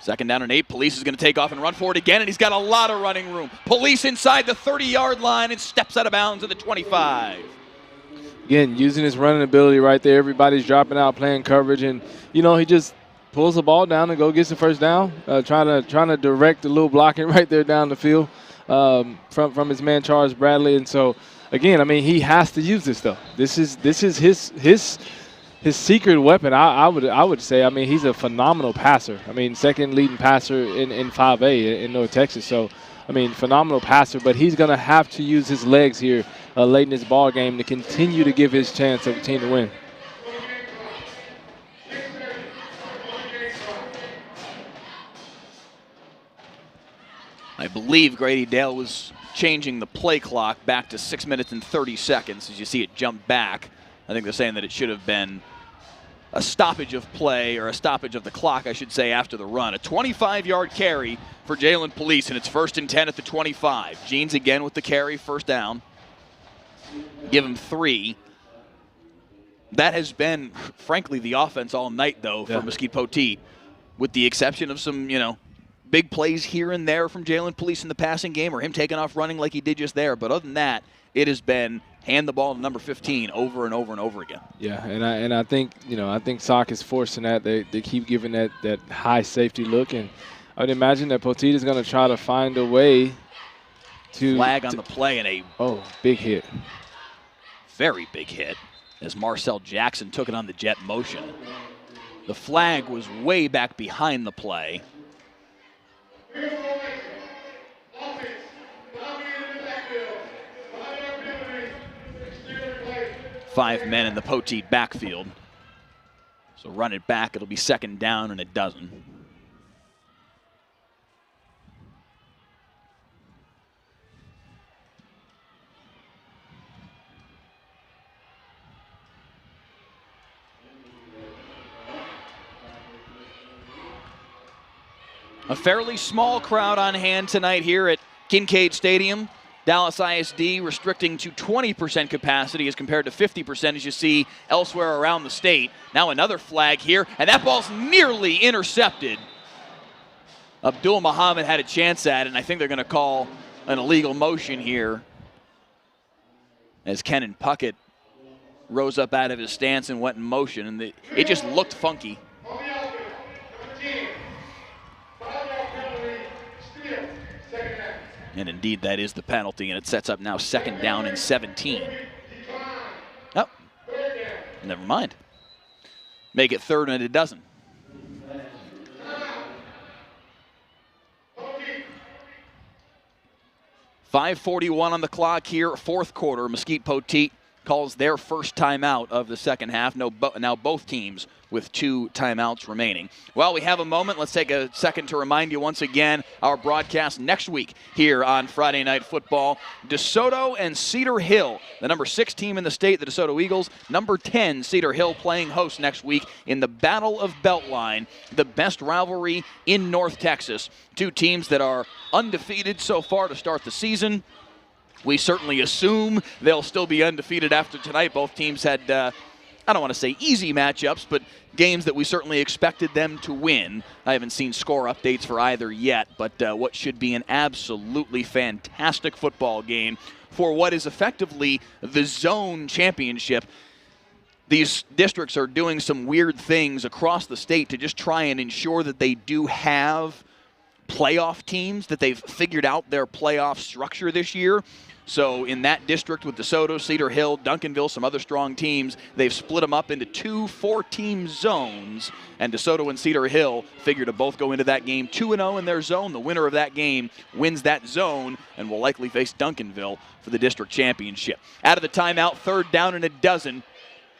2nd down and 8. Police is going to take off and run for it again, and he's got a lot of running room. Police inside the 30-yard line and steps out of bounds at the 25. Again, using his running ability right there. Everybody's dropping out, playing coverage, and, you know, he just pulls the ball down and gets the 1st down, trying to direct a little blocking right there down the field from his man Charles Bradley. And so, again, I mean, he has to use this stuff. This is his secret weapon. I would say. I mean, he's a phenomenal passer. I mean, 2nd leading passer in 5A in North Texas. So, I mean, phenomenal passer. But he's going to have to use his legs here late in this ball game to continue to give his chance of a team to win. I believe Grady Dale was changing the play clock back to 6 minutes and 30 seconds as you see it jump back. I think they're saying that it should have been a stoppage of play, or a stoppage of the clock, I should say, after the run. A 25-yard carry for Jalen Police, and it's 1st and 10 at the 25. Jeans again with the carry, 1st down. Give him 3. That has been, frankly, the offense all night, though, for Mesquite Poteet, with the exception of some, you know, big plays here and there from Jalen Police in the passing game, or him taking off running like he did just there. But other than that, it has been hand the ball to number 15 over and over and over again. Yeah, and I think, you know, I think Sock is forcing that. They keep giving that high safety look, and I would imagine that Poteet is going to try to find a way to flag on the play, and a big hit, very big hit as Marcel Jackson took it on the jet motion. The flag was way back behind the play. 5 men in the Poteet backfield. So run it back, it'll be 2nd down, and it doesn't. A fairly small crowd on hand tonight here at Kincaid Stadium. Dallas ISD restricting to 20% capacity as compared to 50% as you see elsewhere around the state. Now another flag here, and that ball's nearly intercepted. Abdul Muhammad had a chance at it, and I think they're going to call an illegal motion here as Kenan Puckett rose up out of his stance and went in motion, and it just looked funky. And indeed, that is the penalty, and it sets up now 2nd down and 17. Oh, never mind. Make it 3rd, and it doesn't. .541 on the clock here, 4th quarter. Mesquite Poteet calls their first timeout of the second half. Now both teams with 2 timeouts remaining. Well, we have a moment. Let's take a second to remind you once again our broadcast next week here on Friday Night Football. DeSoto and Cedar Hill, the number 6 team in the state, the DeSoto Eagles. Number 10, Cedar Hill, playing host next week in the Battle of Beltline, the best rivalry in North Texas. 2 teams that are undefeated so far to start the season. We certainly assume they'll still be undefeated after tonight. Both teams had, I don't want to say easy matchups, but games that we certainly expected them to win. I haven't seen score updates for either yet, but what should be an absolutely fantastic football game for what is effectively the zone championship. These districts are doing some weird things across the state to just try and ensure that they do have playoff teams, that they've figured out their playoff structure this year. So in that district with DeSoto, Cedar Hill, Duncanville, some other strong teams, they've split them up into 2 4-team zones, and DeSoto and Cedar Hill figure to both go into that game 2-0 in their zone. The winner of that game wins that zone and will likely face Duncanville for the district championship. Out of the timeout, 3rd down and a dozen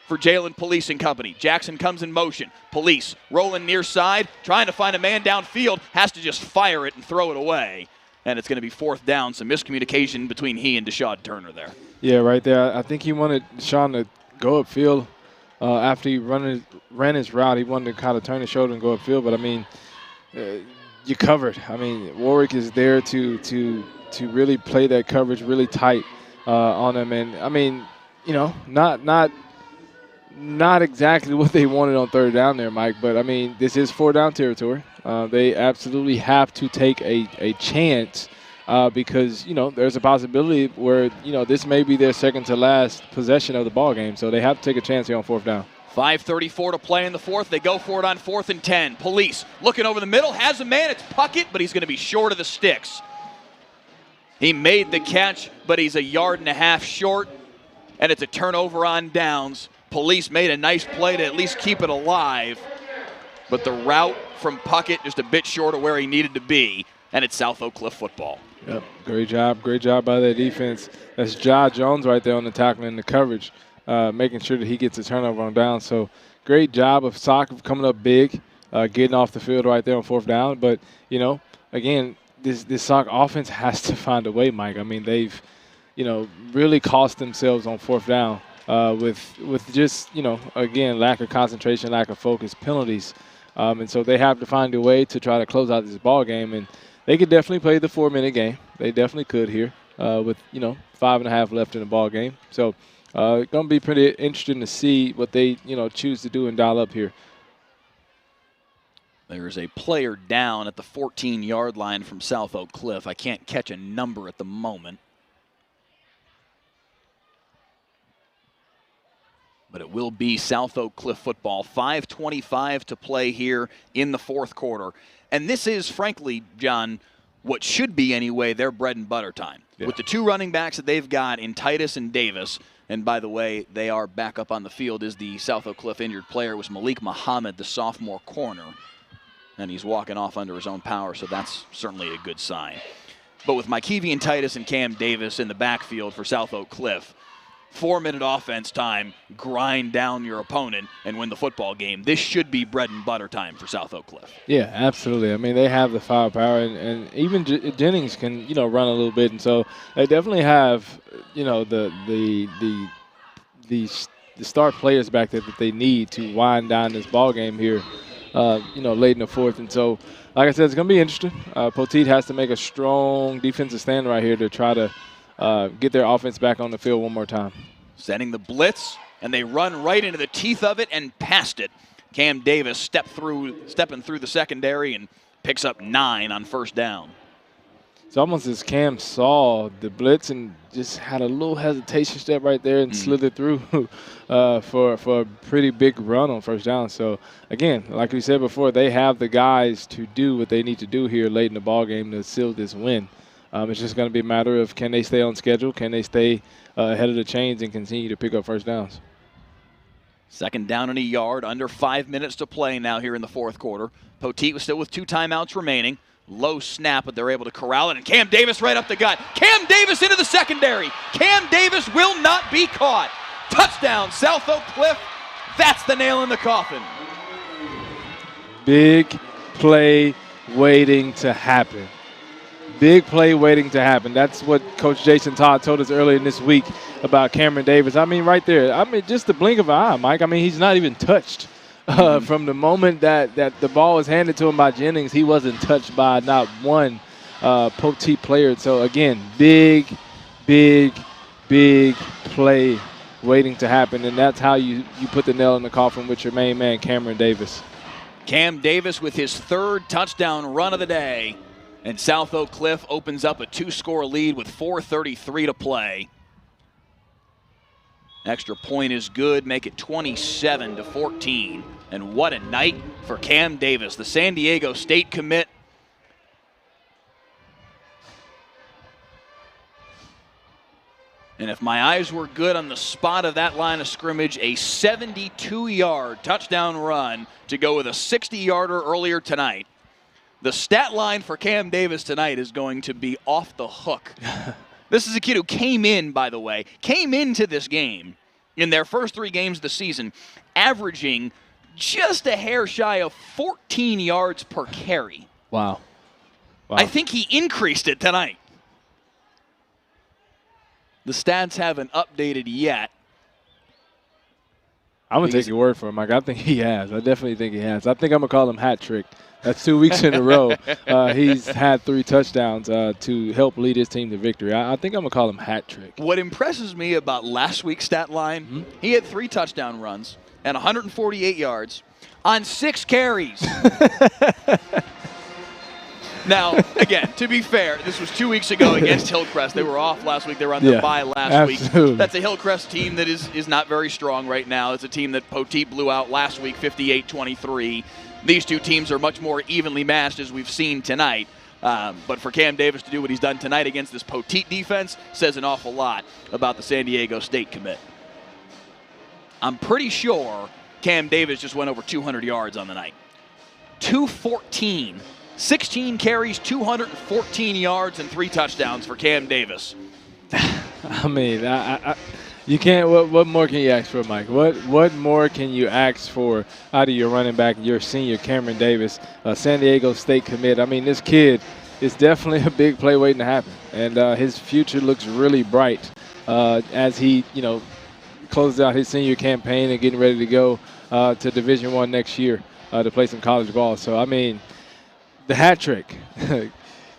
for Jalen Police and company. Jackson comes in motion. Police rolling near side, trying to find a man downfield, has to just fire it and throw it away. And it's going to be 4th down. Some miscommunication between he and Deshaun Turner there. Yeah, right there. I think he wanted Deshaun to go upfield after he ran his route. He wanted to kind of turn his shoulder and go upfield. But, I mean, you covered. I mean, Warwick is there to really play that coverage really tight on him. And, I mean, you know, not exactly what they wanted on 3rd down there, Mike. But, I mean, this is 4-down territory. They absolutely have to take a chance because, you know, there's a possibility where, you know, this may be their second to last possession of the ball game. So they have to take a chance here on 4th down. 5:34 to play in the 4th. They go for it on 4th and 10. Police looking over the middle, has a man. It's Puckett, but he's going to be short of the sticks. He made the catch, but he's 1.5 yards short, and it's a turnover on downs. Police made a nice play to at least keep it alive, but the route from Puckett just a bit short of where he needed to be, and it's South Oak Cliff football. Yep, great job by that defense. That's Ja Jones right there on the tackling and the coverage, making sure that he gets a turnover on down. So great job of Sock coming up big, getting off the field right there on 4th down. But, you know, again, this Sock offense has to find a way, Mike. I mean, they've, you know, really cost themselves on 4th down with just, you know, again, lack of concentration, lack of focus, penalties. And so they have to find a way to try to close out this ball game. And they could definitely play the 4-minute game. They definitely could here with, you know, 5.5 left in the ball game. So it's going to be pretty interesting to see what they, you know, choose to do and dial up here. There's a player down at the 14-yard line from South Oak Cliff. I can't catch a number at the moment. But it will be South Oak Cliff football. 5:25 to play here in the 4th quarter. And this is, frankly, John, what should be anyway their bread and butter time. Yeah. With the 2 running backs that they've got in Titus and Davis, and by the way, they are back up on the field as the South Oak Cliff injured player was Malik Muhammad, the sophomore corner. And he's walking off under his own power, so that's certainly a good sign. But with Mikevian Titus and Cam Davis in the backfield for South Oak Cliff, 4-minute offense time, grind down your opponent, and win the football game. This should be bread and butter time for South Oak Cliff. Yeah, absolutely. I mean, they have the firepower, and even Jennings can, run a little bit, and so they definitely have, the star players back there that they need to wind down this ball game here, late in the fourth. And so, like I said, it's going to be interesting. Poteet has to make a strong defensive stand right here to try to get their offense back on the field one more time. Setting the blitz, and they run right into the teeth of it and past it. Cam Davis stepping through the secondary and picks up 9 on first down. It's almost as Cam saw the blitz and just had a little hesitation step right there and slithered through for a pretty big run on first down. So, again, like we said before, they have the guys to do what they need to do here late in the ball game to seal this win. It's just going to be a matter of, can they stay on schedule? Can they stay ahead of the chains and continue to pick up first downs? Second down and a yard, under 5 minutes to play now here in the fourth quarter. Poteet was still with 2 timeouts remaining. Low snap, but they're able to corral it, and Cam Davis right up the gut. Cam Davis into the secondary. Cam Davis will not be caught. Touchdown, South Oak Cliff. That's the nail in the coffin. Big play waiting to happen. Big play waiting to happen. That's what Coach Jason Todd told us earlier in this week about Cameron Davis. I mean, right there. I mean, just the blink of an eye, Mike. I mean, he's not even touched. From the moment that the ball was handed to him by Jennings, he wasn't touched by not one Poteet player. So, again, big play waiting to happen, and that's how you put the nail in the coffin with your main man, Cameron Davis. Cam Davis with his 3rd touchdown run of the day, and South Oak Cliff opens up a 2-score lead with 4:33 to play. Extra point is good, make it 27-14. And what a night for Cam Davis, the San Diego State commit. And if my eyes were good on the spot of that line of scrimmage, a 72-yard touchdown run to go with a 60-yarder earlier tonight. The stat line for Cam Davis tonight is going to be off the hook. This is a kid who came into this game in their first 3 games of the season, averaging just a hair shy of 14 yards per carry. Wow. I think he increased it tonight. The stats haven't updated yet. I'm going to take your word for it, Mike. I think he has. I definitely think he has. I think I'm going to call him hat trick. That's 2 weeks in a row. He's had 3 touchdowns to help lead his team to victory. I think I'm going to call him hat trick. What impresses me about last week's stat line, he had 3 touchdown runs and 148 yards on 6 carries. Now, again, to be fair, this was 2 weeks ago against Hillcrest. They were off last week. They were on their bye last week. That's a Hillcrest team that is not very strong right now. It's a team that Poteet blew out last week, 58-23. These 2 teams are much more evenly matched, as we've seen tonight. But for Cam Davis to do what he's done tonight against this Poteet defense says an awful lot about the San Diego State commit. I'm pretty sure Cam Davis just went over 200 yards on the night. 214. 16 carries, 214 yards, and 3 touchdowns for Cam Davis. I mean, you can't. What more can you ask for, Mike? What more can you ask for out of your running back, your senior Cameron Davis, San Diego State commit? I mean, this kid is definitely a big play waiting to happen, and his future looks really bright as he, closes out his senior campaign and getting ready to go to Division I next year to play some college ball. So, I mean, the hat trick,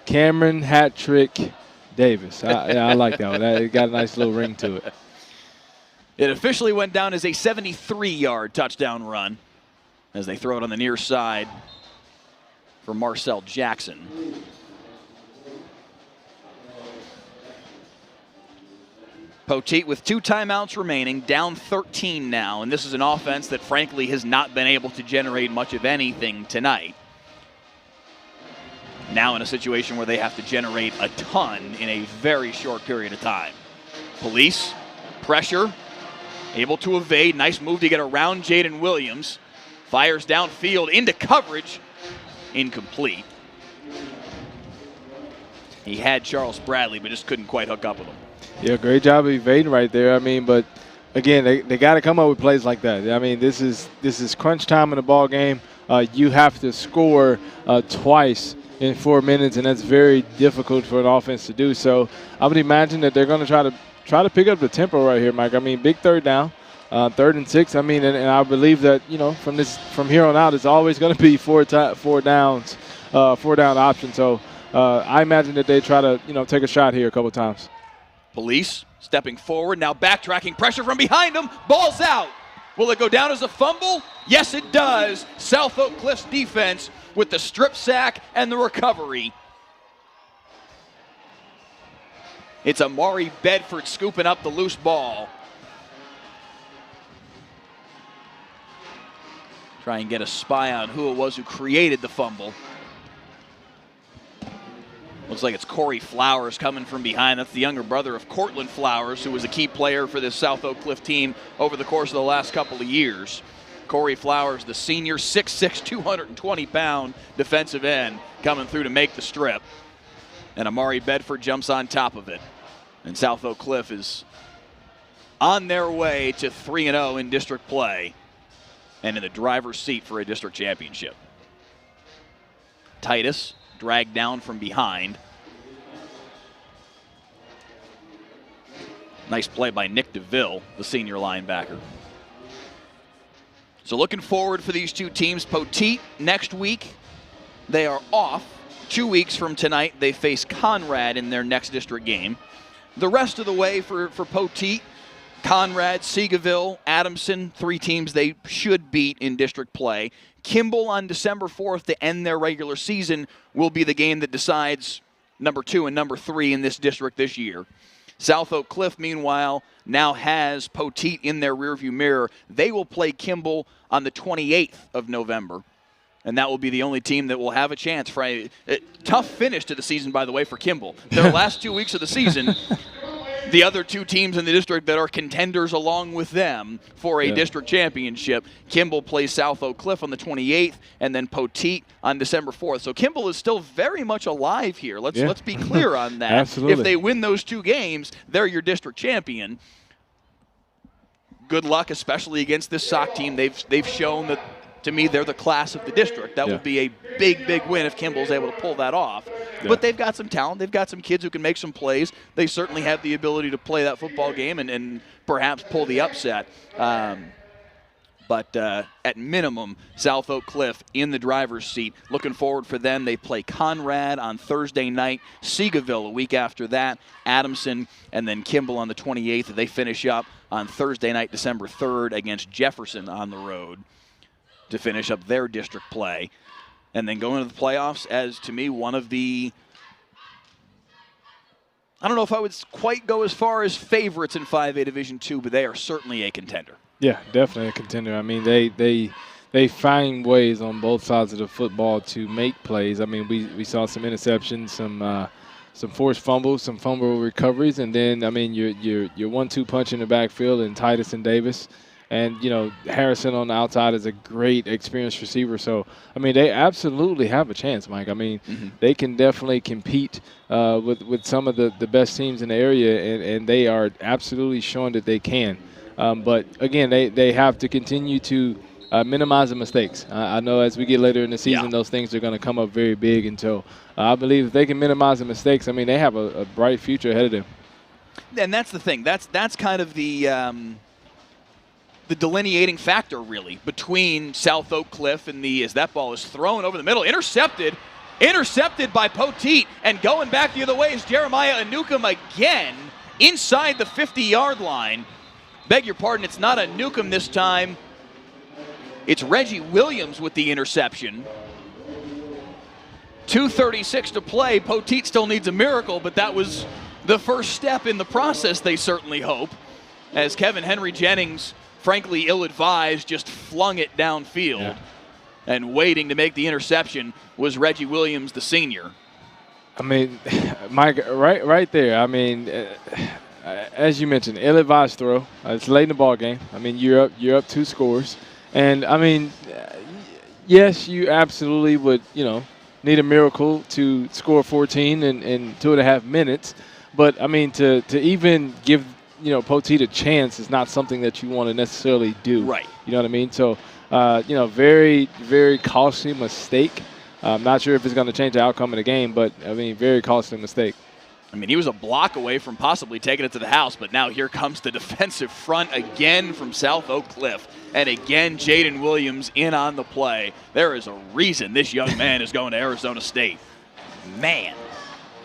Cameron hat trick Davis. I like that one. It got a nice little ring to it. It officially went down as a 73-yard touchdown run as they throw it on the near side for Marcel Jackson. Poteet with 2 timeouts remaining, down 13 now, and this is an offense that frankly has not been able to generate much of anything tonight. Now in a situation where they have to generate a ton in a very short period of time. Police, pressure, able to evade. Nice move to get around Jaden Williams. Fires downfield into coverage. Incomplete. He had Charles Bradley, but just couldn't quite hook up with him. Yeah, great job of evading right there. I mean, but again, they got to come up with plays like that. I mean, this is crunch time in the ball game. You have to score twice in 4 minutes, and that's very difficult for an offense to do. So I would imagine that they're going to try to pick up the tempo right here, Mike. I mean, big third down, 3rd and 6. I mean, and I believe that from here on out, it's always going to be four down option. So I imagine that they try to take a shot here a couple times. Police stepping forward, now backtracking, pressure from behind him, ball's out. Will it go down as a fumble? Yes, it does. South Oak Cliff's defense with the strip sack and the recovery. It's Amari Bedford scooping up the loose ball. Try and get a spy on who it was who created the fumble. Looks like it's Corey Flowers coming from behind. That's the younger brother of Cortland Flowers, who was a key player for this South Oak Cliff team over the course of the last couple of years. Corey Flowers, the senior, 6'6", 220-pound defensive end, coming through to make the strip. And Amari Bedford jumps on top of it. And South Oak Cliff is on their way to 3-0 in district play and in the driver's seat for a district championship. Titus dragged down from behind. Nice play by Nick DeVille, the senior linebacker. So looking forward for these two teams. Poteet next week, they are off. 2 weeks from tonight, they face Conrad in their next district game. The rest of the way for Poteet, Conrad, Seagoville, Adamson, 3 teams they should beat in district play. Kimball on December 4th to end their regular season will be the game that decides number 2 and number 3 in this district this year. South Oak Cliff, meanwhile, now has Poteet in their rearview mirror. They will play Kimball on the 28th of November, and that will be the only team that will have a chance for a tough finish to the season, by the way, for Kimball. Their last 2 weeks of the season, the other 2 teams in the district that are contenders along with them for a district championship. Kimball plays South Oak Cliff on the 28th, and then Poteet on December 4th. So Kimball is still very much alive here. Let's be clear on that. Absolutely. If they win those 2 games, they're your district champion. Good luck, especially against this SOC team. They've shown that, to me, they're the class of the district. That would be a big, big win if Kimball's able to pull that off. Yeah. But they've got some talent. They've got some kids who can make some plays. They certainly have the ability to play that football game and perhaps pull the upset. But at minimum, South Oak Cliff in the driver's seat. Looking forward for them. They play Conrad on Thursday night, Seagoville a week after that, Adamson, and then Kimball on the 28th. They finish up on Thursday night, December 3rd, against Jefferson on the road to finish up their district play. And then going to the playoffs as, to me, one of the, I don't know if I would quite go as far as favorites in 5A Division II, but they are certainly a contender. Yeah, definitely a contender. I mean, they find ways on both sides of the football to make plays. I mean, we saw some interceptions, some forced fumbles, some fumble recoveries, and then, I mean, your 1-2 punch in the backfield and Titus and Davis. And, Harrison on the outside is a great experienced receiver. So, I mean, they absolutely have a chance, Mike. I mean, they can definitely compete with some of the best teams in the area, and they are absolutely showing that they can. But, again, they have to continue to minimize the mistakes. I know as we get later in the season, those things are going to come up very big. And so I believe if they can minimize the mistakes, I mean, they have a bright future ahead of them. And that's the thing. That's kind of the delineating factor, really, between South Oak Cliff and as that ball is thrown over the middle. Intercepted by Poteet, and going back the other way is Jeremiah Anukum again inside the 50-yard line. Beg your pardon, it's not Anukum this time. It's Reggie Williams with the interception. 2:36 to play. Poteet still needs a miracle, but that was the first step in the process, they certainly hope, as Kevin Henry Jennings, frankly ill-advised, just flung it downfield. Yeah. And waiting to make the interception was Reggie Williams, the senior. I mean, Mike, right there, I mean, as you mentioned, ill-advised throw. It's late in the ball game. I mean, you're up 2 scores. And, I mean, yes, you absolutely would, need need a miracle to score 14 in 2.5 minutes. But, I mean, to even give, Poteet a chance is not something that you want to necessarily do. Right. You know what I mean? So, very, very costly mistake. I'm not sure if it's going to change the outcome of the game, but, I mean, very costly mistake. I mean, he was a block away from possibly taking it to the house, but now here comes the defensive front again from South Oak Cliff. And again, Jaden Williams in on the play. There is a reason this young man is going to Arizona State. Man.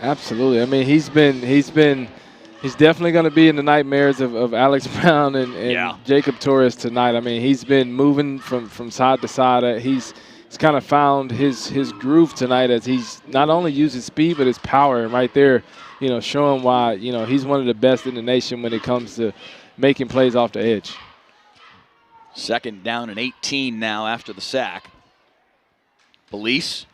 Absolutely. I mean, he's definitely going to be in the nightmares of Alex Brown and Jacob Torres tonight. I mean, he's been moving from side to side. He's kind of found his groove tonight as he's not only used his speed but his power. And right there, showing why, he's one of the best in the nation when it comes to making plays off the edge. 2nd down and 18 now after the sack. Police.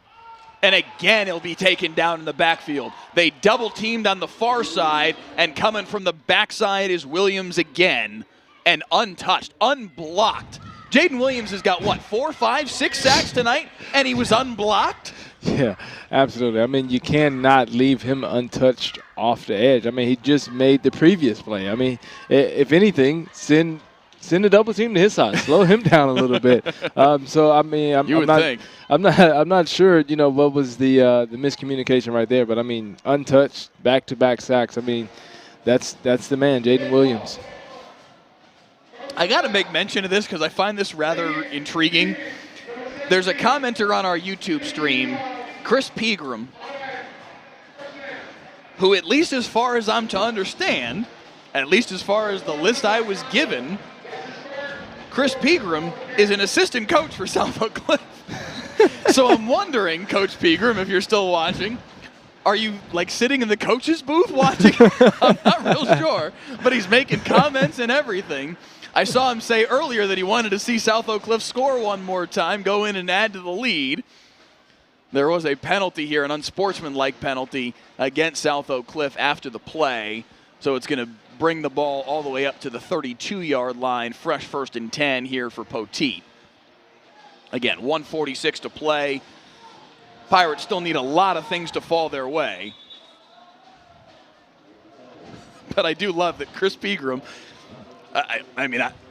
And again, he'll be taken down in the backfield. They double-teamed on the far side, and coming from the backside is Williams again. And untouched, unblocked. Jaden Williams has got, 4, 5, 6 sacks tonight, and he was unblocked? Yeah, absolutely. I mean, you cannot leave him untouched off the edge. I mean, he just made the previous play. I mean, if anything, send a double team to his side, slow him down a little bit. So I mean, I'm not sure. What was the miscommunication right there? But I mean, untouched, back-to-back sacks. I mean, that's the man, Jaden Williams. I got to make mention of this because I find this rather intriguing. There's a commenter on our YouTube stream, Chris Pegram, who, at least as far as I'm to understand, at least as far as the list I was given, Chris Pegram is an assistant coach for South Oak Cliff. So I'm wondering, Coach Pegram, if you're still watching, are you sitting in the coach's booth watching? I'm not real sure, but he's making comments and everything. I saw him say earlier that he wanted to see South Oak Cliff score one more time, go in and add to the lead. There was a penalty here, an unsportsmanlike penalty against South Oak Cliff after the play. So it's going to bring the ball all the way up to the 32-yard line. Fresh 1st and 10 here for Poteet. Again, 1:46 to play. Pirates still need a lot of things to fall their way. But I do love that Chris Pegram,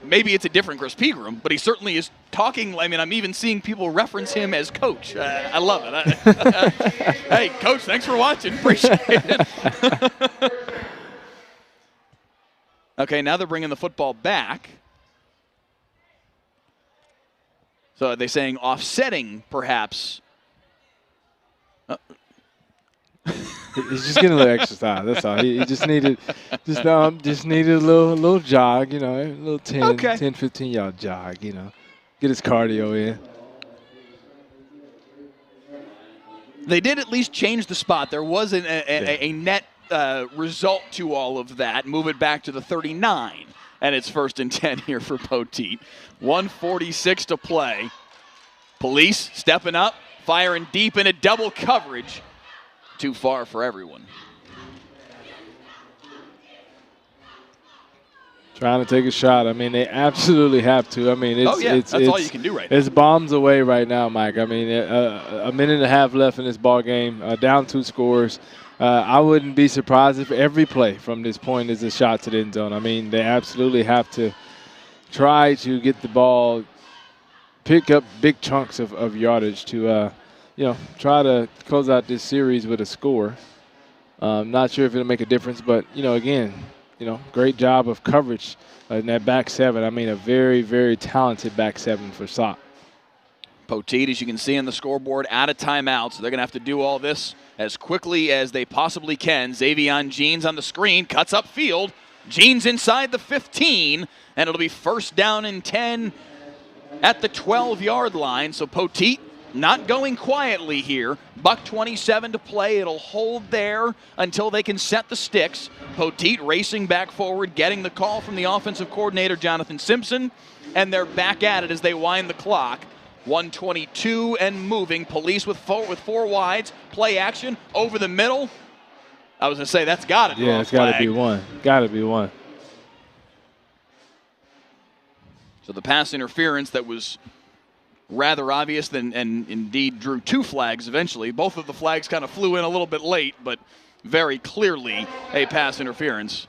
maybe it's a different Chris Pegram, but he certainly is talking. I mean, I'm even seeing people reference him as coach. I love it. Hey, Coach, thanks for watching. Appreciate it. Okay, now they're bringing the football back. So are they saying offsetting, perhaps? He's just getting a little exercise. That's all. He just needed a little jog, a little 10, 15 yard jog, get his cardio in. They did at least change the spot. There was a net result to all of that. Move it back to the 39, and it's 1st and 10 here for Poteet. 1:46 to play. Police stepping up, firing deep into double coverage. Too far for everyone. Trying to take a shot. I mean, they absolutely have to. I mean, that's all you can do right now. It's bombs away right now, Mike. I mean, a minute and a half left in this ball game, down 2 scores. I wouldn't be surprised if every play from this point is a shot to the end zone. I mean, they absolutely have to try to get the ball, pick up big chunks of yardage to try to close out this series with a score. Not sure if it'll make a difference, but, again, great job of coverage in that back 7. I mean, a very, very talented back 7 for SOC. Poteet, as you can see on the scoreboard, out of timeout, so they're going to have to do all this as quickly as they possibly can. Xavion Jeans on the screen, cuts up field. Jeans inside the 15, and it'll be 1st down and 10 at the 12-yard line. So Poteet not going quietly here. $1:27 to play. It'll hold there until they can set the sticks. Poteet racing back forward, getting the call from the offensive coordinator, Jonathan Simpson, and they're back at it as they wind the clock. 1:22 and moving. Police with four wides. Play action over the middle. I was going to say, that's got to be it's got to be one. Got to be one. So the pass interference that was rather obvious and indeed drew 2 flags eventually. Both of the flags kind of flew in a little bit late, but very clearly a pass interference.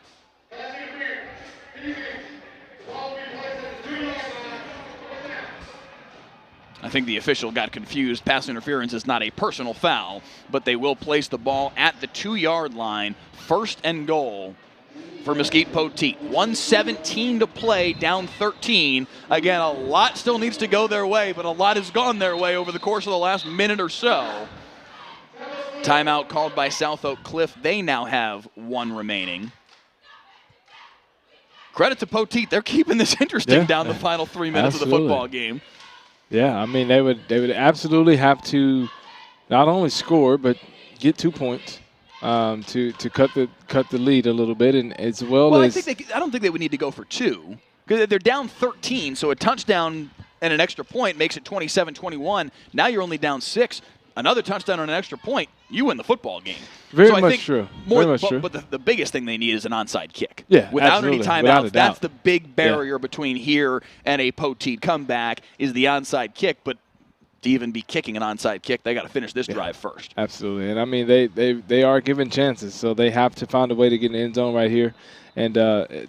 I think the official got confused. Pass interference is not a personal foul, but they will place the ball at the 2-yard line. 1st and goal for Mesquite Poteet. 1:17 to play, down 13. Again, a lot still needs to go their way, but a lot has gone their way over the course of the last minute or so. Timeout called by South Oak Cliff. They now have 1 remaining. Credit to Poteet. They're keeping this interesting down the final 3 minutes of the football game. Yeah, I mean, they would absolutely have to not only score, but get 2 points to cut the lead a little bit, and as well as I don't think they would need to go for 2 because they're down 13. So a touchdown and an extra point makes it 27-21. Now you're only down 6. Another touchdown and an extra point, you win the football game. Very much true. But the biggest thing they need is an onside kick. Yeah, without absolutely. any timeouts, that's the big barrier between here and a Poteet comeback is the onside kick. But to even be kicking an onside kick, they got to finish this drive first. Absolutely, and I mean they are given chances, so they have to find a way to get in the end zone right here and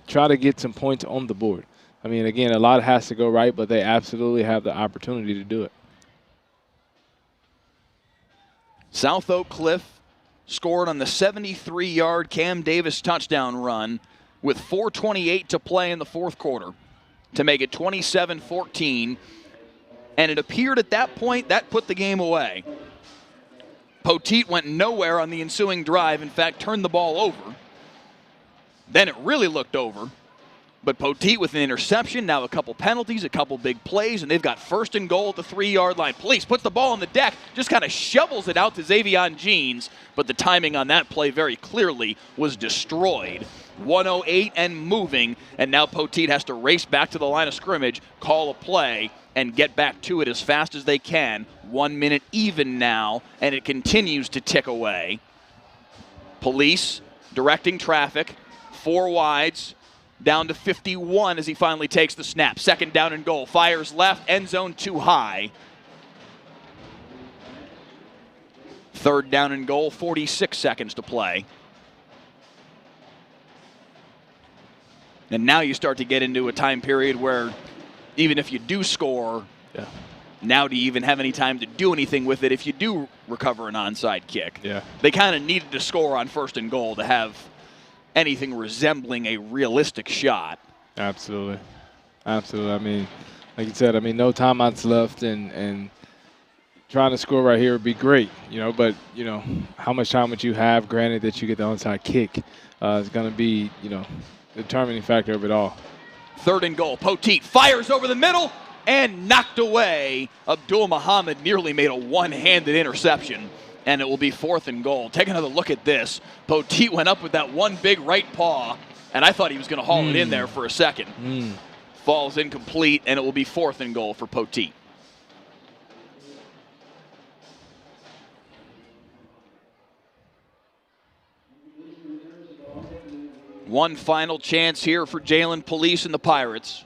try to get some points on the board. I mean, again, a lot has to go right, but they absolutely have the opportunity to do it. South Oak Cliff scored on the 73-yard Cam Davis touchdown run with 4:28 to play in the 4th quarter to make it 27-14. And it appeared at that point that put the game away. Poteet went nowhere on the ensuing drive. In fact, turned the ball over. Then it really looked over. But Poteet with an interception, now a couple penalties, a couple big plays, and they've got 1st and goal at the 3-yard line. Police puts the ball on the deck, just kind of shovels it out to Xavion Jeans, but the timing on that play very clearly was destroyed. 1:08 and moving, and now Poteet has to race back to the line of scrimmage, call a play, and get back to it as fast as they can. 1 minute even now, and it continues to tick away. Police directing traffic, 4 wides, down to 51 as he finally takes the snap. 2nd down and goal. Fires left, end zone too high. 3rd down and goal, 46 seconds to play. And now you start to get into a time period where even if you do score, now do you even have any time to do anything with it if you do recover an onside kick? Yeah. They kind of needed to score on 1st and goal to have anything resembling a realistic shot. Absolutely. I mean, like you said, no timeouts left, and trying to score right here would be great, but, how much time would you have, granted that you get the onside kick, is going to be, the determining factor of it all. 3rd and goal. Poteet fires over the middle and knocked away. Abdul Muhammad nearly made a one-handed interception. And it will be 4th and goal. Take another look at this. Poteet went up with that one big right paw, and I thought he was going to haul it in there for a second. Falls incomplete, and it will be 4th and goal for Poteet. One final chance here for Jalen Police and the Pirates.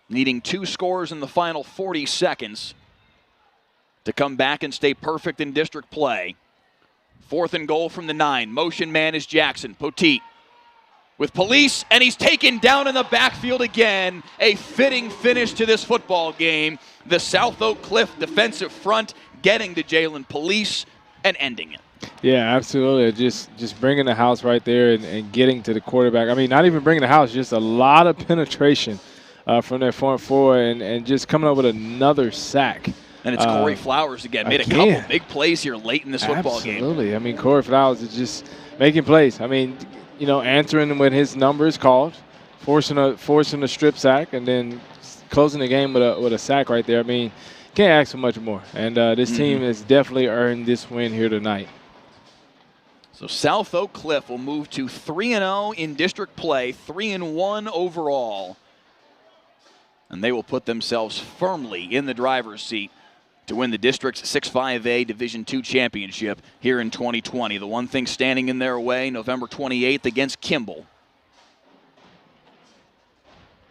Needing 2 scores in the final 40 seconds to come back and stay perfect in district play. 4th and goal from the 9. Motion man is Jackson. Poteet with Police, and he's taken down in the backfield again. A fitting finish to this football game. The South Oak Cliff defensive front getting to Jalen Police and ending it. Yeah, absolutely. Just bringing the house right there and getting to the quarterback. I mean, not even bringing the house, just a lot of penetration from their front 4 and just coming up with another sack. And it's Corey Flowers again. Made a couple big plays here late in this football game. Absolutely. I mean, Corey Flowers is just making plays. I mean, answering when his number is called, forcing a strip sack, and then closing the game with a sack right there. I mean, can't ask for much more. And this team has definitely earned this win here tonight. So South Oak Cliff will move to 3-0 in district play, 3-1 overall. And they will put themselves firmly in the driver's seat to win the district's 6-5A Division II championship here in 2020. The one thing standing in their way, November 28th against Kimball.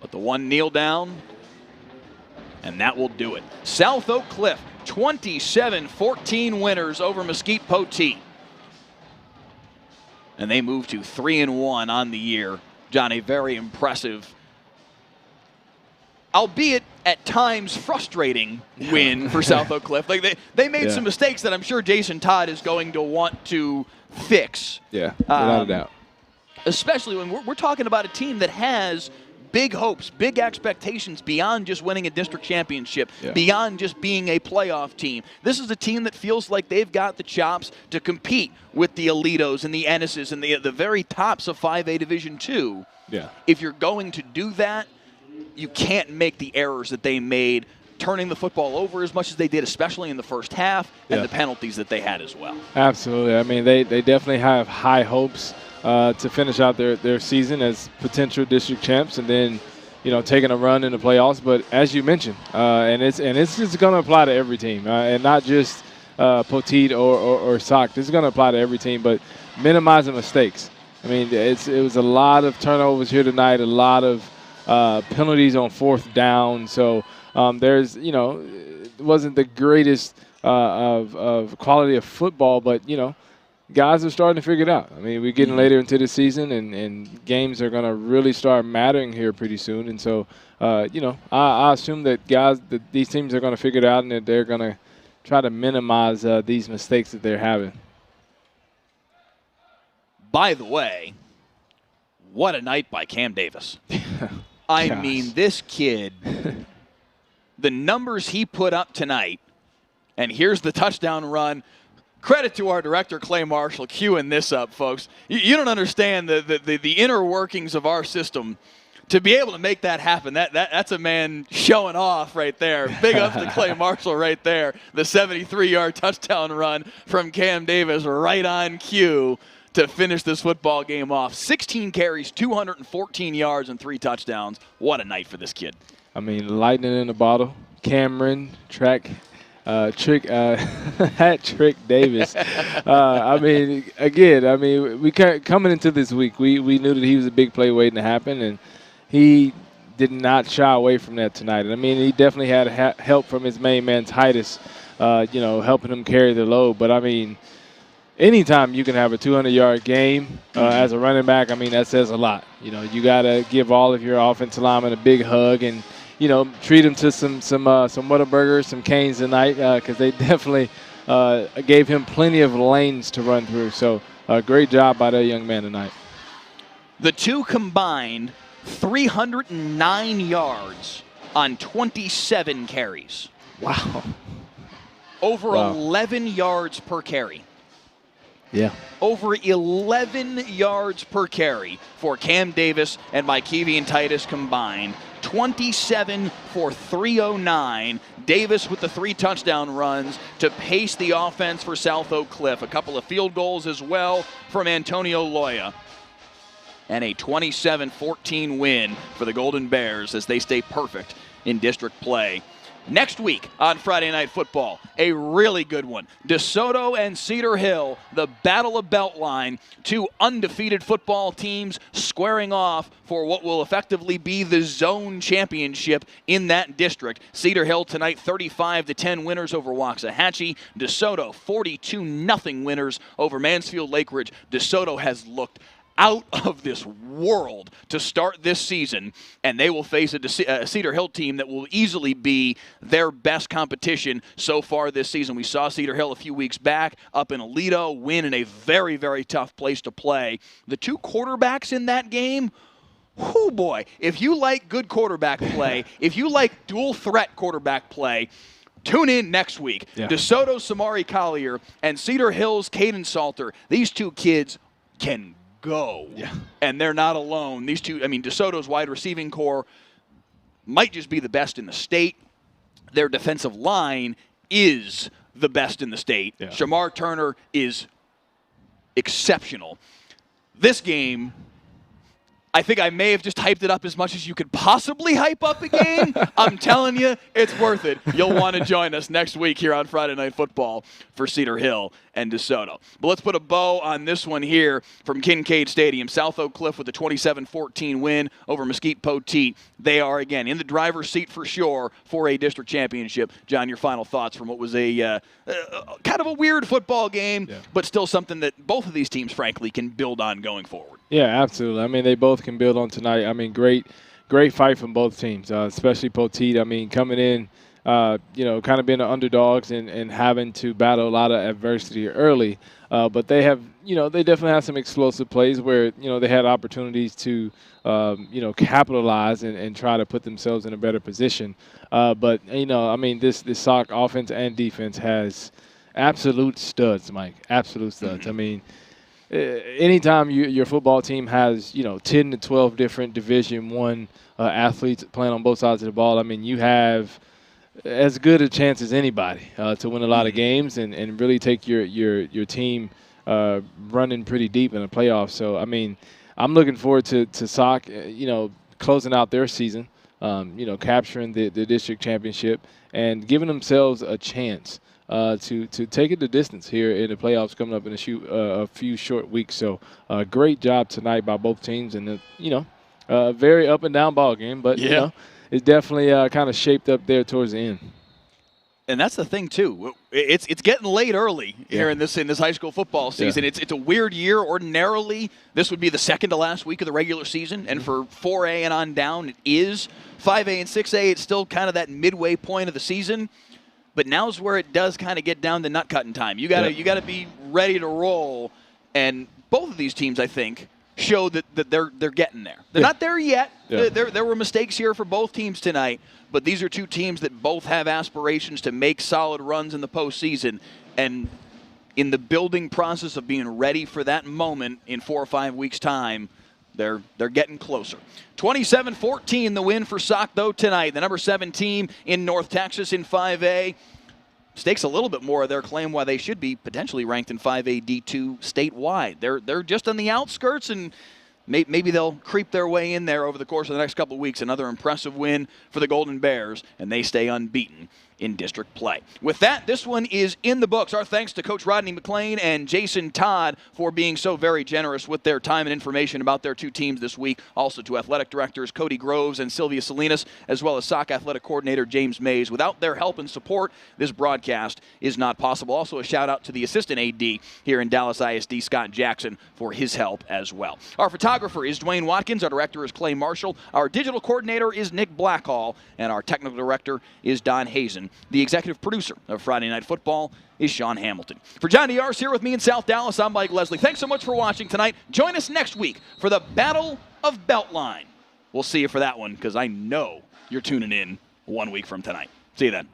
But the one kneel down And that will do it. South Oak Cliff, 27-14 winners over Mesquite Poteet. And they move to 3-1 on the year. John, a very impressive, albeit at times frustrating win for South Oak Cliff. Like they made some mistakes that I'm sure Jason Todd is going to want to fix. Yeah, without a doubt. Especially when we're talking about a team that has big hopes, big expectations beyond just winning a district championship, beyond just being a playoff team. This is a team that feels like they've got the chops to compete with the Alitos and the Ennises and the very tops of 5A Division II. Yeah. If you're going to do that, you can't make the errors that they made turning the football over as much as they did, especially in the first half, and the penalties that they had as well. Absolutely. I mean, they definitely have high hopes to finish out their season as potential district champs, and then, taking a run in the playoffs. But as you mentioned, and it's just going to apply to every team, and not just Poteet or SOC. This is going to apply to every team, but minimizing mistakes. I mean, it was a lot of turnovers here tonight, a lot of penalties on 4th down. So it wasn't the greatest of quality of football, but guys are starting to figure it out. I mean, we're getting later into the season, and games are going to really start mattering here pretty soon. And so, I assume that these teams are going to figure it out, and that they're going to try to minimize these mistakes that they're having. By the way, what a night by Cam Davis. I mean, this kid, the numbers he put up tonight, and here's the touchdown run. Credit to our director, Clay Marshall, queuing this up, folks. You don't understand the inner workings of our system. To be able to make that happen, that's a man showing off right there. Big ups to Clay Marshall right there. The 73-yard touchdown run from Cam Davis right on cue to finish this football game off. 16 carries, 214 yards, and 3 touchdowns. What a night for this kid. I mean, lightning in the bottle. Cameron, hat trick Davis. We coming into this week, we knew that he was a big play waiting to happen, and he did not shy away from that tonight. I mean, he definitely had help from his main man, Titus, helping him carry the load. But, I mean, anytime you can have a 200-yard game as a running back, I mean, that says a lot. You got to give all of your offensive linemen a big hug and, treat them to some Whataburgers, some Canes tonight, because they definitely gave him plenty of lanes to run through. So, great job by that young man tonight. The two combined 309 yards on 27 carries. Wow. Over 11 yards per carry. Yeah. Over 11 yards per carry for Cam Davis and Mikevian Titus combined. 27 for 309. Davis with the 3 touchdown runs to pace the offense for South Oak Cliff. A couple of field goals as well from Antonio Loya. And a 27-14 win for the Golden Bears as they stay perfect in district play. Next week on Friday Night Football, a really good one. DeSoto and Cedar Hill, the Battle of Beltline, 2 undefeated football teams squaring off for what will effectively be the zone championship in that district. Cedar Hill tonight 35-10 winners over Waxahachie. DeSoto 42-0 winners over Mansfield Lake Ridge. DeSoto has looked out of this world to start this season, and they will face a Cedar Hill team that will easily be their best competition so far this season. We saw Cedar Hill a few weeks back up in Aledo win in a very, very tough place to play. The 2 quarterbacks in that game, oh boy, if you like good quarterback play, if you like dual threat quarterback play, tune in next week. Yeah. DeSoto's Samari Collier and Cedar Hill's Caden Salter. These 2 kids can go. Yeah. And they're not alone. These 2, DeSoto's wide receiving core might just be the best in the state. Their defensive line is the best in the state. Yeah. Shamar Turner is exceptional. This game, I think I may have just hyped it up as much as you could possibly hype up a game. I'm telling you, it's worth it. You'll want to join us next week here on Friday Night Football for Cedar Hill and DeSoto. But let's put a bow on this one here from Kincaid Stadium. South Oak Cliff with a 27-14 win over Mesquite Poteet. They are, again, in the driver's seat for sure for a district championship. John, your final thoughts from what was a kind of a weird football game, but still something that both of these teams, frankly, can build on going forward. Yeah, absolutely. I mean, they both can build on tonight. I mean, great fight from both teams, especially Poteet. I mean, coming in, kind of being the underdogs and having to battle a lot of adversity early. But they have, they definitely have some explosive plays where, they had opportunities to, capitalize and try to put themselves in a better position. But, I mean, this Sock offense and defense has absolute studs, Mike, absolute studs. Mm-hmm. I mean, anytime your football team has 10 to 12 different Division I athletes playing on both sides of the ball, I mean you have as good a chance as anybody to win a lot of games and really take your team running pretty deep in the playoffs. So I mean I'm looking forward to Sock closing out their season, capturing the district championship and giving themselves a chance to take it the distance here in the playoffs coming up in a few short weeks. So great job tonight by both teams, and very up and down ball game, but it's definitely kind of shaped up there towards the end. And that's the thing too. It's getting late early here in this high school football season. It's a weird year. Ordinarily, this would be the second to last week of the regular season, and for 4A and on down, it is 5A and 6A. It's still kind of that midway point of the season. But now's where it does kind of get down to nut cutting time. You gotta be ready to roll, and both of these teams, I think, show that they're getting there. They're not there yet. There were mistakes here for both teams tonight, but these are two teams that both have aspirations to make solid runs in the postseason, and in the building process of being ready for that moment in 4 or 5 weeks' time, they're getting closer. 27-14 the win for Sock, though, tonight. The number 7 team in North Texas in 5A stakes a little bit more of their claim why they should be potentially ranked in 5A D2 statewide. They're just on the outskirts, and maybe they'll creep their way in there over the course of the next couple of weeks. Another impressive win for the Golden Bears, and they stay unbeaten in district play. With that, this one is in the books. Our thanks to Coach Rodney McLean and Jason Todd for being so very generous with their time and information about their two teams this week. Also to athletic directors Cody Groves and Sylvia Salinas, as well as Sock athletic coordinator James Mays. Without their help and support, this broadcast is not possible. Also a shout out to the assistant AD here in Dallas ISD, Scott Jackson, for his help as well. Our photographer is Dwayne Watkins. Our director is Clay Marshall. Our digital coordinator is Nick Blackhall. And our technical director is Don Hazen. The executive producer of Friday Night Football is Sean Hamilton. For John Diar's here with me in South Dallas, I'm Mike Leslie. Thanks so much for watching tonight. Join us next week for the Battle of Beltline. We'll see you for that one because I know you're tuning in 1 week from tonight. See you then.